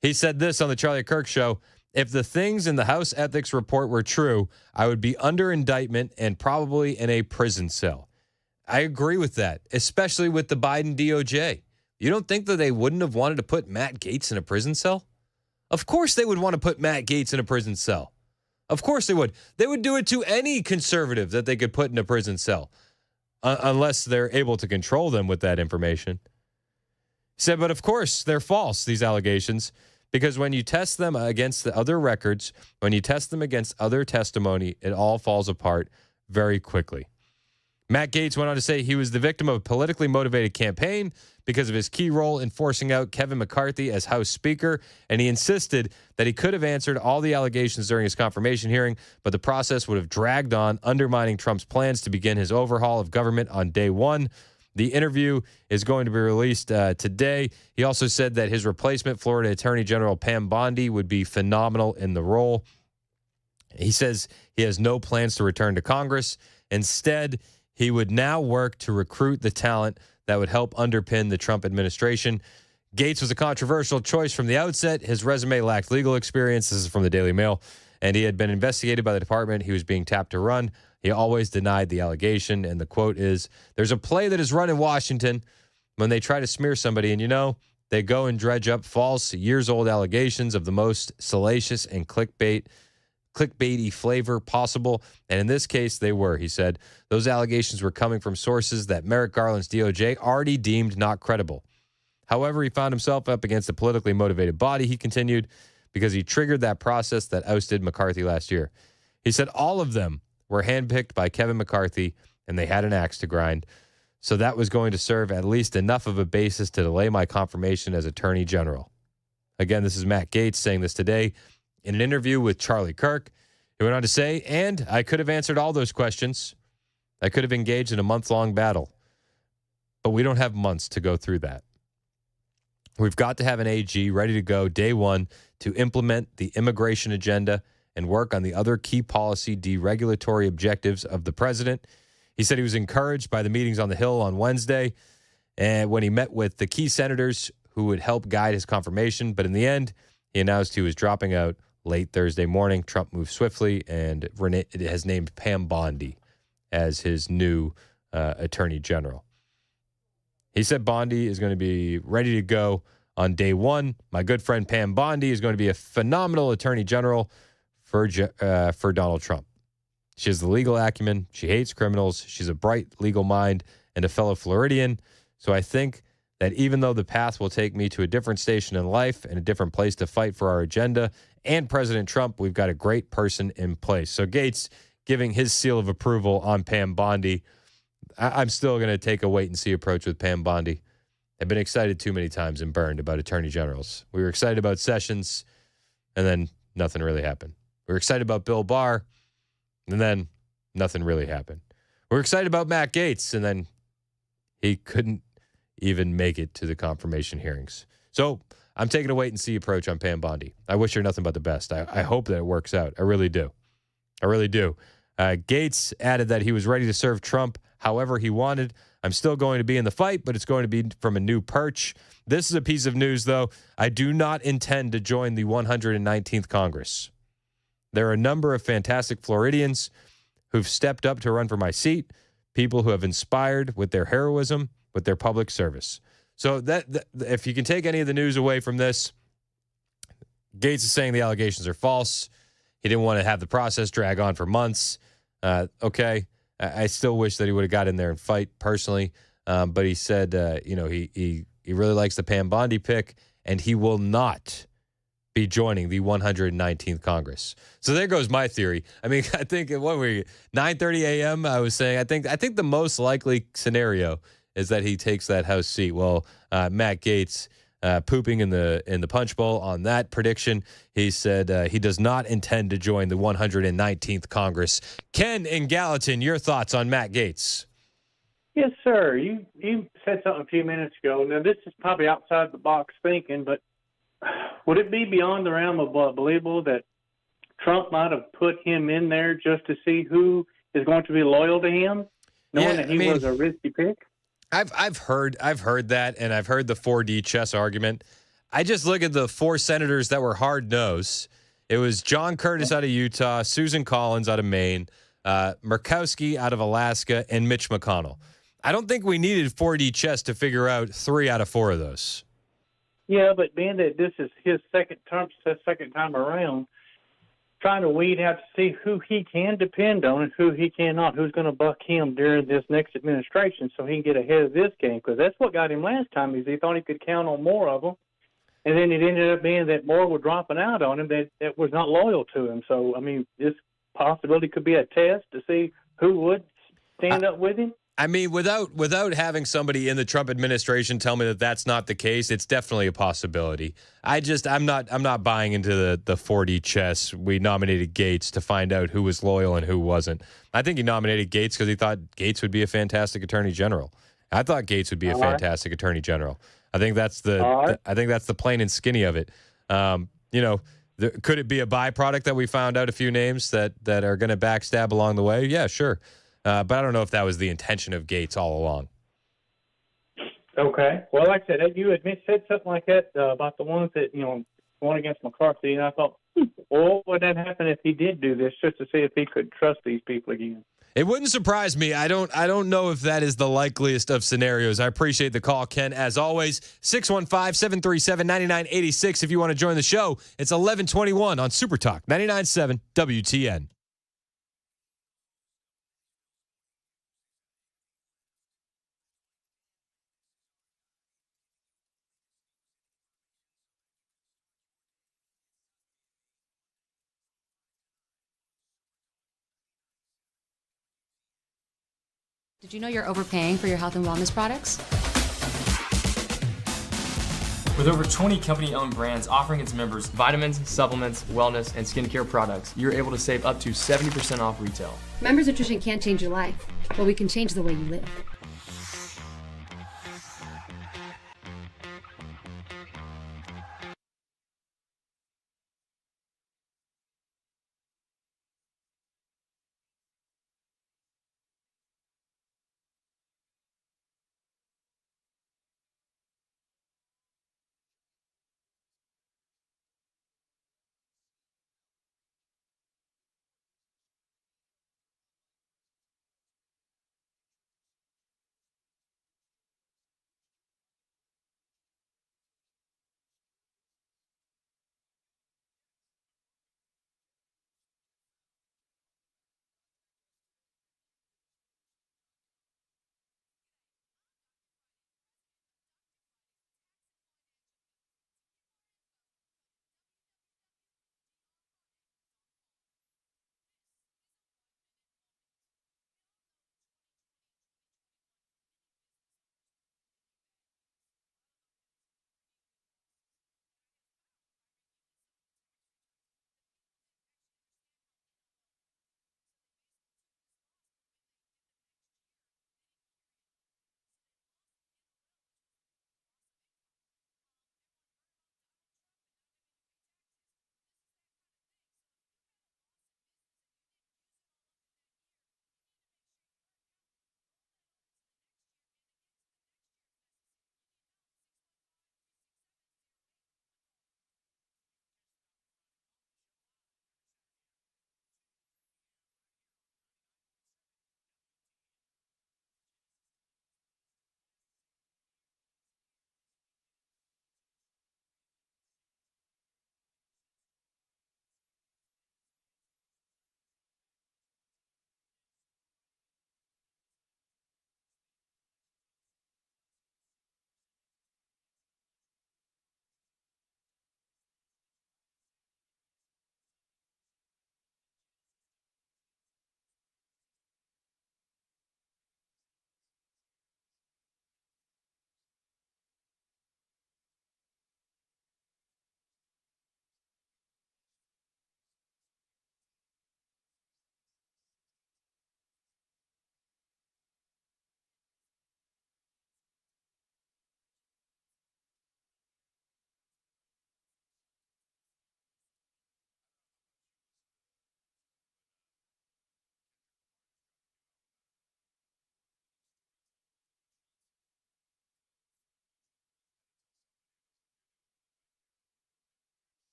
S1: He said this on the Charlie Kirk Show: if the things in the House Ethics report were true, I would be under indictment and probably in a prison cell. I agree with that, especially with the Biden DOJ. You don't think that they wouldn't have wanted to put Matt Gaetz in a prison cell? Of course they would want to put Matt Gaetz in a prison cell. Of course they would. They would do it to any conservative that they could put in a prison cell, unless they're able to control them with that information. He said, but of course they're false, these allegations, because when you test them against the other records, when you test them against other testimony, it all falls apart very quickly. Matt Gaetz went on to say he was the victim of a politically motivated campaign because of his key role in forcing out Kevin McCarthy as House Speaker, and he insisted that he could have answered all the allegations during his confirmation hearing, but the process would have dragged on, undermining Trump's plans to begin his overhaul of government on day one. The interview is going to be released today. He also said that his replacement, Florida Attorney General Pam Bondi, would be phenomenal in the role. He says he has no plans to return to Congress. Instead, he would now work to recruit the talent that would help underpin the Trump administration. Gaetz was a controversial choice from the outset. His resume lacked legal experience. This is from the Daily Mail. And he had been investigated by the department he was being tapped to run. He always denied the allegation. And the quote is, there's a play that is run in Washington when they try to smear somebody. And, they go and dredge up false, years-old allegations of the most salacious and clickbaity flavor possible. And in this case, they were, he said. Those allegations were coming from sources that Merrick Garland's DOJ already deemed not credible. However, he found himself up against a politically motivated body, he continued, because he triggered that process that ousted McCarthy last year. He said all of them were handpicked by Kevin McCarthy, and they had an axe to grind. So that was going to serve at least enough of a basis to delay my confirmation as Attorney General. Again, this is Matt Gaetz saying this today in an interview with Charlie Kirk. He went on to say, and I could have answered all those questions. I could have engaged in a month-long battle. But we don't have months to go through that. We've got to have an AG ready to go day one to implement the immigration agenda and work on the other key policy deregulatory objectives of the president. He said he was encouraged by the meetings on the Hill on Wednesday and when he met with the key senators who would help guide his confirmation. But in the end, he announced he was dropping out late Thursday morning. Trump moved swiftly and has named Pam Bondi as his new attorney general. He said Bondi is going to be ready to go on day one. My good friend Pam Bondi is going to be a phenomenal attorney general for Donald Trump. She has the legal acumen. She hates criminals. She's a bright legal mind and a fellow Floridian. So I think that even though the path will take me to a different station in life and a different place to fight for our agenda and President Trump, we've got a great person in place. So Gaetz giving his seal of approval on Pam Bondi. I'm still going to take a wait and see approach with Pam Bondi. I've been excited too many times and burned about attorney generals. We were excited about Sessions, and then nothing really happened. We were excited about Bill Barr, and then nothing really happened. We were excited about Matt Gaetz, and then he couldn't even make it to the confirmation hearings. So I'm taking a wait and see approach on Pam Bondi. I wish her nothing but the best. I hope that it works out. I really do. I really do. Gaetz added that he was ready to serve Trump however he wanted. I'm still going to be in the fight, but it's going to be from a new perch. This is a piece of news, though. I do not intend to join the 119th Congress. There are a number of fantastic Floridians who've stepped up to run for my seat, people who have inspired with their heroism, with their public service. So that if you can take any of the news away from this, Gaetz is saying the allegations are false. He didn't want to have the process drag on for months. Okay. I still wish that he would have got in there and fight personally. But he said, he really likes the Pam Bondi pick, and he will not be joining the 119th Congress. So there goes my theory. I mean, I think at 9:30 a.m. I was saying, I think the most likely scenario is that he takes that House seat. Well, Matt Gaetz pooping in the punch bowl on that prediction. He said he does not intend to join the 119th Congress. Ken in Gallatin, your thoughts on Matt Gaetz?
S12: Yes, sir. You said something a few minutes ago. Now, this is probably outside the box thinking, but would it be beyond the realm of believable that Trump might have put him in there just to see who is going to be loyal to him, knowing that he was a risky pick?
S1: I've heard that, and I've heard the 4D chess argument. I just look at the four senators that were hard-nosed. It was John Curtis out of Utah, Susan Collins out of Maine, Murkowski out of Alaska, and Mitch McConnell. I don't think we needed 4D chess to figure out 3 out of 4 of those.
S12: Yeah, but being that this is his second time around, trying to weed out to see who he can depend on and who he cannot, who's going to buck him during this next administration so he can get ahead of this game. Because that's what got him last time, is he thought he could count on more of them. And then it ended up being that more were dropping out on him that was not loyal to him. So, I mean, this possibility could be a test to see who would stand up with him.
S1: I mean, without having somebody in the Trump administration tell me that that's not the case, it's definitely a possibility. I'm not buying into the 4D chess. We nominated Gaetz to find out who was loyal and who wasn't. I think he nominated Gaetz because he thought Gaetz would be a fantastic attorney general. I thought Gaetz would be a fantastic attorney general. I think that's the plain and skinny of it. Could it be a byproduct that we found out a few names that are going to backstab along the way? Yeah, sure. But I don't know if that was the intention of Gaetz all along.
S12: Okay. Well, like I said, you said something like that about the ones that, won against McCarthy, and I thought, what would that happen if he did do this, just to see if he could trust these people again?
S1: It wouldn't surprise me. I don't know if that is the likeliest of scenarios. I appreciate the call, Ken. As always, 615-737-9986 if you want to join the show. It's 11:21 on Super Talk 99.7 WTN.
S13: Did you know you're overpaying for your health and wellness products?
S14: With over 20 company-owned brands offering its members vitamins, supplements, wellness, and skincare products, you're able to save up to 70% off retail.
S13: Members Nutrition can't change your life, but we can change the way you live.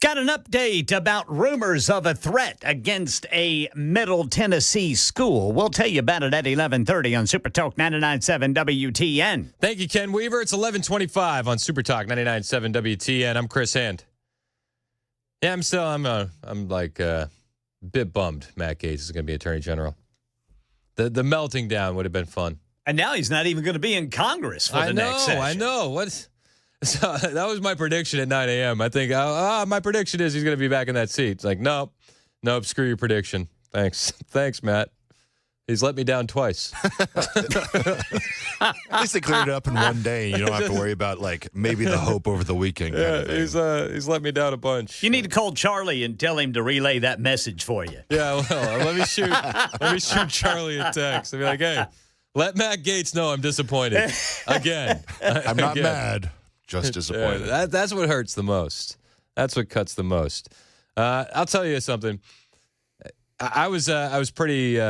S7: Got an update about rumors of a threat against a Middle Tennessee school. We'll tell you about it at 11:30 on Super Talk 99.7 WTN.
S1: Thank you, Ken Weaver. It's 11:25 on Super Talk 99.7 WTN. I'm Chris Hand. Yeah, I'm like a bit bummed Matt Gaetz is going to be Attorney General. The melting down would have been fun.
S7: And now he's not even going to be in Congress for the next session.
S1: I know. What? So that was my prediction at 9 a.m. I think my prediction is he's going to be back in that seat. It's like, nope, screw your prediction. Thanks, Matt. He's let me down twice.
S16: At least they cleared it up in one day. You don't have to worry about maybe the hope over the weekend.
S1: He's let me down a bunch.
S7: You need to call Charlie and tell him to relay that message for you.
S1: Yeah, well, let me shoot Charlie a text. I'll be like, hey, let Matt Gaetz know I'm disappointed again.
S16: I'm not mad. Just disappointed.
S1: Yeah, that's what hurts the most. That's what cuts the most. I'll tell you something. I was pretty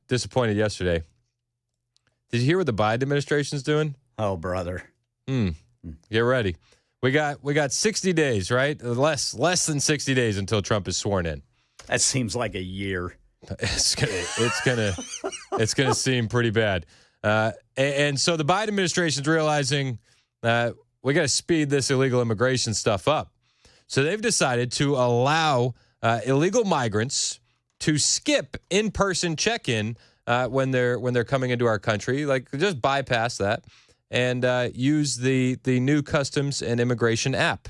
S1: disappointed yesterday. Did you hear what the Biden administration's doing?
S7: Oh, brother.
S1: Get ready. We got 60 days, right? Less than 60 days until Trump is sworn in.
S7: That seems like a year.
S1: It's gonna seem pretty bad. And so the Biden administration's realizing we got to speed this illegal immigration stuff up. So they've decided to allow illegal migrants to skip in-person check-in when they're coming into our country, like just bypass that and use the new Customs and Immigration app.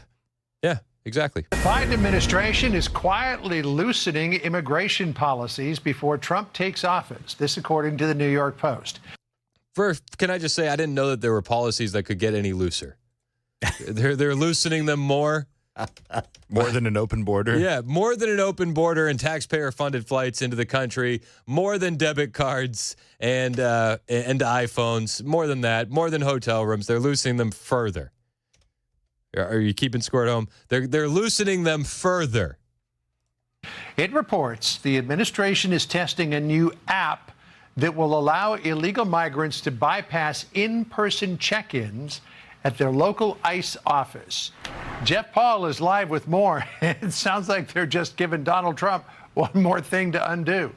S1: Yeah, exactly.
S17: The Biden administration is quietly loosening immigration policies before Trump takes office. This according to the New York Post.
S1: First, can I just say I didn't know that there were policies that could get any looser. They're loosening them more.
S16: More than an open border?
S1: Yeah, more than an open border and taxpayer-funded flights into the country, more than debit cards and iPhones, more than that, more than hotel rooms. They're loosening them further. Are you keeping score at home? They're loosening them further.
S17: It reports the administration is testing a new app that will allow illegal migrants to bypass in-person check-ins at their local ICE office. Jeff Paul is live with more. It sounds like they're just giving Donald Trump one more thing to undo.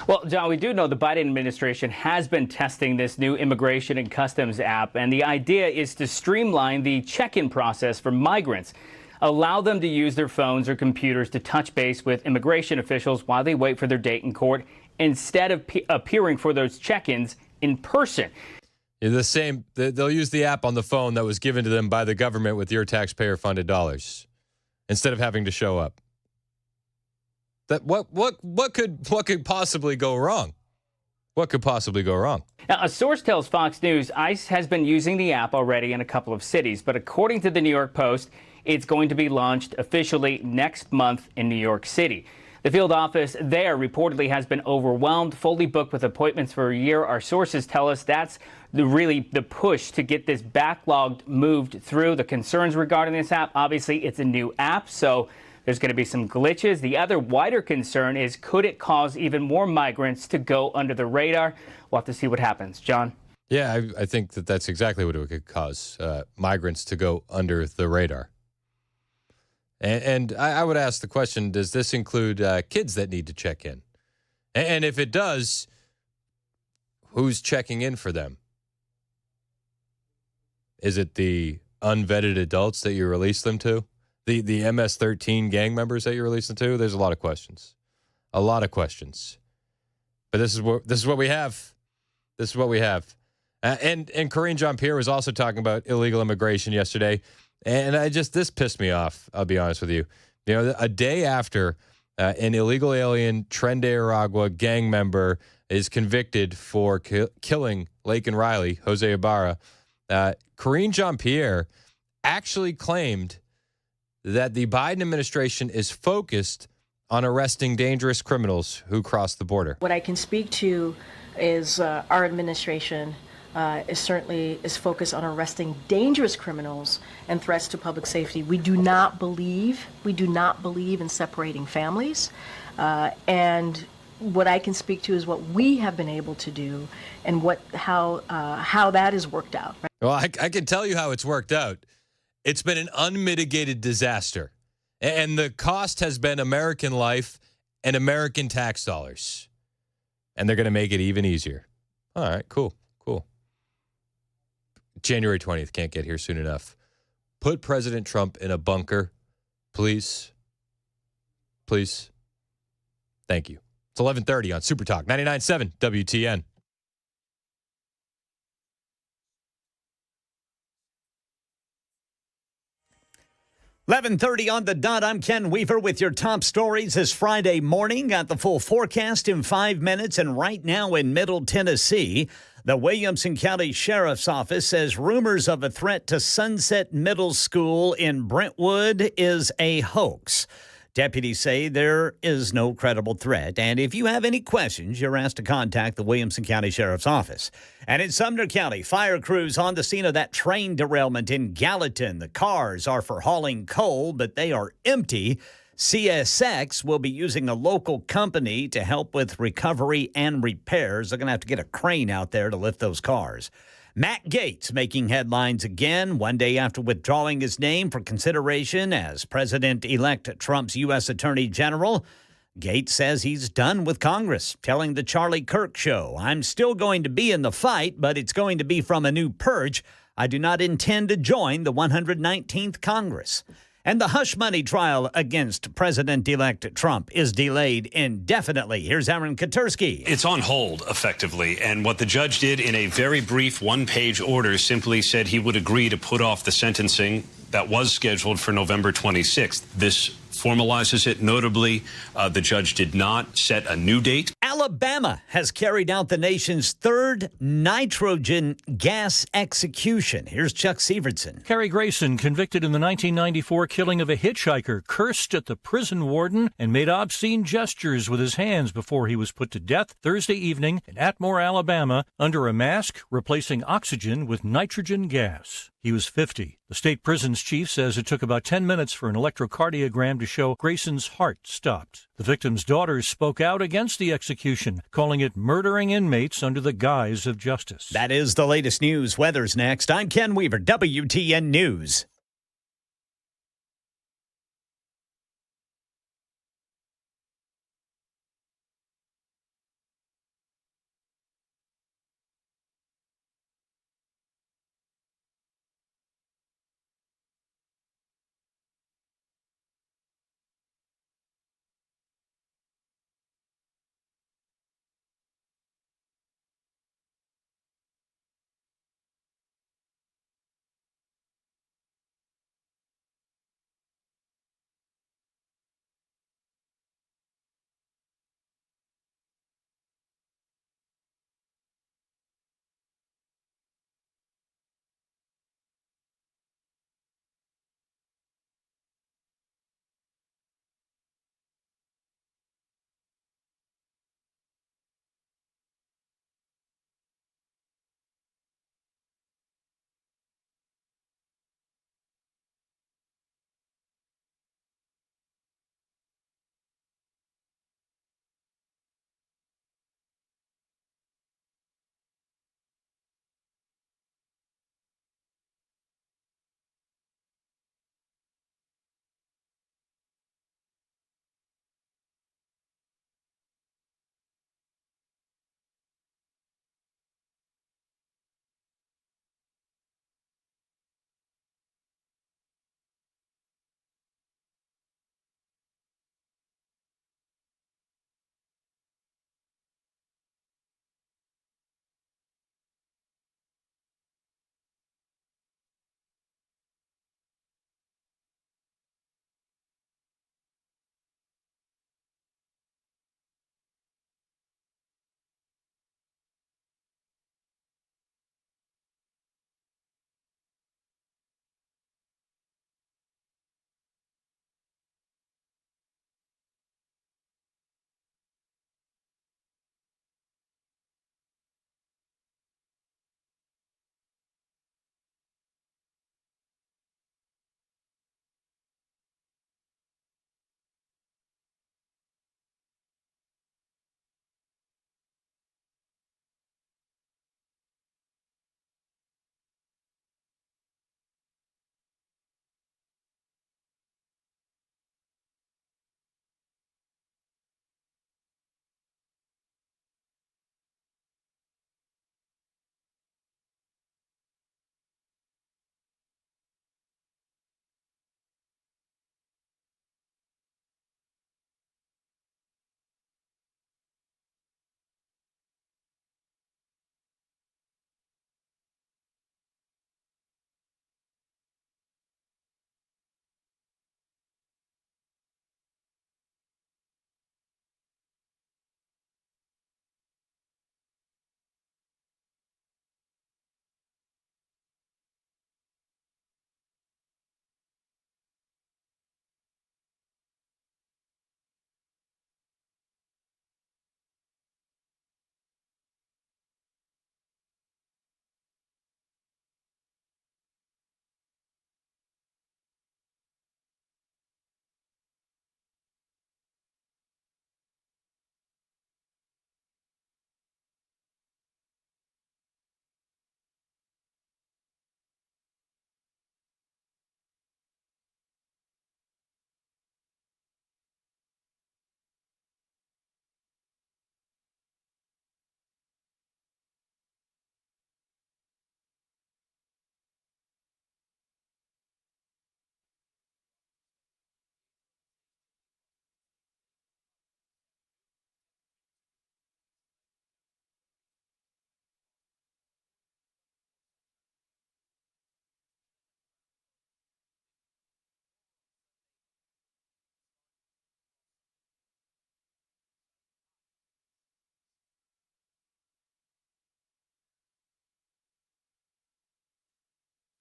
S18: Well, John, we do know the Biden administration has been testing this new immigration and customs app, and the idea is to streamline the check-in process for migrants, allow them to use their phones or computers to touch base with immigration officials while they wait for their date in court instead of appearing for those check-ins in person.
S1: They'll use the app on the phone that was given to them by the government with your taxpayer-funded dollars instead of having to show up. What could possibly go wrong? What could possibly go wrong?
S18: Now, a source tells Fox News ICE has been using the app already in a couple of cities, but according to the New York Post, it's going to be launched officially next month in New York City. The field office there reportedly has been overwhelmed, fully booked with appointments for a year. Our sources tell us that's really the push to get this backlogged moved through. The concerns regarding this app, obviously it's a new app, so there's going to be some glitches. The other wider concern is, could it cause even more migrants to go under the radar? We'll have to see what happens. John?
S1: Yeah, I think that's exactly what it could cause, migrants to go under the radar. And I would ask the question, does this include kids that need to check in? And if it does, who's checking in for them? Is it the unvetted adults that you release them to? The MS-13 gang members that you release them to? There's a lot of questions. A lot of questions. But this is what we have. This is what we have. And Karine Jean-Pierre was also talking about illegal immigration yesterday. And this pissed me off, I'll be honest with you. You know, a day after an illegal alien Tren de Aragua gang member is convicted for killing Laken Riley, Jose Ibarra, Karine Jean-Pierre actually claimed that the Biden administration is focused on arresting dangerous criminals who cross the border.
S21: What I can speak to is our administration is focused on arresting dangerous criminals and threats to public safety. We do not believe in separating families. And what I can speak to is what we have been able to do and how that has worked out. Right?
S1: Well, I can tell you how it's worked out. It's been an unmitigated disaster. And the cost has been American life and American tax dollars. And they're going to make it even easier. All right, cool. January 20th, can't get here soon enough. Put President Trump in a bunker, please. Please. Thank you. It's 11:30 on Super Talk 99.7 WTN.
S7: $11:30 on the dot. I'm Ken Weaver with your top stories this Friday morning. Got the full forecast in 5 minutes. And right now in Middle Tennessee, the Williamson County Sheriff's Office says rumors of a threat to Sunset Middle School in Brentwood is a hoax. Deputies say there is no credible threat, and if you have any questions, you're asked to contact the Williamson County Sheriff's Office. And in Sumner County, fire crews on the scene of that train derailment in Gallatin. The cars are for hauling coal, but they are empty. CSX will be using a local company to help with recovery and repairs. They're going to have to get a crane out there to lift those cars. Matt Gaetz making headlines again, one day after withdrawing his name for consideration as President-elect Trump's U.S. Attorney General. Gaetz says he's done with Congress, telling the Charlie Kirk Show, "I'm still going to be in the fight, but it's going to be from a new purge. I do not intend to join the 119th Congress." And the hush money trial against President-elect Trump is delayed indefinitely. Here's Aaron Katersky.
S23: It's on hold, effectively. And what the judge did in a very brief one-page order simply said he would agree to put off the sentencing that was scheduled for November 26th. This formalizes it. Notably, the judge did not set a new date.
S7: Alabama has carried out the nation's third nitrogen gas execution. Here's Chuck Severson.
S2: Carrie Grayson, convicted in the 1994 killing of a hitchhiker, cursed at the prison warden and made obscene gestures with his hands before he was put to death Thursday evening in Atmore, Alabama, under a mask replacing oxygen with nitrogen gas. He was 50. The state prison's chief says it took about 10 minutes for an electrocardiogram to show Grayson's heart stopped. The victim's daughters spoke out against the execution, calling it murdering inmates under the guise of justice.
S7: That is the latest news. Weather's next. I'm Ken Weaver, WTN News.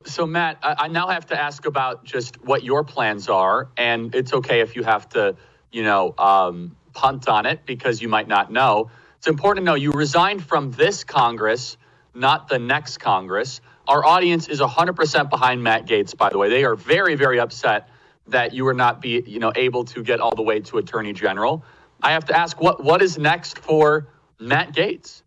S3: So, Matt, I now have to ask about just what your plans are, and it's okay if you have to, punt on it because you might not know. It's important to know you resigned from this Congress, not the next Congress. Our audience is 100% behind Matt Gaetz, by the way. They are very, very upset that you were not able to get all the way to Attorney General. I have to ask, what is next for Matt Gaetz?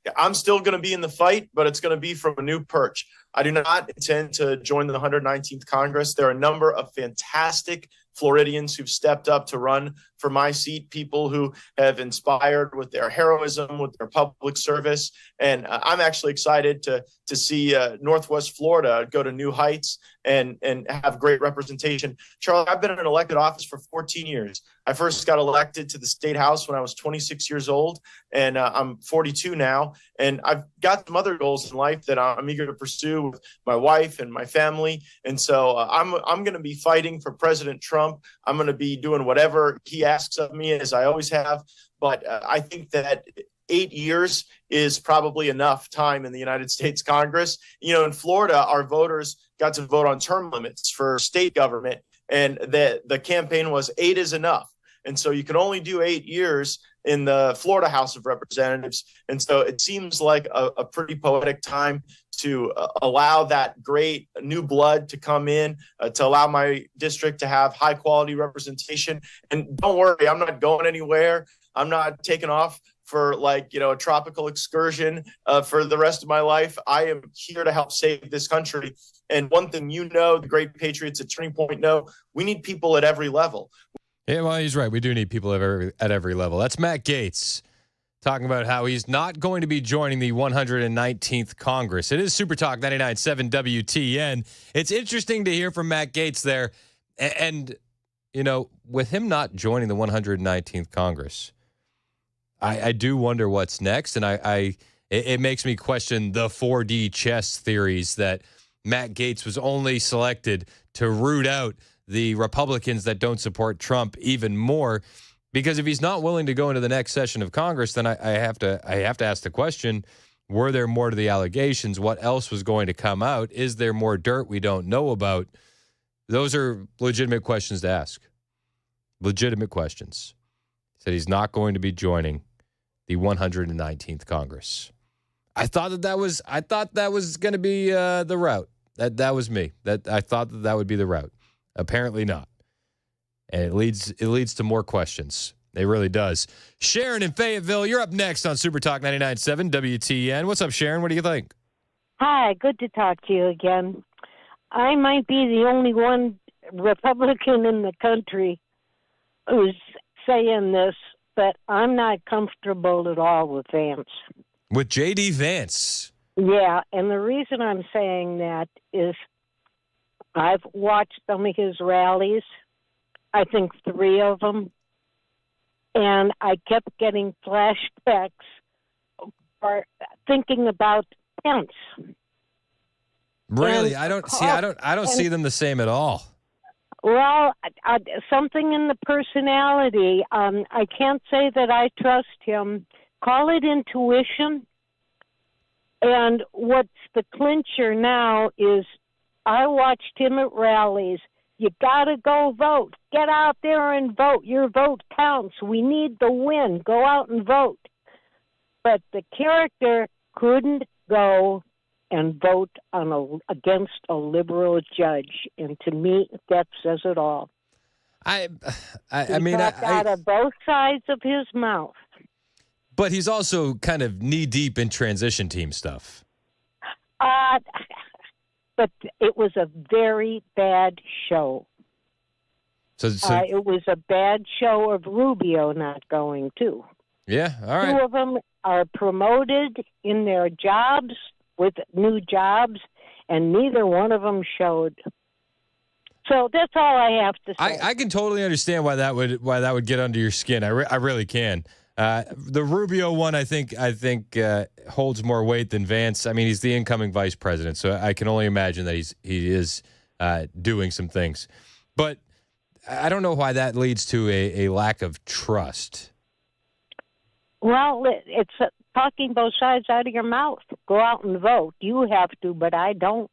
S8: Yeah, I'm still going to be in the fight, but it's going to be from a new perch. I do not intend to join the 119th Congress. There are a number of fantastic Floridians who've stepped up to run for my seat, people who have inspired with their heroism, with their public service. And I'm actually excited to see Northwest Florida go to new heights and have great representation. Charlie, I've been in an elected office for 14 years. I first got elected to the state house when I was 26 years old, and I'm 42 now. And I've got some other goals in life that I'm eager to pursue with my wife and my family. And so I'm going to be fighting for President Trump. I'm going to be doing whatever he asks of me, as I always have. But I think that 8 years is probably enough time in the United States Congress. In Florida, our voters got to vote on term limits for state government, and the campaign was 8 is enough. And so you can only do 8 years in the Florida House of Representatives. And so it seems like a pretty poetic time to allow that great new blood to come in, to allow my district to have high quality representation. And don't worry, I'm not going anywhere. I'm not taking off for a tropical excursion for the rest of my life. I am here to help save this country. And one thing the great patriots at Turning Point know, we need people at every level.
S1: Yeah, well, he's right. We do need people at every level. That's Matt Gaetz talking about how he's not going to be joining the 119th Congress. It is Super Talk 99.7 WTN. It's interesting to hear from Matt Gaetz there. And with him not joining the 119th Congress, I do wonder what's next. And it makes me question the 4D chess theories that Matt Gaetz was only selected to root out the Republicans that don't support Trump even more, because if he's not willing to go into the next session of Congress, then I have to ask the question, were there more to the allegations? What else was going to come out? Is there more dirt we don't know about? Those are legitimate questions to ask. Legitimate questions. He said he's not going to be joining the 119th Congress. I thought that was going to be the route. That was me. I thought that would be the route. Apparently not. And it leads to more questions. It really does. Sharon in Fayetteville, you're up next on Super Talk 99.7 WTN. What's up, Sharon? What do you think?
S19: Hi, good to talk to you again. I might be the only one Republican in the country who's saying this, but I'm not comfortable at all with Vance.
S1: With J.D. Vance?
S19: Yeah, and the reason I'm saying that is I've watched some of his rallies, I think 3 of them, and I kept getting flashbacks or thinking about Pence.
S1: Really? I don't see them the same at all.
S19: Well, something in the personality. I can't say that I trust him. Call it intuition. And what's the clincher now is I watched him at rallies. You got to go vote. Get out there and vote. Your vote counts. We need the win. Go out and vote. But the character couldn't go and vote against a liberal judge. And to me, that says it all.
S1: I
S19: talked out of both sides of his mouth.
S1: But he's also kind of knee-deep in transition team stuff.
S19: But it was a very bad show.
S1: So
S19: it was a bad show of Rubio not going, too.
S1: Yeah, all right.
S19: 2 of them are promoted in their jobs with new jobs, and neither one of them showed. So that's all I have to say.
S1: I can totally understand why that would get under your skin. I really can. The Rubio one, I think holds more weight than Vance. I mean, he's the incoming vice president, so I can only imagine that he is doing some things. But I don't know why that leads to a lack of trust.
S19: Well, it's talking both sides out of your mouth. Go out and vote. You have to, but I don't.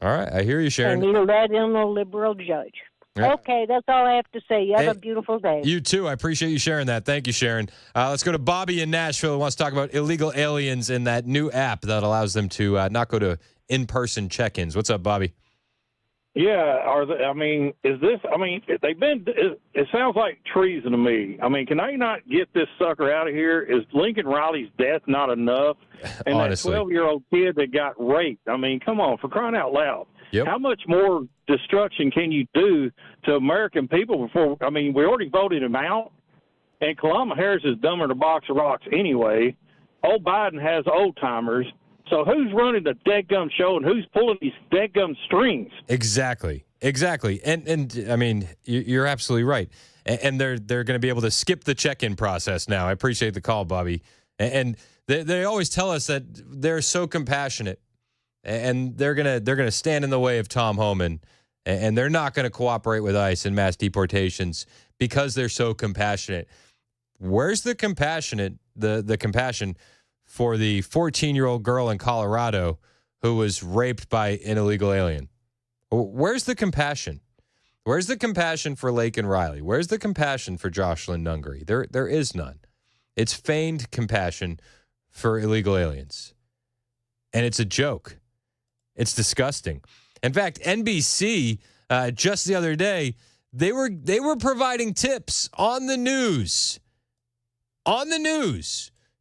S1: All right, I hear you, Sharon.
S19: And you let in a liberal judge.
S1: Yeah.
S19: Okay, that's all I have to say. You have a beautiful day.
S1: You too. I appreciate you sharing that. Thank you, Sharon. Let's go to Bobby in Nashville, who wants to talk about illegal aliens and that new app that allows them to not go to in-person check-ins. What's up, Bobby?
S4: Yeah, is this? They've been. It sounds like treason to me. Can they not get this sucker out of here? Is Lincoln Riley's death not enough? And
S1: Honestly.
S4: that 12-year-old kid that got raped. Come on, for crying out loud.
S1: Yep.
S4: How much more destruction can you do to American people before? We already voted him out, and Kamala Harris is dumber than a box of rocks anyway. Old Biden has old timers. So who's running the deadgum show and who's pulling these deadgum strings?
S1: Exactly. And you're absolutely right. And they're going to be able to skip the check-in process now. I appreciate the call, Bobby. And they always tell us that they're so compassionate, and they're gonna stand in the way of Tom Homan, and they're not going to cooperate with ICE and mass deportations because they're so compassionate. Where's the compassion for the 14-year-old girl in Colorado who was raped by an illegal alien? Where's the compassion? Where's the compassion for Laken Riley? Where's the compassion for Jocelyn Nungary? There is none. It's feigned compassion for illegal aliens. And it's a joke. It's disgusting. In fact, NBC, just the other day, they were providing tips on the news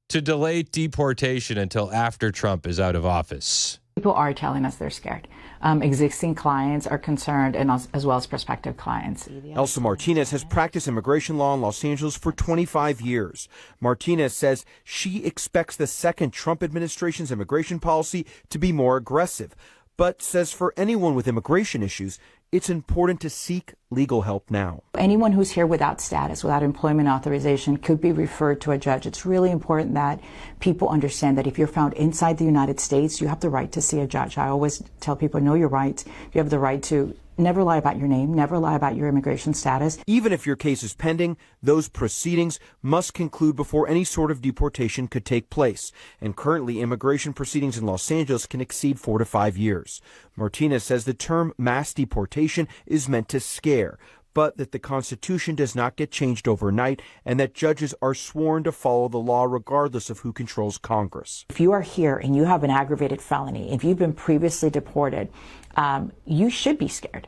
S1: to delay deportation until after Trump is out of office.
S5: People are telling us they're scared. Existing clients are concerned, and as well as prospective clients.
S6: Elsa Martinez has practiced immigration law in Los Angeles for 25 years. Martinez says she expects the second Trump administration's immigration policy to be more aggressive, but says for anyone with immigration issues, it's important to seek legal help now.
S5: Anyone who's here without status, without employment authorization, could be referred to a judge. It's really important that people understand that if you're found inside the United States, you have the right to see a judge. I always tell people, know your rights. You have the right to never lie about your name, never lie about your immigration status.
S6: Even if your case is pending, those proceedings must conclude before any sort of deportation could take place. And currently, immigration proceedings in Los Angeles can exceed 4 to 5 years. Martinez says the term mass deportation is meant to scare, but that the Constitution does not get changed overnight and that judges are sworn to follow the law regardless of who controls Congress.
S5: If you are here and you have an aggravated felony, if you've been previously deported, you should be scared.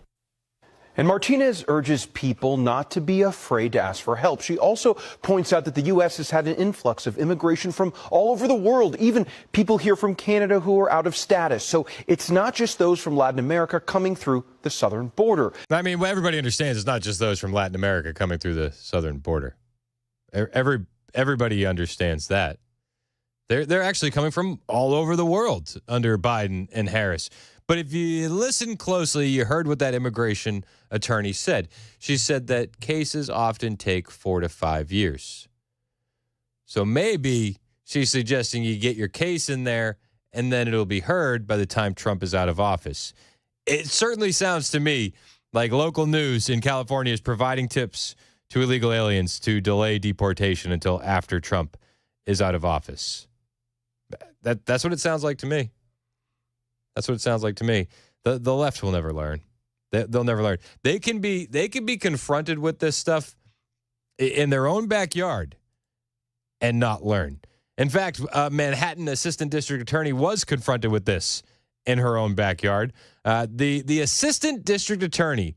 S6: And Martinez urges people not to be afraid to ask for help. She also points out that the U.S. has had an influx of immigration from all over the world, even people here from Canada who are out of status. So it's not just those from Latin America coming through the southern border.
S1: Everybody understands it's not just those from Latin America coming through the southern border. Everybody understands that. They're actually coming from all over the world under Biden and Harris. But if you listen closely, you heard what that immigration attorney said. She said that cases often take 4 to 5 years. So maybe she's suggesting you get your case in there and then it'll be heard by the time Trump is out of office. It certainly sounds to me like local news in California is providing tips to illegal aliens to delay deportation until after Trump is out of office. That's what it sounds like to me. That's what it sounds like to me. The left will never learn. They'll never learn. They can be confronted with this stuff in their own backyard and not learn. In fact, Manhattan Assistant District Attorney was confronted with this in her own backyard. The Assistant District Attorney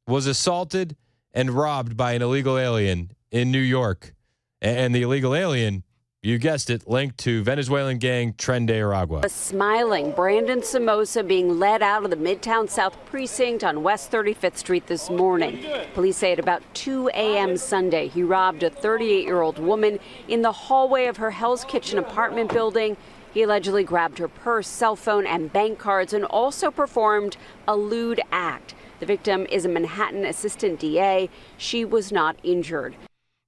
S1: was assaulted and robbed by an illegal alien in New York. And the illegal alien, you guessed it, linked to Venezuelan gang Tren de Aragua.
S20: A smiling Brandon Somoza being led out of the Midtown South precinct on West 35th Street this morning. Police say at about 2 a.m. Sunday, he robbed a 38-year-old woman in the hallway of her Hell's Kitchen apartment building. He allegedly grabbed her purse, cell phone, and bank cards and also performed a lewd act. The victim is a Manhattan assistant DA. She was not injured.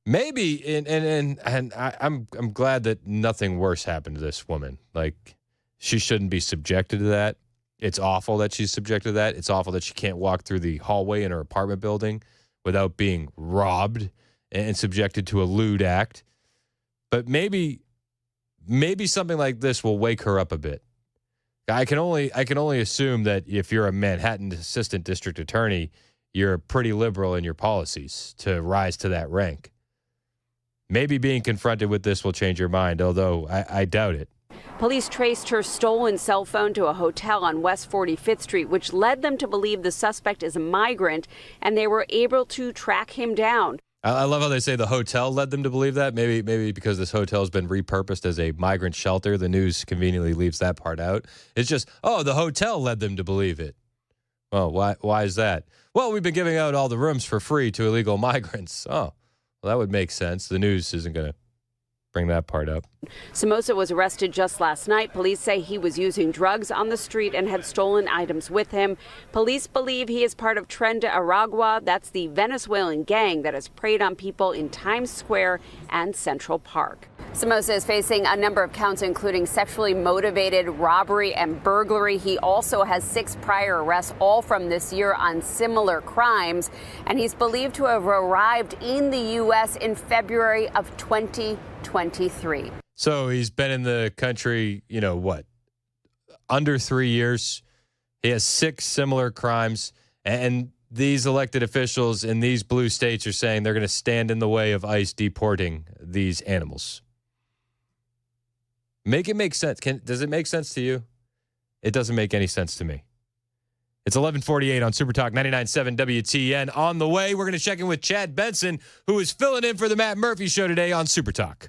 S1: Maybe, and I'm glad that nothing worse happened to this woman. Like, she shouldn't be subjected to that. It's awful that she's subjected to that. It's awful that she can't walk through the hallway in her apartment building without being robbed and subjected to a lewd act. But maybe something like this will wake her up a bit. I can only assume that if you're a Manhattan assistant district attorney, you're pretty liberal in your policies to rise to that rank. Maybe being confronted with this will change your mind, although I doubt it.
S20: Police traced her stolen cell phone to a hotel on West 45th Street, which led them to believe the suspect is a migrant, and they were able to track him down.
S1: I love how they say the hotel led them to believe that. Maybe because this hotel has been repurposed as a migrant shelter, the news conveniently leaves that part out. It's just, the hotel led them to believe it. Well, why is that? Well, we've been giving out all the rooms for free to illegal migrants. Oh, well, that would make sense. The news isn't going to bring that part up.
S20: Somoza was arrested just last night. Police say he was using drugs on the street and had stolen items with him. Police believe he is part of Tren de Aragua. That's the Venezuelan gang that has preyed on people in Times Square and Central Park. Somoza is facing a number of counts, including sexually motivated robbery and burglary. He also has 6 prior arrests, all from this year on similar crimes. And he's believed to have arrived in the U.S. in February of 2023.
S1: So he's been in the country, under 3 years. He has 6 similar crimes. And these elected officials in these blue states are saying they're going to stand in the way of ICE deporting these animals. Make it make sense. Does it make sense to you? It doesn't make any sense to me. It's 11:48 on Super Talk 99.7 WTN. On the way, we're going to check in with Chad Benson, who is filling in for the Matt Murphy Show today on Super Talk.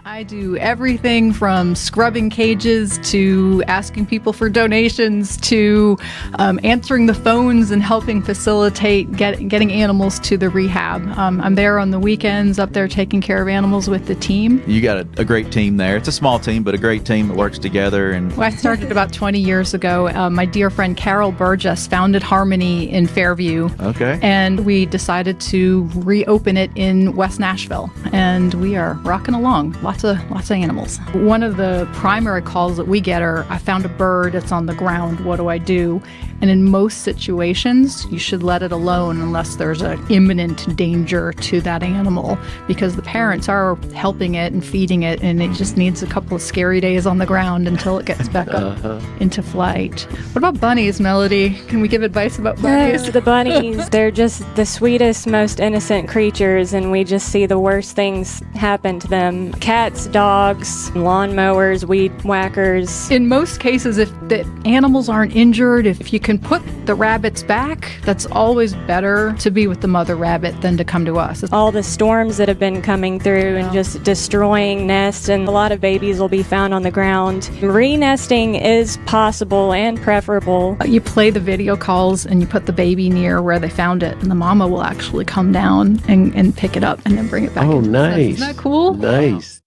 S9: I do everything from scrubbing cages to asking people for donations to answering the phones and helping facilitate getting animals to the rehab. I'm there on the weekends, up there taking care of animals with the team.
S10: You got a great team there. It's a small team, but a great team that works together. And
S9: Well, I started about 20 years ago. My dear friend Carol Burgess founded Harmony in Fairview.
S10: Okay.
S9: And we decided to reopen it in West Nashville. And we are rocking along. Lots of animals. One of the primary calls that we get are, I found a bird, it's on the ground, what do I do? And in most situations, you should let it alone unless there's an imminent danger to that animal, because the parents are helping it and feeding it, and it just needs a couple of scary days on the ground until it gets back up into flight. What about bunnies, Melody? Can we give advice about bunnies?
S15: The bunnies, they're just the sweetest, most innocent creatures, and we just see the worst things happen to them. Cats, dogs, lawnmowers, weed whackers.
S9: In most cases, if the animals aren't injured, if you can put the rabbits back, that's always better to be with the mother rabbit than to come to us.
S15: All the storms that have been coming through and just destroying nests, and a lot of babies will be found on the ground. Re-nesting is possible and preferable.
S9: You play the video calls and you put the baby near where they found it, and the mama will actually come down and pick it up and then bring it back.
S24: Oh, nice.
S9: Isn't that cool?
S24: Nice.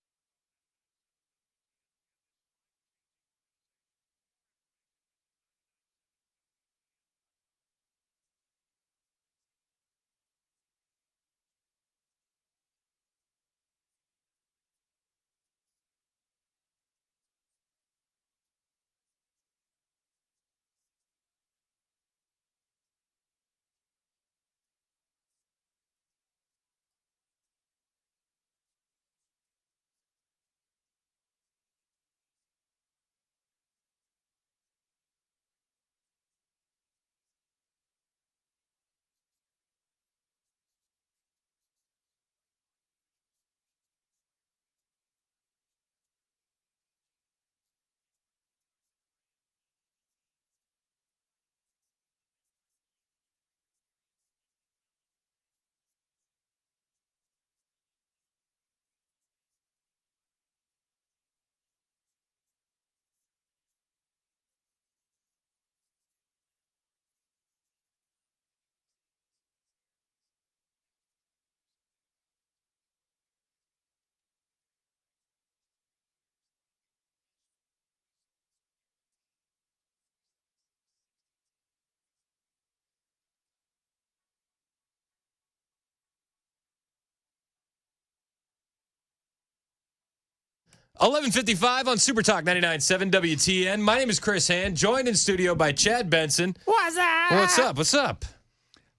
S1: $11:55 on Super Talk 99.7 WTN. My name is Chris Hand, joined in studio by Chad Benson.
S25: What's up?
S1: What's up? What's up?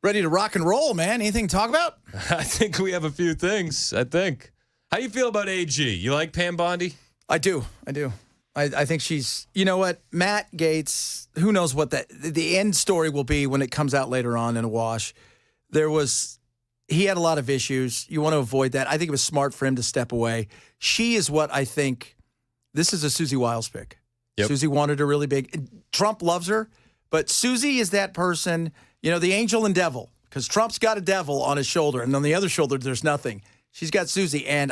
S25: Ready to rock and roll, man. Anything to talk about?
S1: I think we have a few things, I think. How you feel about AG? You like Pam Bondi?
S25: I do. I think she's, you know what, Matt Gaetz, who knows what the end story will be when it comes out later on in a wash. He had a lot of issues. You want to avoid that. I think it was smart for him to step away. She is what I think, this is a Susie Wiles pick. Yep. Susie wanted her really big. Trump loves her, but Susie is that person, you know, the angel and devil, because Trump's got a devil on his shoulder, and on the other shoulder, there's nothing. She's got Susie, and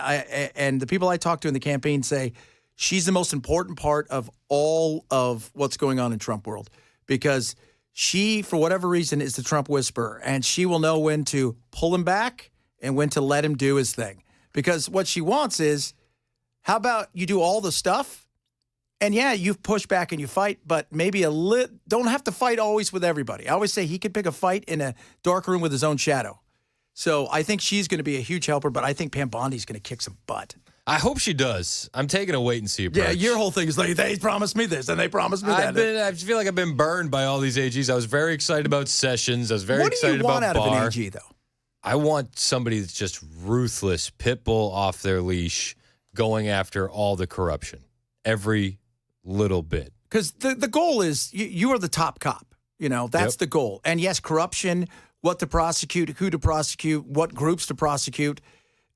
S25: the people I talk to in the campaign say she's the most important part of all of what's going on in Trump world, because she, for whatever reason, is the Trump whisperer, and she will know when to pull him back and when to let him do his thing. Because what she wants is, how about you do all the stuff, and yeah, you push back and you fight, but maybe don't have to fight always with everybody. I always say he could pick a fight in a dark room with his own shadow. So I think she's going to be a huge helper, but I think Pam Bondi's going to kick some butt.
S1: I hope she does. I'm taking a wait and see approach.
S25: Yeah, your whole thing is like, they promised me this and they promised me that.
S1: I feel like I've been burned by all these AGs. I was very excited about Sessions. I was very excited about Barr.
S25: What do you want out of an AG, though?
S1: I want somebody that's just ruthless, pit bull off their leash, going after all the corruption, every little bit.
S25: Because the goal is you are the top cop. You know, that's the goal. And yes, corruption, what to prosecute, who to prosecute, what groups to prosecute.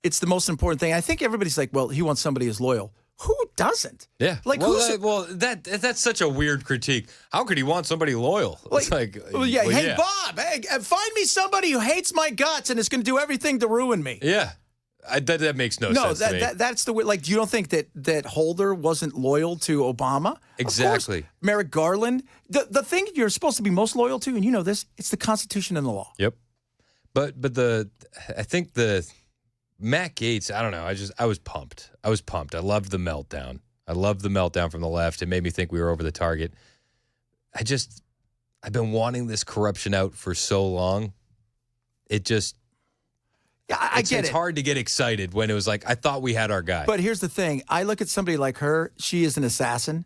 S25: It's the most important thing. I think everybody's like, well, he wants somebody who's loyal. Who doesn't?
S1: Yeah.
S25: Like,
S1: that's such a weird critique. How could he want somebody loyal? It's
S25: Bob, hey, find me somebody who hates my guts and is going to do everything to ruin me.
S1: Yeah. That makes no sense to me.
S25: That's the way. Like, you don't think that Holder wasn't loyal to Obama?
S1: Exactly.
S25: Of course. Merrick Garland. The thing you're supposed to be most loyal to, and you know this, it's the Constitution and the law.
S1: Yep. But I think the Matt Gaetz, I don't know. I was pumped. I loved the meltdown. I loved the meltdown from the left. It made me think we were over the target. I've been wanting this corruption out for so long. It just,
S25: I get it.
S1: It's hard to get excited when it was like, I thought we had our guy.
S25: But here's the thing. I look at somebody like her. She is an assassin.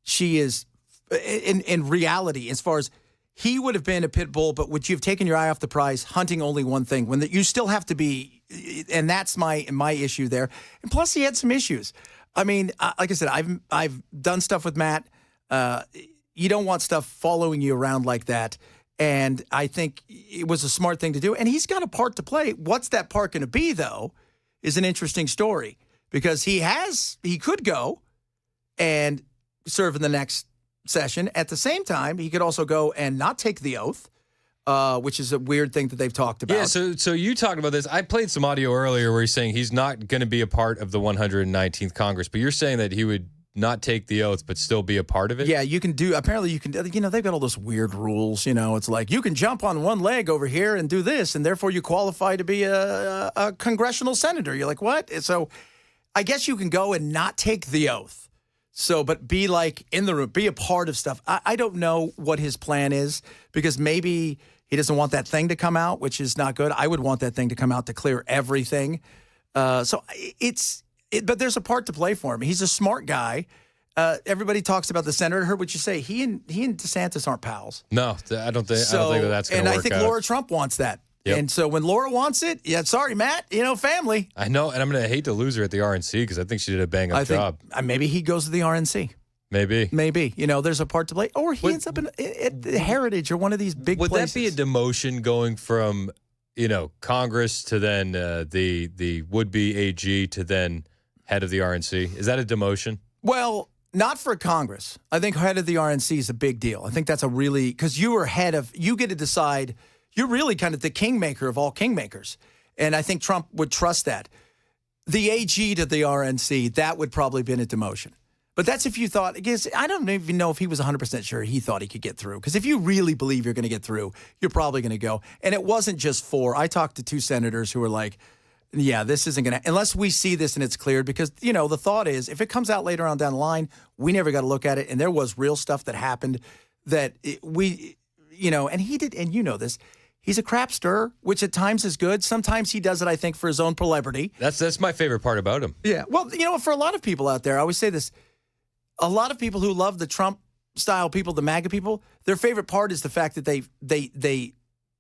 S25: She is, in reality, as far as he would have been a pit bull, but would you have taken your eye off the prize, hunting only one thing, when you still have to be, and that's my issue there. And plus, he had some issues. I mean, like I said, I've done stuff with Matt. You don't want stuff following you around like that. And I think it was a smart thing to do. And he's got a part to play. What's that part going to be, though, is an interesting story. Because he could go and serve in the next session. At the same time, he could also go and not take the oath, which is a weird thing that they've talked about.
S1: Yeah, so you talked about this. I played some audio earlier where he's saying he's not going to be a part of the 119th Congress, but you're saying that he would not take the oath but still be a part of it?
S25: Yeah, apparently you can, they've got all those weird rules, it's like you can jump on one leg over here and do this, and therefore you qualify to be a congressional senator. You're like, what? So I guess you can go and not take the oath. So, but be like in the room, be a part of stuff. I don't know what his plan is, because maybe he doesn't want that thing to come out, which is not good. I would want that thing to come out to clear everything. But there's a part to play for him. He's a smart guy. Everybody talks about the senator. I heard what you say. He and DeSantis aren't pals.
S1: No, I don't think that's going to work out.
S25: And I think Laura Trump wants that. Yep. And so when Laura wants it, sorry, Matt, family.
S1: I know, and I'm going to hate to lose her at the RNC because I think she did a bang-up job.
S25: Maybe he goes to the RNC.
S1: Maybe.
S25: There's a part to play. Or he ends up at Heritage or one of these big places.
S1: Would that be a demotion going from, Congress to then the would-be AG to then head of the RNC? Is that a demotion?
S25: Well, not for Congress. I think head of the RNC is a big deal. I think that's because you are you get to decide, you're really kind of the kingmaker of all kingmakers. And I think Trump would trust that. The AG to the RNC, that would probably have been a demotion. But that's if you thought, I don't even know if he was 100% sure he thought he could get through. Because if you really believe you're going to get through, you're probably going to go. And it wasn't just 4. I talked to 2 senators who were like, yeah, this isn't going to, unless we see this and it's cleared, because, the thought is if it comes out later on down the line, we never got to look at it. And there was real stuff that happened that and he did, and this, he's a crap stirrer, which at times is good. Sometimes he does it, I think, for his own celebrity.
S1: That's my favorite part about him.
S25: Yeah. Well, for a lot of people out there, I always say this, a lot of people who love the Trump style people, the MAGA people, their favorite part is the fact that they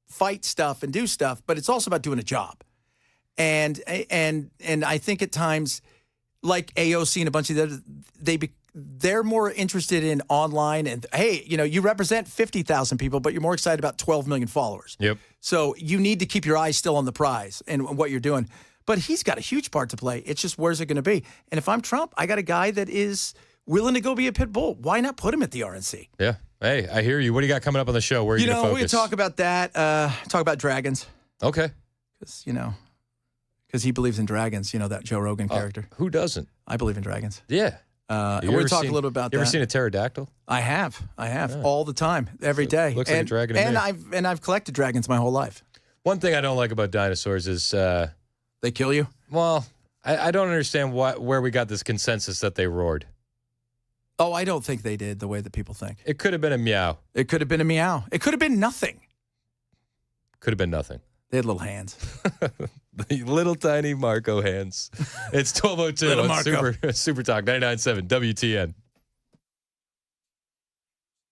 S25: fight stuff and do stuff, but it's also about doing a job. And I think at times, like AOC and a bunch of the others, they're more interested in online and, hey, you represent 50,000 people, but you're more excited about 12 million followers.
S1: Yep.
S25: So you need to keep your eyes still on the prize and what you're doing. But he's got a huge part to play. It's just, where's it going to be? And if I'm Trump, I got a guy that is willing to go be a pit bull. Why not put him at the RNC?
S1: Yeah. Hey, I hear you. What do you got coming up on the show? Where are you going to focus?
S25: We can talk about that. Talk about dragons.
S1: Okay.
S25: Because he believes in dragons, that Joe Rogan character.
S1: Who doesn't?
S25: I believe in dragons.
S1: Yeah.
S25: We're going to talk a little about that.
S1: You ever seen a pterodactyl?
S25: I have. All the time, every day.
S1: Looks like a dragon to me.
S25: I've collected dragons my whole life.
S1: One thing I don't like about dinosaurs is
S25: they kill you.
S1: Well, I don't understand where we got this consensus that they roared.
S25: Oh, I don't think they did the way that people think.
S1: It could have been a meow.
S25: It could have been a meow. It could have been nothing.
S1: Could have been nothing.
S25: They had little hands.
S1: The little tiny Marco hands. It's 12:02 on Super Talk 99.7 WTN.